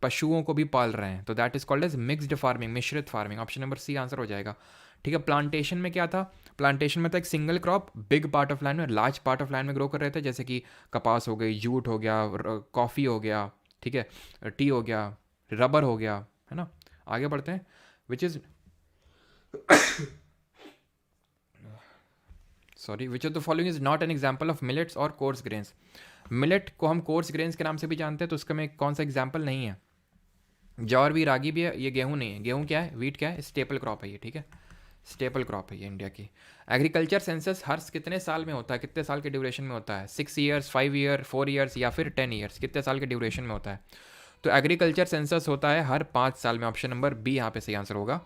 पशुओं को भी पाल रहे हैं। तो that is called as mixed farming, मिश्रित farming. Option number C answer हो जाएगा, ठीक है। प्लांटेशन में क्या था? प्लांटेशन में था एक single crop big part of land में, लार्ज पार्ट ऑफ लैंड में ग्रो कर रहे थे, जैसे कि कपास हो गई, जूट हो गया, कॉफ़ी हो गया, ठीक है, टी हो गया, रबर हो गया, है ना। आगे बढ़ते हैं। Which is which of the following is not an example of millets और कोर्स ग्रेन्स? मिलेट को हम कोर्स ग्रेन्स के नाम से भी जानते हैं, तो उसका में कौन सा एग्जाम्पल नहीं है? जौर भी, रागी भी है, ये गेहूं नहीं है। गेहूं क्या है? वीट क्या है? स्टेपल क्रॉप है ये, ठीक है, स्टेपल क्रॉप है ये इंडिया की। एग्रीकल्चर सेंसस हर कितने साल में होता है? कितने साल के ड्यूरेशन में होता है? 6 ईयर्स, 5 ईयर, 4 ईयर्स या फिर 10 ईयर्स? कितने साल के ड्यूरेशन में होता है? तो एग्रीकल्चर सेंसस होता है हर 5 साल में। ऑप्शन नंबर बी यहाँ पे सही आंसर होगा।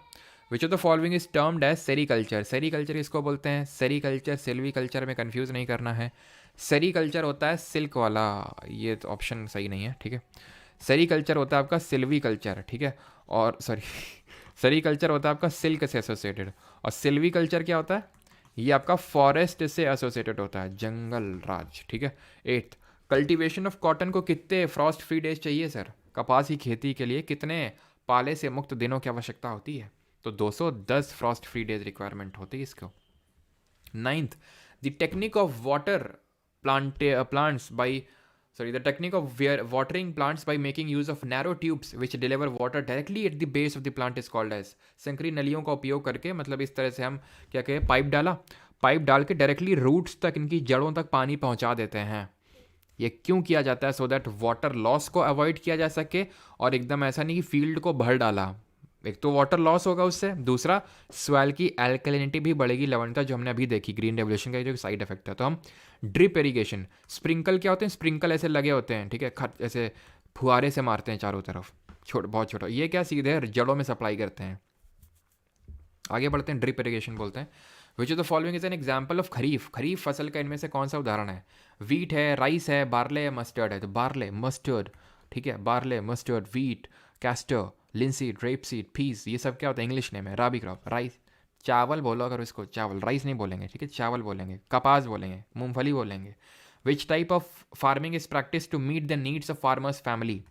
Which of the following is termed as sericulture? Sericulture किसको बोलते हैं? सेरीकल्चर सिल्वीकल्चर में कंफ्यूज नहीं करना है। सेरीकल्चर होता है सिल्क वाला, ये तो ऑप्शन सही नहीं है, ठीक है। सेरीकल्चर होता है आपका सिल्वीकल्चर, ठीक है, और सॉरी सेरीकल्चर होता है आपका सिल्क से एसोसिएटेड, और सिल्वीकल्चर क्या होता है? ये आपका फॉरेस्ट से एसोसिएटेड होता है, जंगल राज, ठीक है। 8th, कल्टीवेशन ऑफ कॉटन को कितने फ्रॉस्ट फ्री डेज चाहिए सर? कपास की खेती के लिए कितने पाले से मुक्त दिनों की आवश्यकता होती है? तो 210 फ्रॉस्ट फ्री डेज रिक्वायरमेंट होती है इसको। 9th, the technique of water plants by the technique of watering plants by making use of narrow tubes which deliver water directly at the base of the plant is called as? संकरी नलियों का उपयोग करके, मतलब इस तरह से हम क्या कहें, पाइप डाल के डायरेक्टली रूट्स तक, इनकी जड़ों तक पानी पहुंचा देते हैं। ये क्यों किया जाता है? सो दैट वाटर लॉस को अवॉइड किया जा सके, और एकदम ऐसा नहीं कि फील्ड को भर डाला। एक तो वाटर लॉस होगा उससे, दूसरा सॉइल की एल्कलिनिटी भी बढ़ेगी, लवणता, जो हमने अभी देखी ग्रीन रेवोल्यूशन का जो साइड इफेक्ट है। तो हम ड्रिप इरीगेशन, स्प्रिंकल क्या होते हैं? स्प्रिंकल ऐसे लगे होते हैं, ठीक है, ऐसे फुहारे से मारते हैं चारों तरफ, बहुत छोटा, ये क्या सीधे जड़ों में सप्लाई करते हैं। आगे बढ़ते हैं, ड्रिप इरीगेशन बोलते हैं। Which of the following is an example of kharif? Kharif फसल का इनमें से कौन सा उदाहरण है? वीट है, राइस है, बार्ले है, मस्टर्ड है? तो बार्ले, मस्टर्ड, ठीक है, barley, mustard, wheat, castor, linseed, rapeseed, peas, ये सब क्या होता है? इंग्लिश नेम है। राबी क्रॉप, राइस, चावल बोलो अगर इसको, चावल, राइस नहीं बोलेंगे, ठीक है, चावल बोलेंगे। कपास बोलेंगे, मूंगफली बोलेंगे। Which type of farming is practice to meet the needs of farmers family?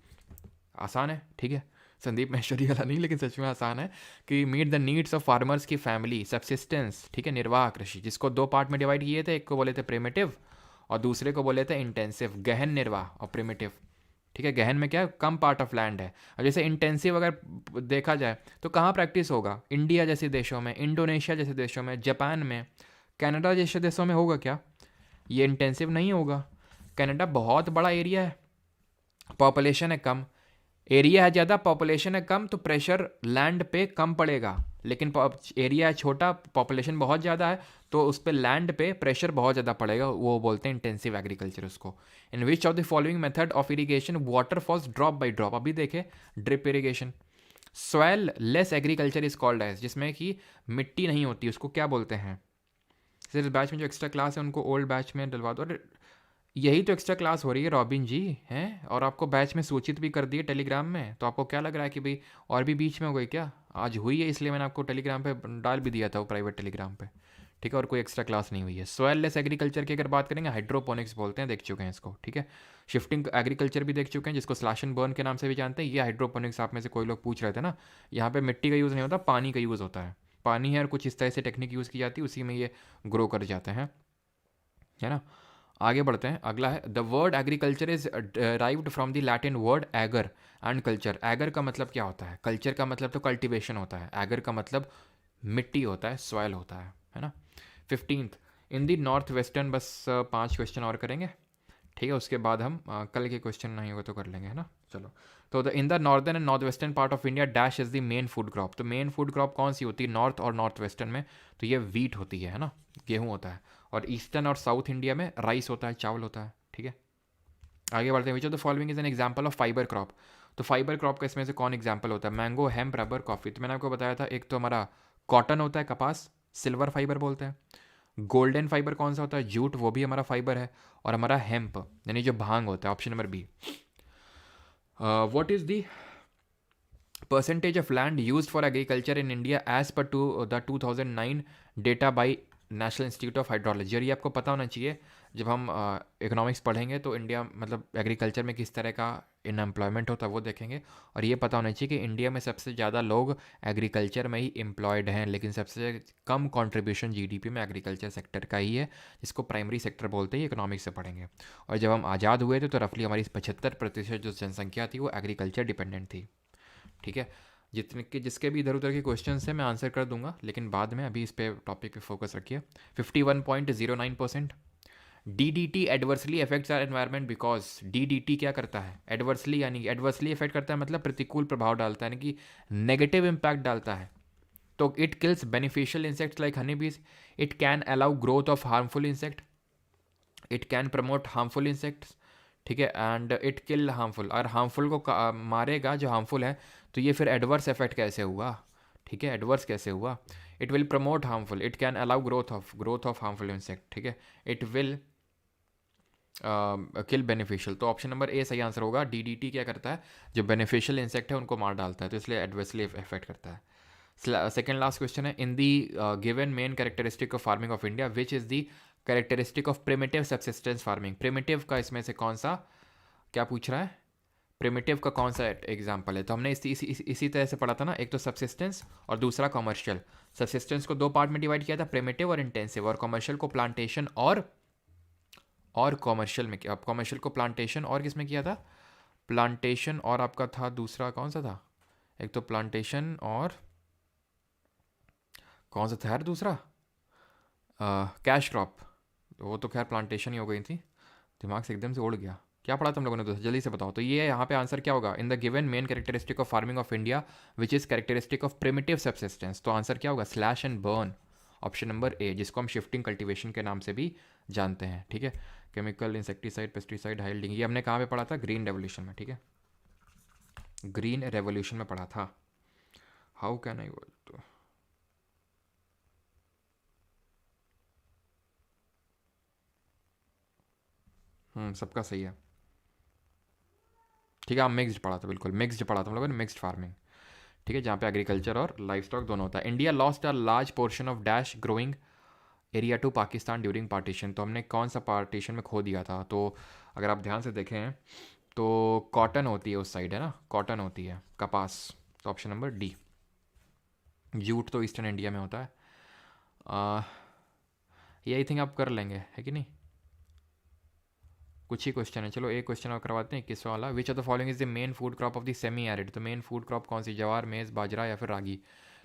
आसान है, ठीक है, संदीप महेश्वरी वाला नहीं, लेकिन सच में आसान है कि meet the needs of farmers की फैमिली, सब्सिस्टेंस, ठीक है, निर्वाह कृषि, जिसको 2 पार्ट में डिवाइड किए थे, एक को बोले थे प्रिमिटिव और दूसरे को बोले थे इंटेंसिव, गहन निर्वाह और प्रिमिटिव, ठीक है। गहन में क्या, कम पार्ट ऑफ लैंड है। और जैसे इंटेंसिव अगर देखा जाए तो कहाँ प्रैक्टिस होगा? इंडिया जैसे देशों में, इंडोनेशिया जैसे देशों में, जापान में, कनाडा जैसे देशों में होगा क्या? ये इंटेंसिव नहीं होगा। कनाडा बहुत बड़ा एरिया है, पॉपुलेशन है कम, एरिया है ज़्यादा, पॉपुलेशन है कम, तो प्रेशर लैंड पे कम पड़ेगा। लेकिन एरिया है छोटा, पॉपुलेशन बहुत ज़्यादा है, तो उस पर लैंड पे प्रेशर बहुत ज़्यादा पड़ेगा, वो बोलते हैं इंटेंसिव एग्रीकल्चर उसको। In which of the following method of irrigation water falls drop by drop? अभी देखे drip irrigation. Soilless agriculture is called as, जिसमें कि मिट्टी नहीं होती, उसको क्या बोलते हैं? सिर्फ बैच में जो एक्स्ट्रा क्लास है उनको ओल्ड बैच में डलवा दो। यही तो एक्स्ट्रा क्लास हो रही है रॉबिन जी, हैं, और आपको बैच में सूचित भी कर दिए टेलीग्राम में। तो आपको क्या लग रहा है कि भाई और भी बीच में हो गई क्या? आज हुई है, इसलिए मैंने आपको टेलीग्राम पे डाल भी दिया था, वो प्राइवेट टेलीग्राम पे, ठीक है, और कोई एक्स्ट्रा क्लास नहीं हुई है। सॉयल लेस एग्रीकल्चर की अगर बात करेंगे, हाइड्रोपोनिक्स बोलते हैं, देख चुके हैं इसको, ठीक है। शिफ्टिंग एग्रीकल्चर भी देख चुके हैं, जिसको स्लैश एंड बर्न के नाम से भी जानते हैं। ये हाइड्रोपोनिक्स आप में से कोई लोग पूछ रहे थे ना, यहाँ पे मिट्टी का यूज़ नहीं होता, पानी का यूज़ होता है। पानी है और कुछ इस तरह से टेक्निक यूज़ की जाती है, उसी में ये ग्रो कर जाते हैं, है ना। आगे बढ़ते हैं, अगला है the word agriculture is derived from the Latin word ager and culture. Ager का मतलब क्या होता है? कल्चर का मतलब तो कल्टीवेशन होता है, एगर का मतलब मिट्टी होता है, सॉयल होता है ना। 15th in the north western, बस 5 क्वेश्चन और करेंगे, ठीक है, उसके बाद हम कल के क्वेश्चन नहीं होगा तो कर लेंगे, है ना। चलो, तो in the northern and north western part of India dash is the main food crop. तो मेन फूड क्रॉप कौन सी होती है नॉर्थ और नॉर्थ वेस्टर्न में? तो ये वीट होती है ना, गेहूँ होता है। और ईस्टर्न और साउथ इंडिया में राइस होता है, चावल होता है, ठीक है। आगे बढ़ते हैं, which of the following is an example of fibre crop. तो फाइबर क्रॉप का इसमें से कौन एग्जाम्पल होता है? Mango, hemp, rubber, coffee. तो मैंने आपको बताया था, एक तो हमारा कॉटन होता है, कपास, सिल्वर फाइबर बोलते हैं। गोल्डन फाइबर कौन सा होता है? जूट, वो भी हमारा फाइबर है। और हमारा हेम्प यानी जो भांग होता है, option number B. What is the percentage of land used for agriculture in India as per to the 2009 data by national institute of hydrology. और ये आपको पता होना चाहिए, जब हम इकोनॉमिक्स पढ़ेंगे तो इंडिया मतलब एग्रीकल्चर में किस तरह का अनएम्प्लॉयमेंट होता है वो देखेंगे। और ये पता होना चाहिए कि इंडिया में सबसे ज़्यादा लोग एग्रीकल्चर में ही एम्प्लॉयड हैं, लेकिन सबसे कम कंट्रीब्यूशन जीडीपी में एग्रीकल्चर सेक्टर का ही है, जिसको प्राइमरी सेक्टर बोलते हैं, इकोनॉमिक्स से पढ़ेंगे। और जब हम आज़ाद हुए थे तो रफली हमारी 75% जो जनसंख्या थी वो एग्रीकल्चर डिपेंडेंट थी, ठीक है। जितने के जिसके भी इधर उधर के क्वेश्चन हैं मैं आंसर कर दूंगा, लेकिन बाद में, अभी इस पे टॉपिक पे फोकस रखिए। 51.09%। DDT adversely affects our environment because DDT क्या करता है? एडवर्सली यानी एडवर्सली अफेक्ट करता है मतलब प्रतिकूल प्रभाव डालता है, यानी कि नेगेटिव इम्पैक्ट डालता है। तो it kills beneficial insects like honey bees, it can allow growth of harmful insect, it can promote harmful insects, ठीक है, एंड इट किल हार्मफुल। और हार्मफुल को मारेगा जो हार्मफुल है, तो ये फिर एडवर्स इफेक्ट कैसे हुआ? ठीक है, एडवर्स कैसे हुआ? It will promote harmful, it can allow growth of harmful insect, ठीक है, इट विल किल बेनिफिशियल। तो ऑप्शन नंबर ए सही आंसर होगा। DDT क्या करता है? जो बेनिफिशियल इंसेक्ट है उनको मार डालता है, तो इसलिए एडवर्सली इफेक्ट करता है। सेकेंड लास्ट क्वेश्चन है, in the given main characteristic of farming of India which is the characteristic of primitive subsistence farming. Primitive का इसमें से कौन सा, क्या पूछ रहा है? प्रिमिटिव का कौन सा एग्जाम्पल है? तो हमने इसी तरह से पढ़ा था ना, एक तो सबसिस्टेंस और दूसरा कॉमर्शियल। सबसिस्टेंस को 2 पार्ट में डिवाइड किया था, प्रिमिटिव और इंटेंसिव, और कॉमर्शियल को प्लांटेशन और कॉमर्शियल में किया। कॉमर्शियल को प्लांटेशन और किस में किया था? प्लांटेशन और आपका था दूसरा कौन सा था? एक तो प्लांटेशन और कौन सा था यार दूसरा? Cash crop. वो तो खैर प्लांटेशन ही हो गई थी, दिमाग से एकदम से उड़ गया। क्या पढ़ा तुम लोगों ने? तो जल्दी से बताओ। तो ये यहाँ पे आंसर क्या होगा? In the given main characteristic of farming of India which is characteristic of primitive subsistence. तो आंसर क्या होगा? Slash and burn, option number ए, जिसको हम शिफ्टिंग कल्टीवेशन के नाम से भी जानते हैं, ठीक है। केमिकल, इंसेक्टिसाइड, पेस्टिसाइड, हाइल्डिंग, ये हमने कहाँ पे पढ़ा था? ग्रीन रेवोल्यूशन में, ठीक है, ग्रीन रेवोल्यूशन में पढ़ा था। हाउ कैन आई, सबका सही है, ठीक है। हम मिक्स्ड पढ़ा था, बिल्कुल मिक्स्ड पढ़ा था हम लोगों ने, मिक्स्ड फार्मिंग, ठीक है, जहाँ पे एग्रीकल्चर और लाइफ स्टॉक दोनों होता है। India lost a large portion of dash growing area to Pakistan during partition. तो हमने कौन सा पार्टीशन में खो दिया था? तो अगर आप ध्यान से देखें तो कॉटन होती है उस साइड, है ना, कॉटन होती है, कपास। तो ऑप्शन नंबर डी। जूट तो ईस्टर्न इंडिया में होता है। ये आई थिंक आप कर लेंगे, है कि नहीं? कुछ ही क्वेश्चन है, चलो एक क्वेश्चन और करवाते हैं, 21वां वाला। विच of the following is the main food crop of the semi arid. तो मेन फूड क्रॉप कौन सी? जवार, मेज़, बाजरा या फिर रागी।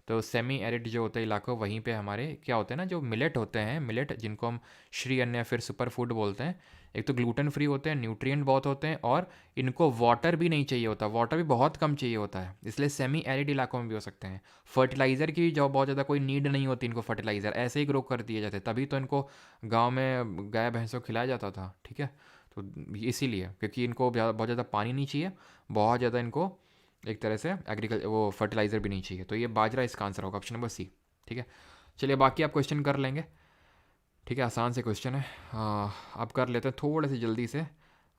तो सेमी एरिड जो होता है इलाकों, वहीं पे हमारे क्या होते हैं ना, जो मिलेट होते हैं, मिलेट जिनको हम श्री अन्न या फिर सुपर फूड बोलते हैं। एक तो ग्लूटेन फ्री होते हैं, न्यूट्रिएंट बहुत होते हैं, और इनको वाटर भी नहीं चाहिए होता, वाटर भी बहुत कम चाहिए होता है, इसलिए सेमी एरिड इलाकों में भी हो सकते हैं। फर्टिलाइज़र की जो बहुत ज़्यादा कोई नीड नहीं होती इनको, फर्टिलाइज़र ऐसे ही ग्रो कर दिए जाते, तभी तो इनको गाँव में गाय भैंसों को खिलाया जाता था, ठीक है। तो इसीलिए, क्योंकि इनको बहुत ज़्यादा पानी नहीं चाहिए, बहुत ज़्यादा इनको एक तरह से वो फर्टिलाइज़र भी नहीं चाहिए। तो ये बाजरा इसका आंसर होगा, ऑप्शन नंबर सी, ठीक है। चलिए बाकी आप क्वेश्चन कर लेंगे, ठीक है, आसान से क्वेश्चन है। आप कर लेते हैं थोड़े से जल्दी से,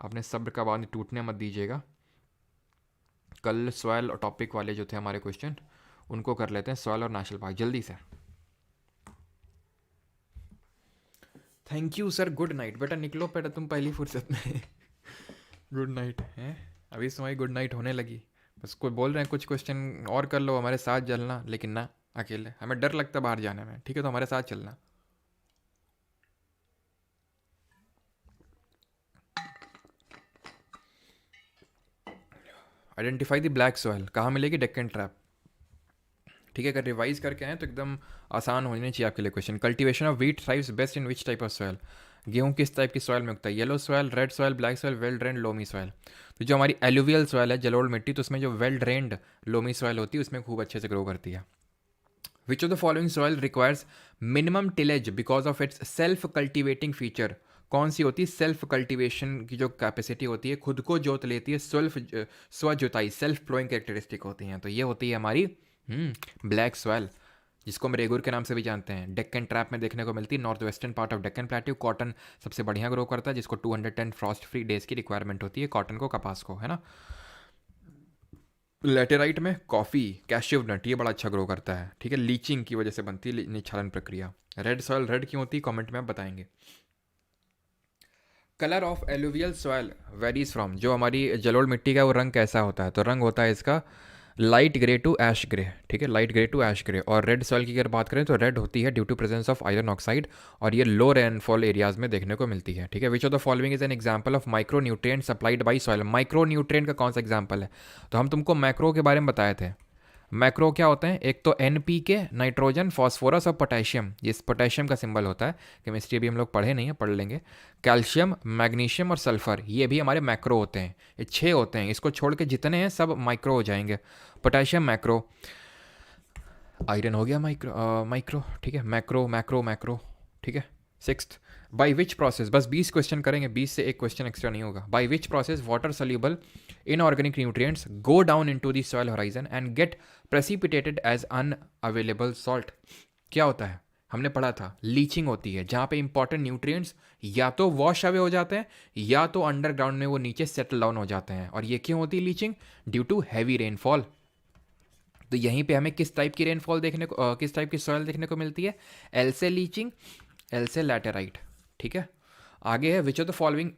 आपने सब्र का बांध टूटने मत दीजिएगा। कल सॉयल और टॉपिक वाले जो थे हमारे क्वेश्चन, उनको कर लेते हैं, सॉयल और नेशनल पार्क, जल्दी से। Thank you sir, good night. बेटा निकलो बेटा तुम पहली फुर्सत में। गुड नाइट है, अभी तुम्हारी गुड नाइट होने लगी। बस कोई बोल रहे हैं कुछ क्वेश्चन और कर लो, हमारे साथ चलना, लेकिन ना अकेले, हमें डर लगता है बाहर जाने में, ठीक है, तो हमारे साथ चलना। आइडेंटिफाई द ब्लैक सॉयल, कहाँ मिलेगी? डेक्कन ट्रैप, ठीक है, अगर रिवाइज करके आए तो एकदम आसान होने चाहिए आपके लिए question. Cultivation of wheat thrives best in which type of soil? गेहूँ किस टाइप की सॉयल में उगता है? Yellow soil, red soil, black soil, well drained, loamy soil. तो जो हमारी एलुवियल सॉयल है, जलोढ़ मिट्टी, तो उसमें जो वेल ड्रेन्ड लोमी सॉयल होती है उसमें खूब अच्छे से ग्रो करती है। Which of the following soil requires minimum tillage because of its self cultivating feature? कौन सी होती है सेल्फ कल्टीवेशन की जो कैपेसिटी होती है, खुद को जोत लेती है, स्व जोताई, सेल्फ फ्लोइंग कैरेक्टरिस्टिक होती हैं, तो ये होती है हमारी ब्लैक सॉयल, जिसको हम रेगुर के नाम से भी जानते हैं। डेक्कन ट्रैप में देखने को मिलती है, north western part of Deccan plateau. Cotton सबसे बढ़िया ग्रो करता है, जिसको 210 फ्रॉस्ट फ्री डेज की रिक्वायरमेंट होती है, कॉटन को, कपास को, है ना। लेटेराइट में कॉफ़ी, कैशिव नट, ये बड़ा अच्छा ग्रो करता है, ठीक है, लीचिंग की वजह से बनती है निच्छालन प्रक्रिया। रेड सॉयल रेड क्यों होती है, कमेंट में आप बताएंगे। Colour of alluvial soil varies from, जो हमारी जलोढ़ मिट्टी का वो रंग कैसा होता है, तो रंग होता है इसका light grey to ash grey, ठीक है, light grey to ash grey. और रेड सॉइल की अगर बात करें तो रेड होती है due to presence of iron oxide, और ये लो रेनफॉल एरियाज में देखने को मिलती है, ठीक है। Which of the following is an example of micro nutrient supplied by soil? Micro nutrient का कौन सा एग्जांपल है? तो हम तुमको मैक्रो के बारे में बताए थे। मैक्रो क्या होते हैं? एक तो NPK, नाइट्रोजन, फास्फोरस और पोटेशियम, ये पोटेशियम का सिंबल होता है, केमिस्ट्री भी हम लोग पढ़े नहीं है, पढ़ लेंगे। कैल्शियम, मैग्नीशियम और सल्फर, ये भी हमारे मैक्रो होते हैं, ये 6 होते हैं, इसको छोड़ के जितने हैं सब माइक्रो हो जाएंगे। पोटेशियम मैक्रो, आयरन हो गया माइक्रो, ठीक है, मैक्रो मैक्रो मैक्रो, ठीक है। सिक्स्थ, बाई विच प्रोसेस, बस 20 क्वेश्चन करेंगे, 20 से एक क्वेश्चन एक्स्ट्रा नहीं होगा। By which process water soluble inorganic nutrients go down into the soil horizon and get precipitated as unavailable salt? क्या होता है? हमने पढ़ा था लीचिंग होती है, जहाँ पे इंपॉर्टेंट न्यूट्रिएंट्स या तो वॉश अवे हो जाते हैं या तो अंडरग्राउंड में वो नीचे सेटल डाउन हो जाते हैं। और ये क्यों होती है leaching? Due to heavy rainfall. तो यहीं पे हमें किस टाइप की रेनफॉल देखने को किस टाइप की सॉइल देखने को मिलती है? एल से लीचिंग, एल से लैटेराइट, ठीक है। आगे है which of the following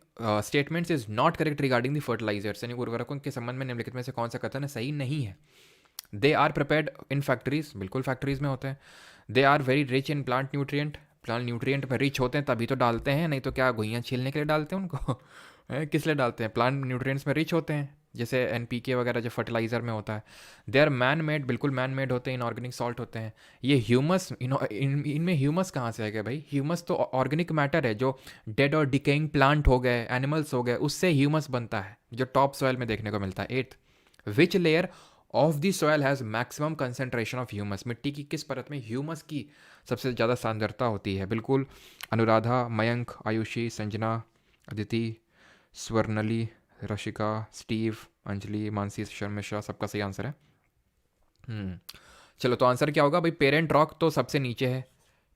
statements is not correct regarding the fertilisers, यानी उर्वरकों के संबंध में निम्नलिखित में से कौन सा कथन सही नहीं है? They are prepared in factories, बिल्कुल फैक्ट्रीज में होते हैं। They are very rich in plant nutrient, plant nutrient पर रिच होते हैं तभी तो डालते हैं, नहीं तो क्या घुइयाँ छीलने के लिए डालते हैं उनको? किस लिए डालते हैं? प्लांट न्यूट्रिएंट्स में रिच होते हैं, जैसे NPK वगैरह जो फर्टिलाइजर में होता है। दे आर मैन मेड, बिल्कुल मैन मेड होते हैं, इनऑर्गेनिक सॉल्ट होते हैं। ये ह्यूमस, इनमें ह्यूमस कहाँ से आएगा भाई? ह्यूमस तो ऑर्गेनिक मैटर है, जो डेड और डिकेइंग प्लांट हो गए, एनिमल्स हो गए, उससे ह्यूमस बनता है, जो टॉप सॉयल में देखने को मिलता है। Eighth, which layer of the soil has maximum concentration of humus, मिट्टी की किस परत में ह्यूमस की सबसे ज़्यादा सांद्रता होती है? बिल्कुल अनुराधा, मयंक, आयुषी, संजना, अदिति, स्वर्णली, रशिका, स्टीव, अंजलि, मानसी, शर्मिष्ठा, सबका सही आंसर है। चलो, तो आंसर क्या होगा भाई? पेरेंट रॉक तो सबसे नीचे है,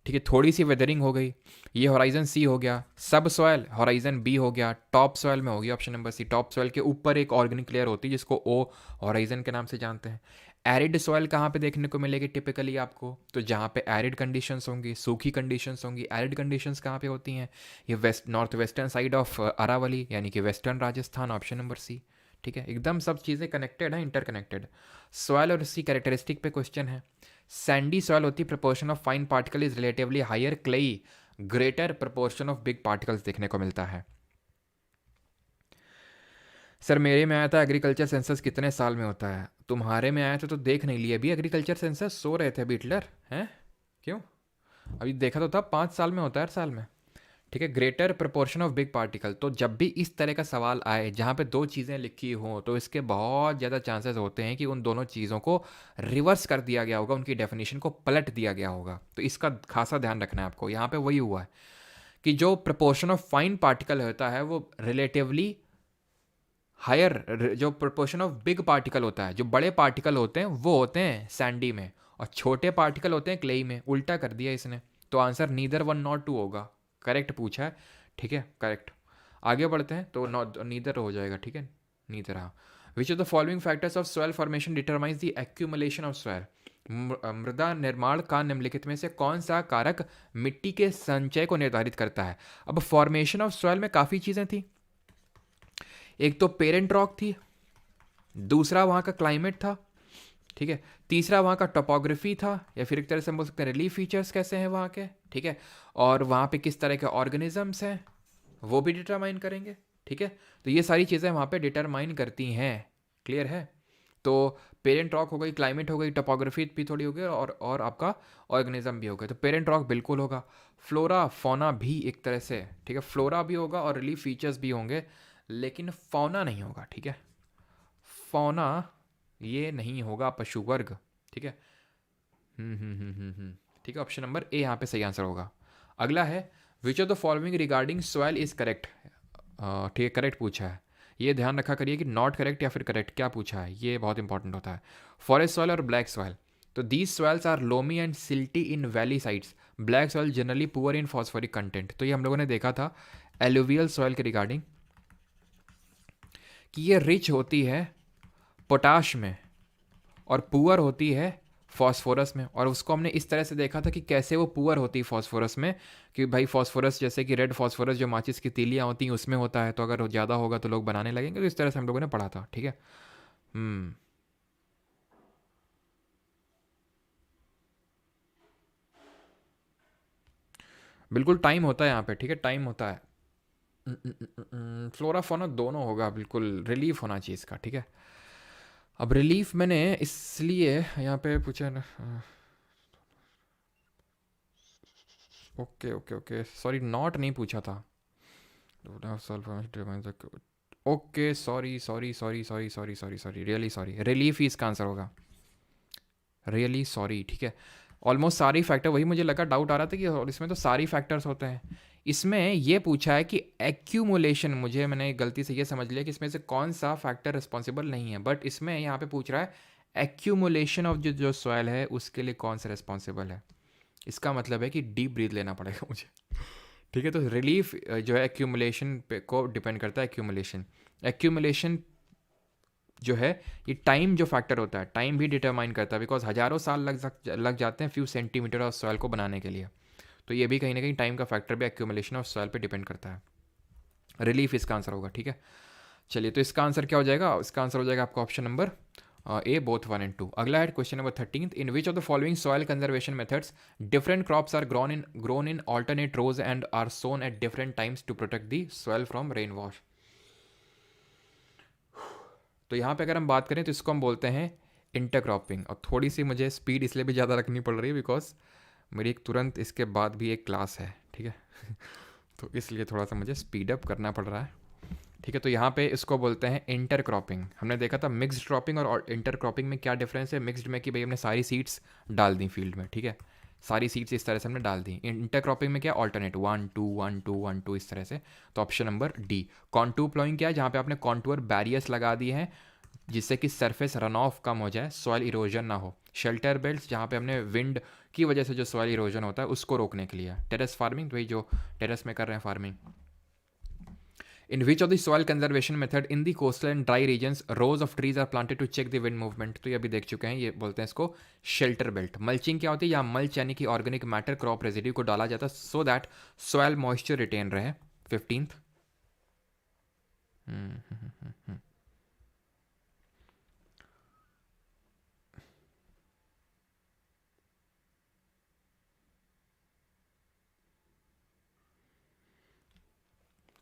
ठीक है, थोड़ी सी वेदरिंग हो गई, ये होराइजन C हो गया। सब सॉयल होराइजन B हो गया। टॉप सॉयल में होगी option number C, top soil के ऊपर एक ऑर्गेनिक लेयर होती है जिसको O होराइजन के नाम से जानते हैं। एरिड सॉयल कहाँ पे देखने को मिलेगी टिपिकली आपको? तो जहाँ पे एरिड कंडीशंस होंगी, सूखी कंडीशंस होंगी। एरिड कंडीशंस कहाँ पे होती हैं? ये north western side of Aravalli, यानी कि western Rajasthan, option number C, ठीक है। एकदम सब चीज़ें कनेक्टेड हैं, इंटरकनेक्टेड। सॉयल और इसकी कैरेक्टरिस्टिक पे क्वेश्चन है। सैंडी सॉयल होती है, proportion of fine particle is relatively higher, clayey greater proportion of big particles देखने को मिलता है। सर मेरे में आया था एग्रीकल्चर सेंसस कितने साल में होता है? तुम्हारे में आया था तो देख नहीं लिया अभी एग्रीकल्चर सेंसस? सो रहे थे अभी हिटलर हैं? क्यों? अभी देखा तो था 5 साल में होता है, हर साल में, ठीक है। Greater proportion of big particle, तो जब भी इस तरह का सवाल आए जहाँ पे दो चीज़ें लिखी हों तो इसके बहुत ज़्यादा चांसेस होते हैं कि उन दोनों चीज़ों को रिवर्स कर दिया गया होगा, उनकी डेफिनेशन को पलट दिया गया होगा। तो इसका खासा ध्यान रखना है आपको। यहाँ पे वही हुआ है कि जो प्रपोर्शन ऑफ फाइन पार्टिकल होता है वो रिलेटिवली हायर, जो प्रपोर्शन ऑफ बिग पार्टिकल होता है, जो बड़े पार्टिकल होते हैं वो होते हैं सैंडी में, और छोटे पार्टिकल होते हैं क्लेई में। उल्टा कर दिया इसने, तो आंसर नीदर 1 नॉर 2 होगा। करेक्ट पूछा है, ठीक है, करेक्ट। आगे बढ़ते हैं तो नीदर हो जाएगा, ठीक है, नीदर। हाँ, विच of the following factors of soil formation determines the accumulation of soil? मृदा निर्माण का निम्नलिखित में से कौन सा कारक मिट्टी के संचय को निर्धारित करता है? अब फॉर्मेशन ऑफ सॉइल में काफ़ी चीज़ें थी। एक तो पेरेंट रॉक थी, दूसरा वहाँ का क्लाइमेट था, ठीक है, तीसरा वहाँ का टोपोग्राफी था, या फिर एक तरह से हम बोल सकते हैं रिलीफ फीचर्स कैसे हैं वहाँ के, ठीक है, और वहाँ पे किस तरह के ऑर्गेनिजम्स हैं वो भी डिटरमाइन करेंगे, ठीक है। तो ये सारी चीज़ें वहाँ पे डिटरमाइन करती हैं, क्लियर है। तो पेरेंट रॉक हो गई, क्लाइमेट हो गई, टोपोग्राफी भी थोड़ी हो गई, और आपका ऑर्गेनिज्म भी हो गया। तो पेरेंट रॉक बिल्कुल होगा। फ्लोरा फौना भी एक तरह से, ठीक है, फ्लोरा भी होगा और रिलीफ फीचर्स भी होंगे, लेकिन फौना नहीं होगा, ठीक है, फौना ये नहीं होगा पशु वर्ग, ठीक है। ठीक है, ऑप्शन नंबर ए यहाँ पे सही आंसर होगा। अगला है which of the following regarding soil is correct. ठीक है, करेक्ट पूछा है। ये ध्यान रखा करिए कि नॉट करेक्ट या फिर करेक्ट क्या पूछा है, ये बहुत इंपॉर्टेंट होता है। फॉरेस्ट सॉइल और ब्लैक सॉइल, तो these soils are loamy and silty in valley sides, black soil generally poor in phosphoric content. तो ये हम लोगों ने देखा था एलुवियल सॉइल के रिगार्डिंग कि ये रिच होती है पोटाश में और पुअर होती है फॉस्फोरस में। और उसको हमने इस तरह से देखा था कि कैसे वो पुअर होती है फॉस्फोरस में, कि भाई फॉस्फोरस जैसे कि रेड फॉस्फोरस जो माचिस की तीलियाँ होती हैं उसमें होता है, तो अगर ज़्यादा होगा तो लोग बनाने लगेंगे। तो इस तरह से हम लोगों ने पढ़ा था, ठीक है। बिल्कुल टाइम होता है यहाँ पे, ठीक है, टाइम होता है। फ्लोरा फोना दोनों होगा, बिल्कुल रिलीफ होना चाहिए इसका, ठीक है। अब रिलीफ मैंने इसलिए यहाँ पे पूछा ना, okay okay okay, sorry not नहीं पूछा था। Okay sorry sorry sorry sorry sorry sorry sorry, really sorry, relief ही इसका आंसर होगा, रियली सॉरी, ठीक है। ऑलमोस्ट सारी फैक्टर, वही मुझे लगा, डाउट आ रहा था कि और इसमें तो सारी फैक्टर्स होते हैं। इसमें ये पूछा है कि एक्यूमुलेशन, मैंने गलती से ये समझ लिया कि इसमें से कौन सा फैक्टर रिस्पॉन्सिबल नहीं है, बट इसमें यहाँ पे पूछ रहा है एक्यूमुलेशन ऑफ जो सॉयल है उसके लिए कौन सा रिस्पॉन्सिबल है। इसका मतलब है कि डीप ब्रीथ लेना पड़ेगा मुझे, ठीक है। तो रिलीफ जो है एक्यूमुलेशन पे को डिपेंड करता है। एक्यूमुलेशन जो है, ये टाइम जो फैक्टर होता है, टाइम भी डिटरमाइन करता है, बिकॉज हज़ारों साल लग जाते हैं फ्यू सेंटीमीटर ऑफ सॉयल को बनाने के लिए। तो ये भी कहीं ना कहीं टाइम का फैक्टर भी एक्यूमुलेशन ऑफ सॉयल पे डिपेंड करता है। रिलीफ इसका आंसर होगा, ठीक है। चलिए, तो इसका आंसर क्या हो जाएगा, इसका आंसर हो जाएगा आपका option number A, both 1 and 2। अगला है question number 13, in which of the following soil conservation methods different crops are grown in alternate rows and are sown at different times to protect the soil from rain wash. तो यहाँ पे अगर हम बात करें तो इसको हम बोलते हैं इंटरक्रॉपिंग। और थोड़ी सी मुझे स्पीड इसलिए भी ज़्यादा रखनी पड़ रही है बिकॉज मेरी एक तुरंत इसके बाद भी एक क्लास है, ठीक है तो इसलिए थोड़ा सा मुझे स्पीड अप करना पड़ रहा है, ठीक है। तो यहाँ पे इसको बोलते हैं इंटरक्रॉपिंग। हमने देखा था मिक्स्ड क्रॉपिंग और इंटरक्रॉपिंग में क्या डिफरेंस है। मिक्स्ड में कि भाई हमने सारी सीड्स डाल दी फील्ड में, ठीक है, सारी सीड्स इस तरह से हमने डाल दी। इंटरक्रॉपिंग में क्या, ऑल्टरनेट 1 2 1 2 1 2 इस तरह से। तो option number D. Contour ploughing क्या है, जहाँ पे आपने कॉन्टूर बैरियर्स लगा दिए हैं जिससे कि सरफेस रन ऑफ कम हो जाए, सॉइल इरोजन ना हो। शेल्टर बेल्ट्स, जहाँ पे हमने विंड की वजह से जो सॉइल इरोजन होता है उसको रोकने के लिए। टेरेस फार्मिंग, वही जो टेरेस में कर रहे हैं farming. In which of the soil conservation method in the coastal and dry regions rows of trees are planted to check the wind movement. तो ये अभी देख चुके हैं, ये बोलते हैं इसको शेल्टर बेल्ट। मल्चिंग क्या होती है, यहाँ मल्च यानी कि ऑर्गेनिक मैटर क्रॉप रेजिड्यू को डाला जाता है so that soil moisture retain रहे। 15th,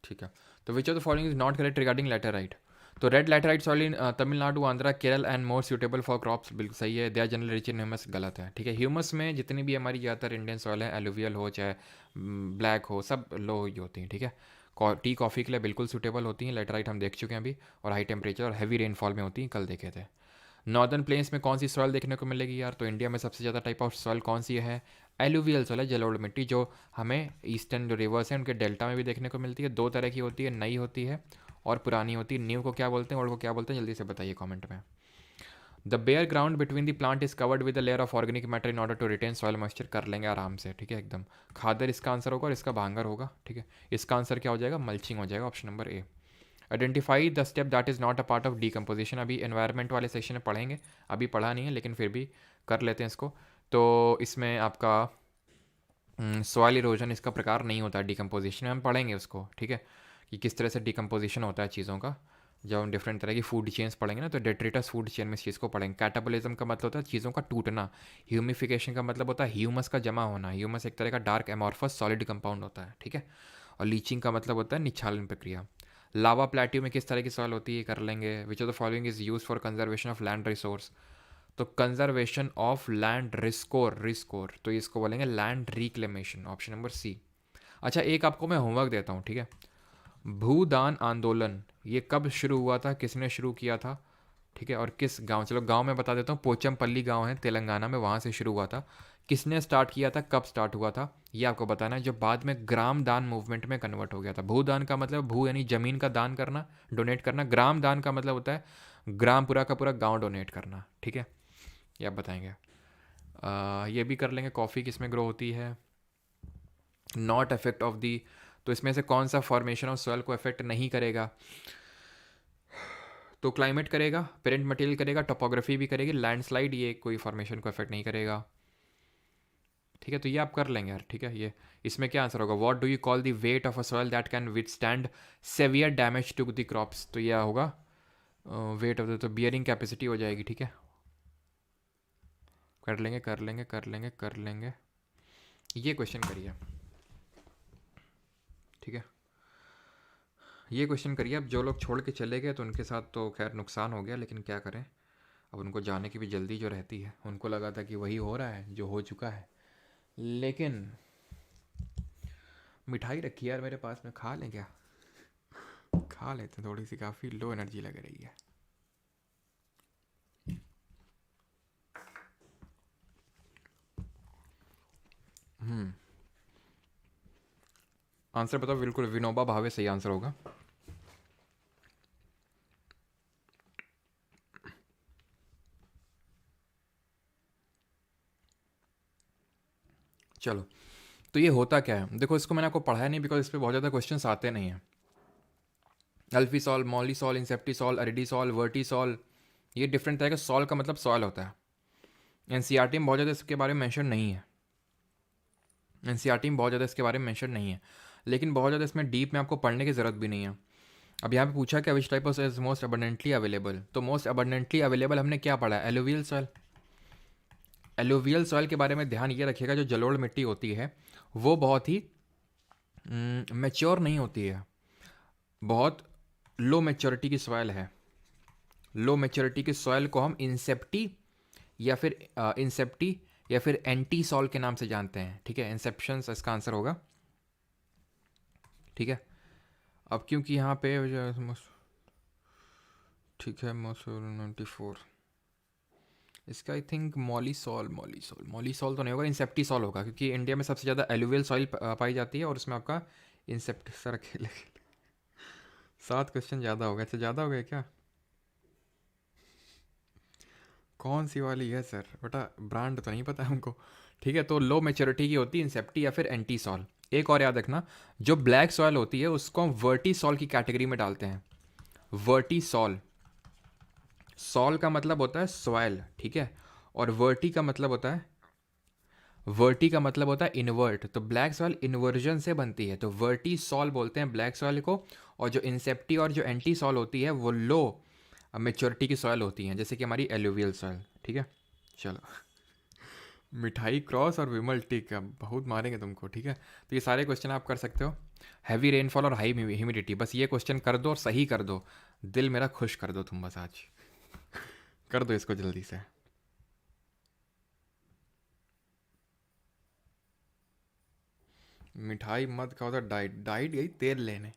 ठीक है। तो which of the following is not correct regarding laterite. तो red laterite soil in Tamil Nadu, Andhra, Kerala and more suitable for crops, बिल्कुल सही है। They are generally rich in humus, गलत है, ठीक है। ह्यूमस में जितनी भी हमारी ज़्यादातर इंडियन सॉइल है, एलुवियल हो चाहे ब्लैक हो, सब लो ही होती हैं, ठीक है। टी कॉफ़ी के लिए बिल्कुल सूटेबल होती हैं। लैटेराइट हम देख चुके हैं अभी, और हाई टेम्परेचर और हैवी रेनफॉल में होती हैं, कल देखे थे। नॉर्दर्न प्लेन्स में कौन सी सॉइल देखने को मिलेगी यार, तो इंडिया में सबसे ज़्यादा टाइप ऑफ सॉइल कौन सी है, एलुवियल सॉइल है, जलोढ़ मिट्टी, जो हमें ईस्टर्न जो रिवर्स हैं उनके डेल्टा में भी देखने को मिलती है। दो तरह की होती है, नई होती है और पुरानी होती है। न्यू को क्या बोलते हैं, ओल्ड को क्या बोलते हैं, जल्दी से बताइए कमेंट में। The bare ground between the plant is covered with layer of organic matter in order to retain soil moisture, कर लेंगे आराम से, ठीक है एकदम। खादर इसका आंसर होगा और इसका भांगर होगा, ठीक है। इसका आंसर क्या हो जाएगा, मल्चिंग हो जाएगा, option number A. Identify the step that is not a part of decomposition, अभी एनवायरनमेंट वाले सेशन में पढ़ेंगे, अभी पढ़ा नहीं है लेकिन फिर भी कर लेते हैं इसको। तो इसमें आपका सॉइल इरोजन इसका प्रकार नहीं होता है, डीकम्पोजिशन में हम पढ़ेंगे उसको, ठीक है, कि किस तरह से डीकम्पोजिशन होता है चीज़ों का। जब हम डिफरेंट तरह की फूड चेन्स पढ़ेंगे ना, तो डेट्रिटस फूड चेन में इस चीज़ को पढ़ेंगे। कैटाबोलिज्म का मतलब होता है चीज़ों का टूटना। ह्यूमिफिकेशन का मतलब होता है ह्यूमस का जमा होना। ह्यूमस एक तरह का डार्क एमॉर्फस सॉलिड कंपाउंड होता है, ठीक है। और लीचिंग का मतलब होता है निच्छालन प्रक्रिया। लावा प्लेट्यू में किस तरह की सॉइल होती है कर लेंगे। Which of the following is use for conservation of land resource, तो conservation of land resource, resource तो इसको बोलेंगे land reclamation, option number C. अच्छा एक आपको मैं होमवर्क देता हूँ, ठीक है। भूदान आंदोलन ये कब शुरू हुआ था, किसने शुरू किया था, ठीक है, और किस गांव, चलो गांव में बता देता हूँ, पोचमपल्ली गांव है तेलंगाना में, वहाँ से शुरू हुआ था। किसने स्टार्ट किया था, कब स्टार्ट हुआ था, ये आपको बताना है, जो बाद में ग्राम दान मूवमेंट में कन्वर्ट हो गया था। भूदान का मतलब भू यानी जमीन का दान करना, डोनेट करना। ग्राम दान का मतलब होता है ग्राम पूरा का पूरा गांव डोनेट करना, ठीक है, ये आप बताएंगे। ये भी कर लेंगे, कॉफ़ी किस में ग्रो होती है, नॉट इफेक्ट ऑफ दी, तो इसमें से कौन सा फॉर्मेशन ऑफ सॉइल को इफेक्ट नहीं करेगा, तो क्लाइमेट करेगा, पेरेंट मटेरियल करेगा, टोपोग्राफी भी करेगी, लैंडस्लाइड ये कोई फॉर्मेशन को इफेक्ट नहीं करेगा, ठीक है। तो ये आप कर लेंगे यार, ठीक है। ये इसमें क्या आंसर होगा, what do you call the weight of a soil that can withstand severe damage to the crops, तो यह होगा वेट ऑफ द, तो बियरिंग कैपेसिटी हो जाएगी, ठीक है। कर लेंगे कर लेंगे कर लेंगे कर लेंगे, ये क्वेश्चन करिए, ठीक है। ये क्वेश्चन करिए। अब जो लोग छोड़ के चले गए तो उनके साथ तो खैर नुकसान हो गया, लेकिन क्या करें, अब उनको जाने की भी जल्दी जो रहती है, उनको लगा था कि वही हो रहा है जो हो चुका है। लेकिन मिठाई रखी है यार मेरे पास में, खा लें क्या, खा लेते हैं, थोड़ी सी काफ़ी लो एनर्जी लग रही है। आंसर बताओ, बिल्कुल विनोबा भावे सही आंसर होगा। चलो, तो ये होता क्या है, देखो इसको मैंने आपको पढ़ाया नहीं बिकॉज इस पर बहुत ज़्यादा क्वेश्चन आते नहीं हैं। अल्फीसॉल, मॉलीसॉल, इंसेप्टिसॉल, अरिडीसॉल, वर्टीसॉल, ये डिफरेंट तरह का सॉल का मतलब सॉल होता है। एनसीईआरटी में बहुत ज़्यादा इसके बारे में मेंशन नहीं है, एनसीईआरटी में बहुत ज़्यादा इसके बारे में मेंशन नहीं है, लेकिन बहुत ज़्यादा इसमें डीप में आपको पढ़ने की ज़रूरत भी नहीं है। अब यहाँ पे पूछा क्या, विच type of is most abundantly available, तो मोस्ट अबंडेंटली अवेलेबल हमने क्या पढ़ा है, एलुवियल सॉइल। एलुवियल सॉइल के बारे में ध्यान ये रखिएगा, जो जलोढ़ मिट्टी होती है वो बहुत ही मैच्योर नहीं होती है, बहुत लो मैच्योरिटी की सॉइल है। लो मैच्योरिटी की सॉइल को हम इंसेप्टी या फिर इंसेप्टी या फिर एंटी सॉल के नाम से जानते हैं, ठीक है। इंसेप्शन इसका आंसर होगा, ठीक है। अब क्योंकि यहाँ पे ठीक है, 94 इसका आई थिंक मॉलीसॉल, मॉलीसॉल मॉलीसॉल तो नहीं होगा, इंसेप्टिसॉल होगा, क्योंकि इंडिया में सबसे ज़्यादा एलुवियल सॉइल पाई जाती है और उसमें आपका इंसेप्ट सर खेले। 7 क्वेश्चन ज़्यादा हो गए, अच्छा ज़्यादा हो गए क्या, कौन सी वाली है सर बेटा, ब्रांड तो नहीं पता हमको, ठीक है। तो लो मेच्योरिटी की होती है इंसेप्टी या फिर एंटी सॉल। एक और याद रखना, जो ब्लैक सॉइल होती है उसको हम वर्टी सॉल की कैटेगरी में डालते हैं। वर्टी सॉल, सॉल का मतलब होता है सॉइल, ठीक है, और वर्टी का मतलब होता है, वर्टी का मतलब होता है इन्वर्ट, तो ब्लैक सॉइल इन्वर्जन से बनती है, तो वर्टी सॉल बोलते हैं ब्लैक सॉइल को। और जो इंसेप्टी और जो एंटी सॉल होती है वो लो मेच्योरिटी की सॉइल होती हैं, जैसे कि हमारी एलुवियल सॉइल, ठीक है। चलो, मिठाई क्रॉस और विमल टिक, अब बहुत मारेंगे तुमको, ठीक है। तो ये सारे क्वेश्चन आप कर सकते हो। हैवी रेनफॉल और हाई ह्यूमिडिटी, बस ये क्वेश्चन कर दो और सही कर दो, दिल मेरा खुश कर दो तुम, बस आज कर दो इसको जल्दी से। मिठाई मत खाओ तो डाइट, डाइट यही तेल लेने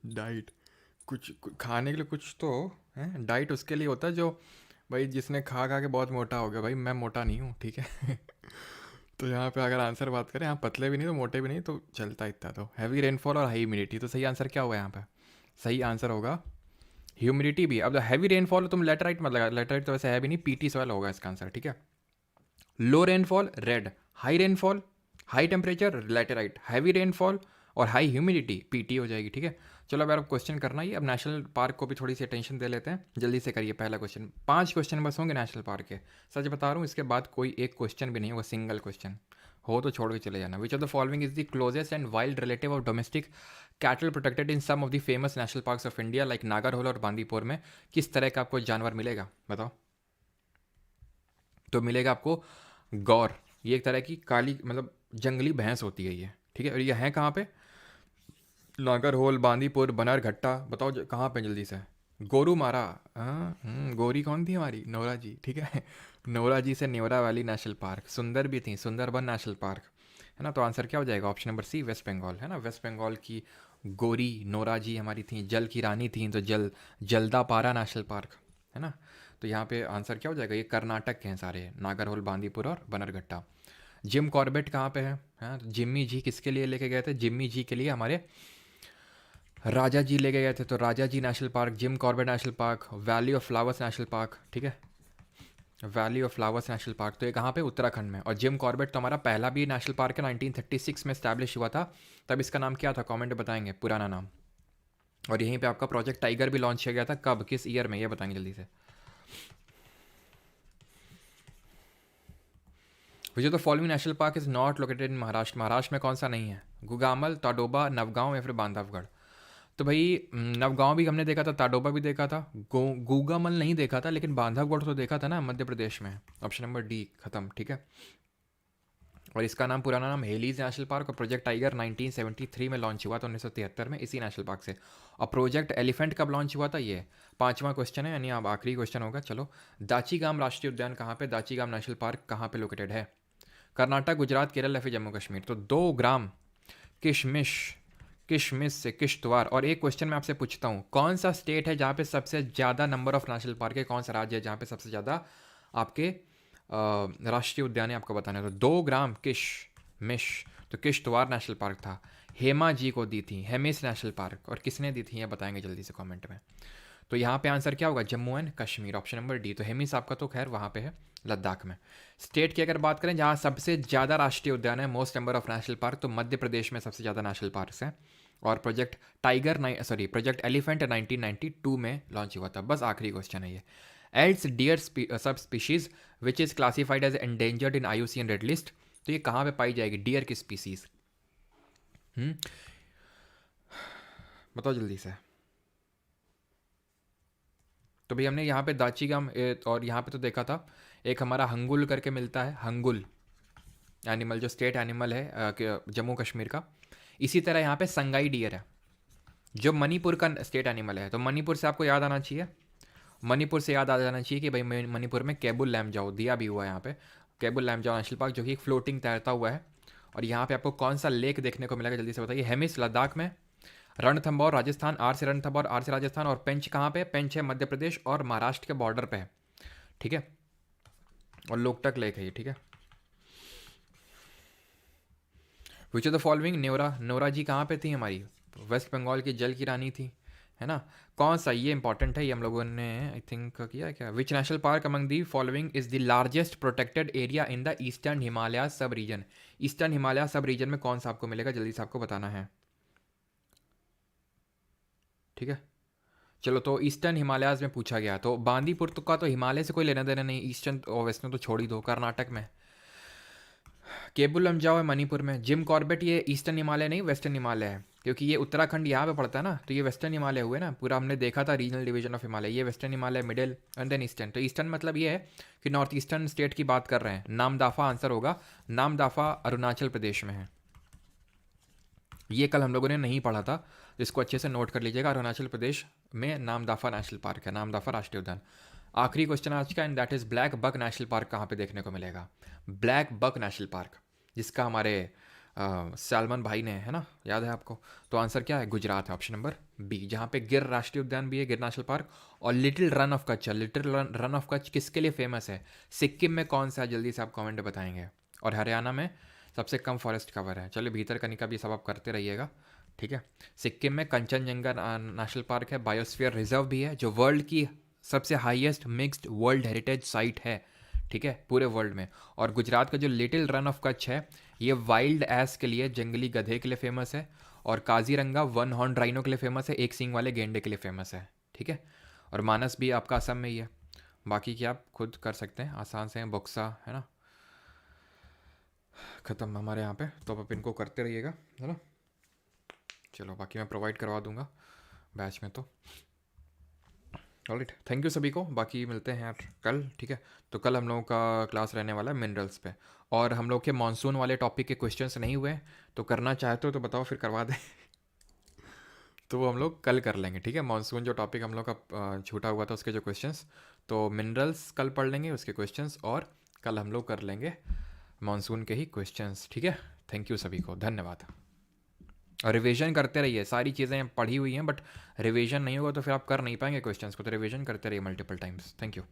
डाइट खाने के लिए कुछ तो है, डाइट उसके लिए होता है जो भाई जिसने खा खा के बहुत मोटा हो गया, भाई मैं मोटा नहीं हूँ, ठीक है। तो यहाँ पे अगर आंसर बात करें, यहाँ पतले भी नहीं तो मोटे भी नहीं, तो चलता इतना, तो हैवी रेनफॉल और हाई ह्यूमिडिटी, तो सही आंसर क्या होगा यहाँ पे, सही आंसर होगा ह्यूमिडिटी भी। अब हैवी रेनफॉल तुम लेटराइट मत लगा, लेटराइट तो वैसे है भी नहीं, पीटी सॉइल होगा इसका आंसर, ठीक है। लो rainfall red, high rainfall high temperature laterite, heavy rainfall और हाई ह्यूमिडिटी पीटी हो जाएगी, ठीक है। चलो अब यार क्वेश्चन करना ही, अब नेशनल पार्क को भी थोड़ी सी अटेंशन दे लेते हैं, जल्दी से करिए पहला क्वेश्चन। 5 क्वेश्चन बस होंगे नेशनल पार्क के, सच बता रहा हूँ, इसके बाद कोई एक क्वेश्चन भी नहीं होगा, सिंगल क्वेश्चन हो तो छोड़ के चले जाना। Which of the following is the closest and wild relative of domestic cattle protected in some of the famous national parks of India like Nagarhole और बांदीपुर में किस तरह का आपको जानवर मिलेगा, बताओ। तो मिलेगा आपको गौर, ये एक तरह की काली मतलब जंगली भैंस होती है ये, ठीक है। और ये है कहाँ पे, नागरहोल, बांदीपुर, बनरघट्टा, बताओ कहाँ पे जल्दी से। गोरुमारा। हाँ, गोरी कौन थी हमारी, नोरा जी, ठीक है। नोरा जी से न्योरा वैली नेशनल पार्क, सुंदर भी थी, सुंदरबन नेशनल पार्क, है ना। तो आंसर क्या हो जाएगा, option number C, West Bengal, है ना। वेस्ट बंगाल की गोरी नोरा जी हमारी थी, जल की रानी थी, तो जलदापारा नेशनल पार्क, है ना। तो यहाँ पे आंसर क्या हो जाएगा, ये कर्नाटक के हैं सारे, नागरहोल, बांदीपुर और बनरघट्टा। जिम कॉर्बेट कहाँ पे है, हाँ, तो जिम्मी जी किसके लिए लेके गए थे, जिम्मी जी के लिए हमारे राजा जी लेके गए थे, तो Rajaji national park, Jim Corbett national park, valley of flowers national park, ठीक है। Valley of flowers national park तो ये कहाँ पे, उत्तराखंड में। और जिम कॉर्बेट तो हमारा पहला भी नेशनल पार्क है, 1936 में इस्टेब्लिश हुआ था। तब इसका नाम क्या था, कमेंट में बताएंगे पुराना नाम। और यहीं पे आपका प्रोजेक्ट टाइगर भी लॉन्च किया गया था, कब, किस ईयर में, ये बताएंगे जल्दी से। Which the following national park is not located in Maharashtra, Maharashtra में कौन सा नहीं है, गुगामल, ताडोबा, नवगांव या फिर बांधवगढ़। तो भाई नवगांव भी हमने देखा था, ताडोबा भी देखा था, गूगामल नहीं देखा था, लेकिन बांधवगढ़ तो देखा था ना, मध्य प्रदेश में। ऑप्शन नंबर डी खत्म, ठीक है। और इसका नाम, पुराना नाम हेलीज नेशनल पार्क, और प्रोजेक्ट टाइगर 1973 में लॉन्च हुआ था, 1973 में, इसी नेशनल पार्क से। और प्रोजेक्ट एलिफेंट कब लॉन्च हुआ था, ये पांचवा क्वेश्चन है, यानी अब आखिरी क्वेश्चन होगा। चलो, दाचीगाम राष्ट्रीय उद्यान कहाँ पे, दाचीगाम नेशनल पार्क कहाँ पे लोकेटेड है, कर्नाटक, गुजरात, केरल या फिर जम्मू कश्मीर। तो 2 ग्राम किशमिश, किशमिश से किश्तवाड़। और एक क्वेश्चन मैं आपसे पूछता हूँ, कौन सा स्टेट है जहाँ पे सबसे ज़्यादा नंबर ऑफ नेशनल पार्क है, कौन सा राज्य है जहाँ पे सबसे ज़्यादा आपके राष्ट्रीय उद्यान है, आपको बताना है। तो 2 ग्राम किशमिश, तो किश्तवाड़ नेशनल पार्क था, हेमा जी को दी थी हेमिस नेशनल पार्क, और किसने दी थी ये बताएंगे जल्दी से कमेंट में। तो यहाँ पे आंसर क्या होगा, Jammu and Kashmir, option number D. तो हेमिस आपका तो खैर वहाँ पे है, लद्दाख में। स्टेट की अगर बात करें जहाँ सबसे ज़्यादा राष्ट्रीय उद्यान है, most number of national park, तो मध्य प्रदेश में सबसे ज़्यादा नेशनल पार्क हैं। और प्रोजेक्ट प्रोजेक्ट एलिफेंट 1992 में लॉन्च हुआ था। बस आखिरी क्वेश्चन है ये, Eld's deer subspecies which is classified as endangered in IUCN red list. तो ये कहाँ पे पाई जाएगी, डियर की स्पीसीज, बताओ जल्दी से। तो भाई हमने यहाँ पे दाचीगाम और यहाँ पे तो देखा था, एक हमारा हंगुल करके मिलता है, हंगुल एनिमल जो स्टेट एनिमल है जम्मू कश्मीर का। इसी तरह यहाँ पे संगाई डियर है जो मणिपुर का स्टेट एनिमल है। तो मणिपुर से आपको याद आना चाहिए, मणिपुर से याद आ जाना चाहिए कि भाई मणिपुर में केबुल लैमजाओ दिया भी हुआ है यहाँ पे, केबुल लैमजाओ नेशनल पार्क, जो कि एक फ्लोटिंग तैरता हुआ है। और यहाँ पे आपको कौन सा लेक देखने को मिलेगा जल्दी से बताइए, हेमिस लद्दाख में, रणथंभौर राजस्थान, आर से रणथंभौर, आर से राजस्थान, और पेंच कहाँ पे, पेंच है मध्य प्रदेश और महाराष्ट्र के बॉर्डर पे है, ठीक है। और लोकटक लेक है ये, ठीक है। Which of the following, Nora, Nora ji कहाँ पे थी हमारी, वेस्ट बंगाल की जल की रानी थी, है ना। कौन सा, ये इंपॉर्टेंट है, ये हम लोगों ने आई थिंक किया है क्या। Which national park among the following is the largest protected area in the eastern Himalaya सब रीजन। ईस्टर्न हिमालय सब रीजन में कौन सा आपको मिलेगा, जल्दी से आपको बताना है, ठीक है। चलो, तो ईस्टर्न हिमालयाज में पूछा गया, तो बांदीपुर का तो हिमालय से कोई लेना देना नहीं, ईस्टर्न और वेस्टर्न तो छोड़ ही दो, कर्नाटक में। केबुल लमजाओ है मणिपुर में, जिम कॉर्बेट ये ईस्टर्न हिमालय नहीं वेस्टर्न हिमालय है, क्योंकि ये उत्तराखंड यहाँ पे पड़ता है ना, तो ये वेस्टर्न हिमालय हुए ना, पूरा हमने देखा था रीजनल डिवीजन ऑफ हिमालय, ये western Himalaya, middle and then eastern. तो ईस्टर्न मतलब ये है कि नॉर्थ ईस्टर्न स्टेट की बात कर रहे हैं। नामदाफा आंसर होगा, नामदाफा अरुणाचल प्रदेश में है। ये कल हम लोगों ने नहीं पढ़ा था, इसको अच्छे से नोट कर लीजिएगा, अरुणाचल प्रदेश में नामदाफा नेशनल पार्क है, नामदाफा राष्ट्रीय उद्यान। आखिरी क्वेश्चन आज का, and that is black buck national park कहाँ पे देखने को मिलेगा, ब्लैक बक नेशनल पार्क, जिसका हमारे सैलमन भाई ने, है ना, याद है आपको। तो आंसर क्या है, गुजरात है, ऑप्शन नंबर बी, जहाँ पे गिर राष्ट्रीय उद्यान भी है, गिर नेशनल पार्क। और लिटिल रन ऑफ कच्छ है, लिटिल रन ऑफ कच्छ किसके लिए फेमस है, सिक्किम में कौन सा है, जल्दी से आप कमेंट बताएंगे। और हरियाणा में सबसे कम फॉरेस्ट कवर है। चलिए, भीतर कनिका भी सब आप करते रहिएगा, ठीक है। सिक्किम में कंचनजंगा नेशनल पार्क है, बायोस्फीयर रिजर्व भी है, जो वर्ल्ड की सबसे highest mixed world heritage site है, ठीक है, पूरे वर्ल्ड में। और गुजरात का जो लिटिल रन ऑफ कच्छ है, ये वाइल्ड एस के लिए, जंगली गधे के लिए फेमस है। और काजीरंगा वन हॉर्न राइनो के लिए फेमस है, एक सींग वाले गेंडे के लिए फेमस है, ठीक है। और मानस भी आपका असम में ही है। बाकी की आप खुद कर सकते हैं, आसान से हैं, बक्सा, है ना, ख़त्म हमारे यहाँ पे। तो आप इनको करते रहिएगा, है ना। चलो, बाकी मैं प्रोवाइड करवा दूंगा बैच में। तो ऑलराइट, थैंक यू सभी को। बाकी मिलते हैं यार कल, ठीक है। तो कल हम लोगों का क्लास रहने वाला है मिनरल्स पे, और हम लोग के मानसून वाले टॉपिक के क्वेश्चंस नहीं हुए, तो करना चाहते हो तो बताओ, फिर करवा दें। तो वो हम लोग कल कर लेंगे, ठीक है। मानसून जो टॉपिक हम लोग का छूटा हुआ था उसके जो क्वेश्चंस, तो मिनरल्स कल पढ़ लेंगे उसके क्वेश्चंस, और कल हम लोग कर लेंगे मानसून के ही क्वेश्चंस, ठीक है। थैंक यू सभी को, धन्यवाद। और रिवीजन करते रहिए, सारी चीज़ें पढ़ी हुई हैं, बट रिवीजन नहीं होगा तो फिर आप कर नहीं पाएंगे क्वेश्चंस को, तो रिवीजन करते रहिए मल्टीपल टाइम्स। Thank you.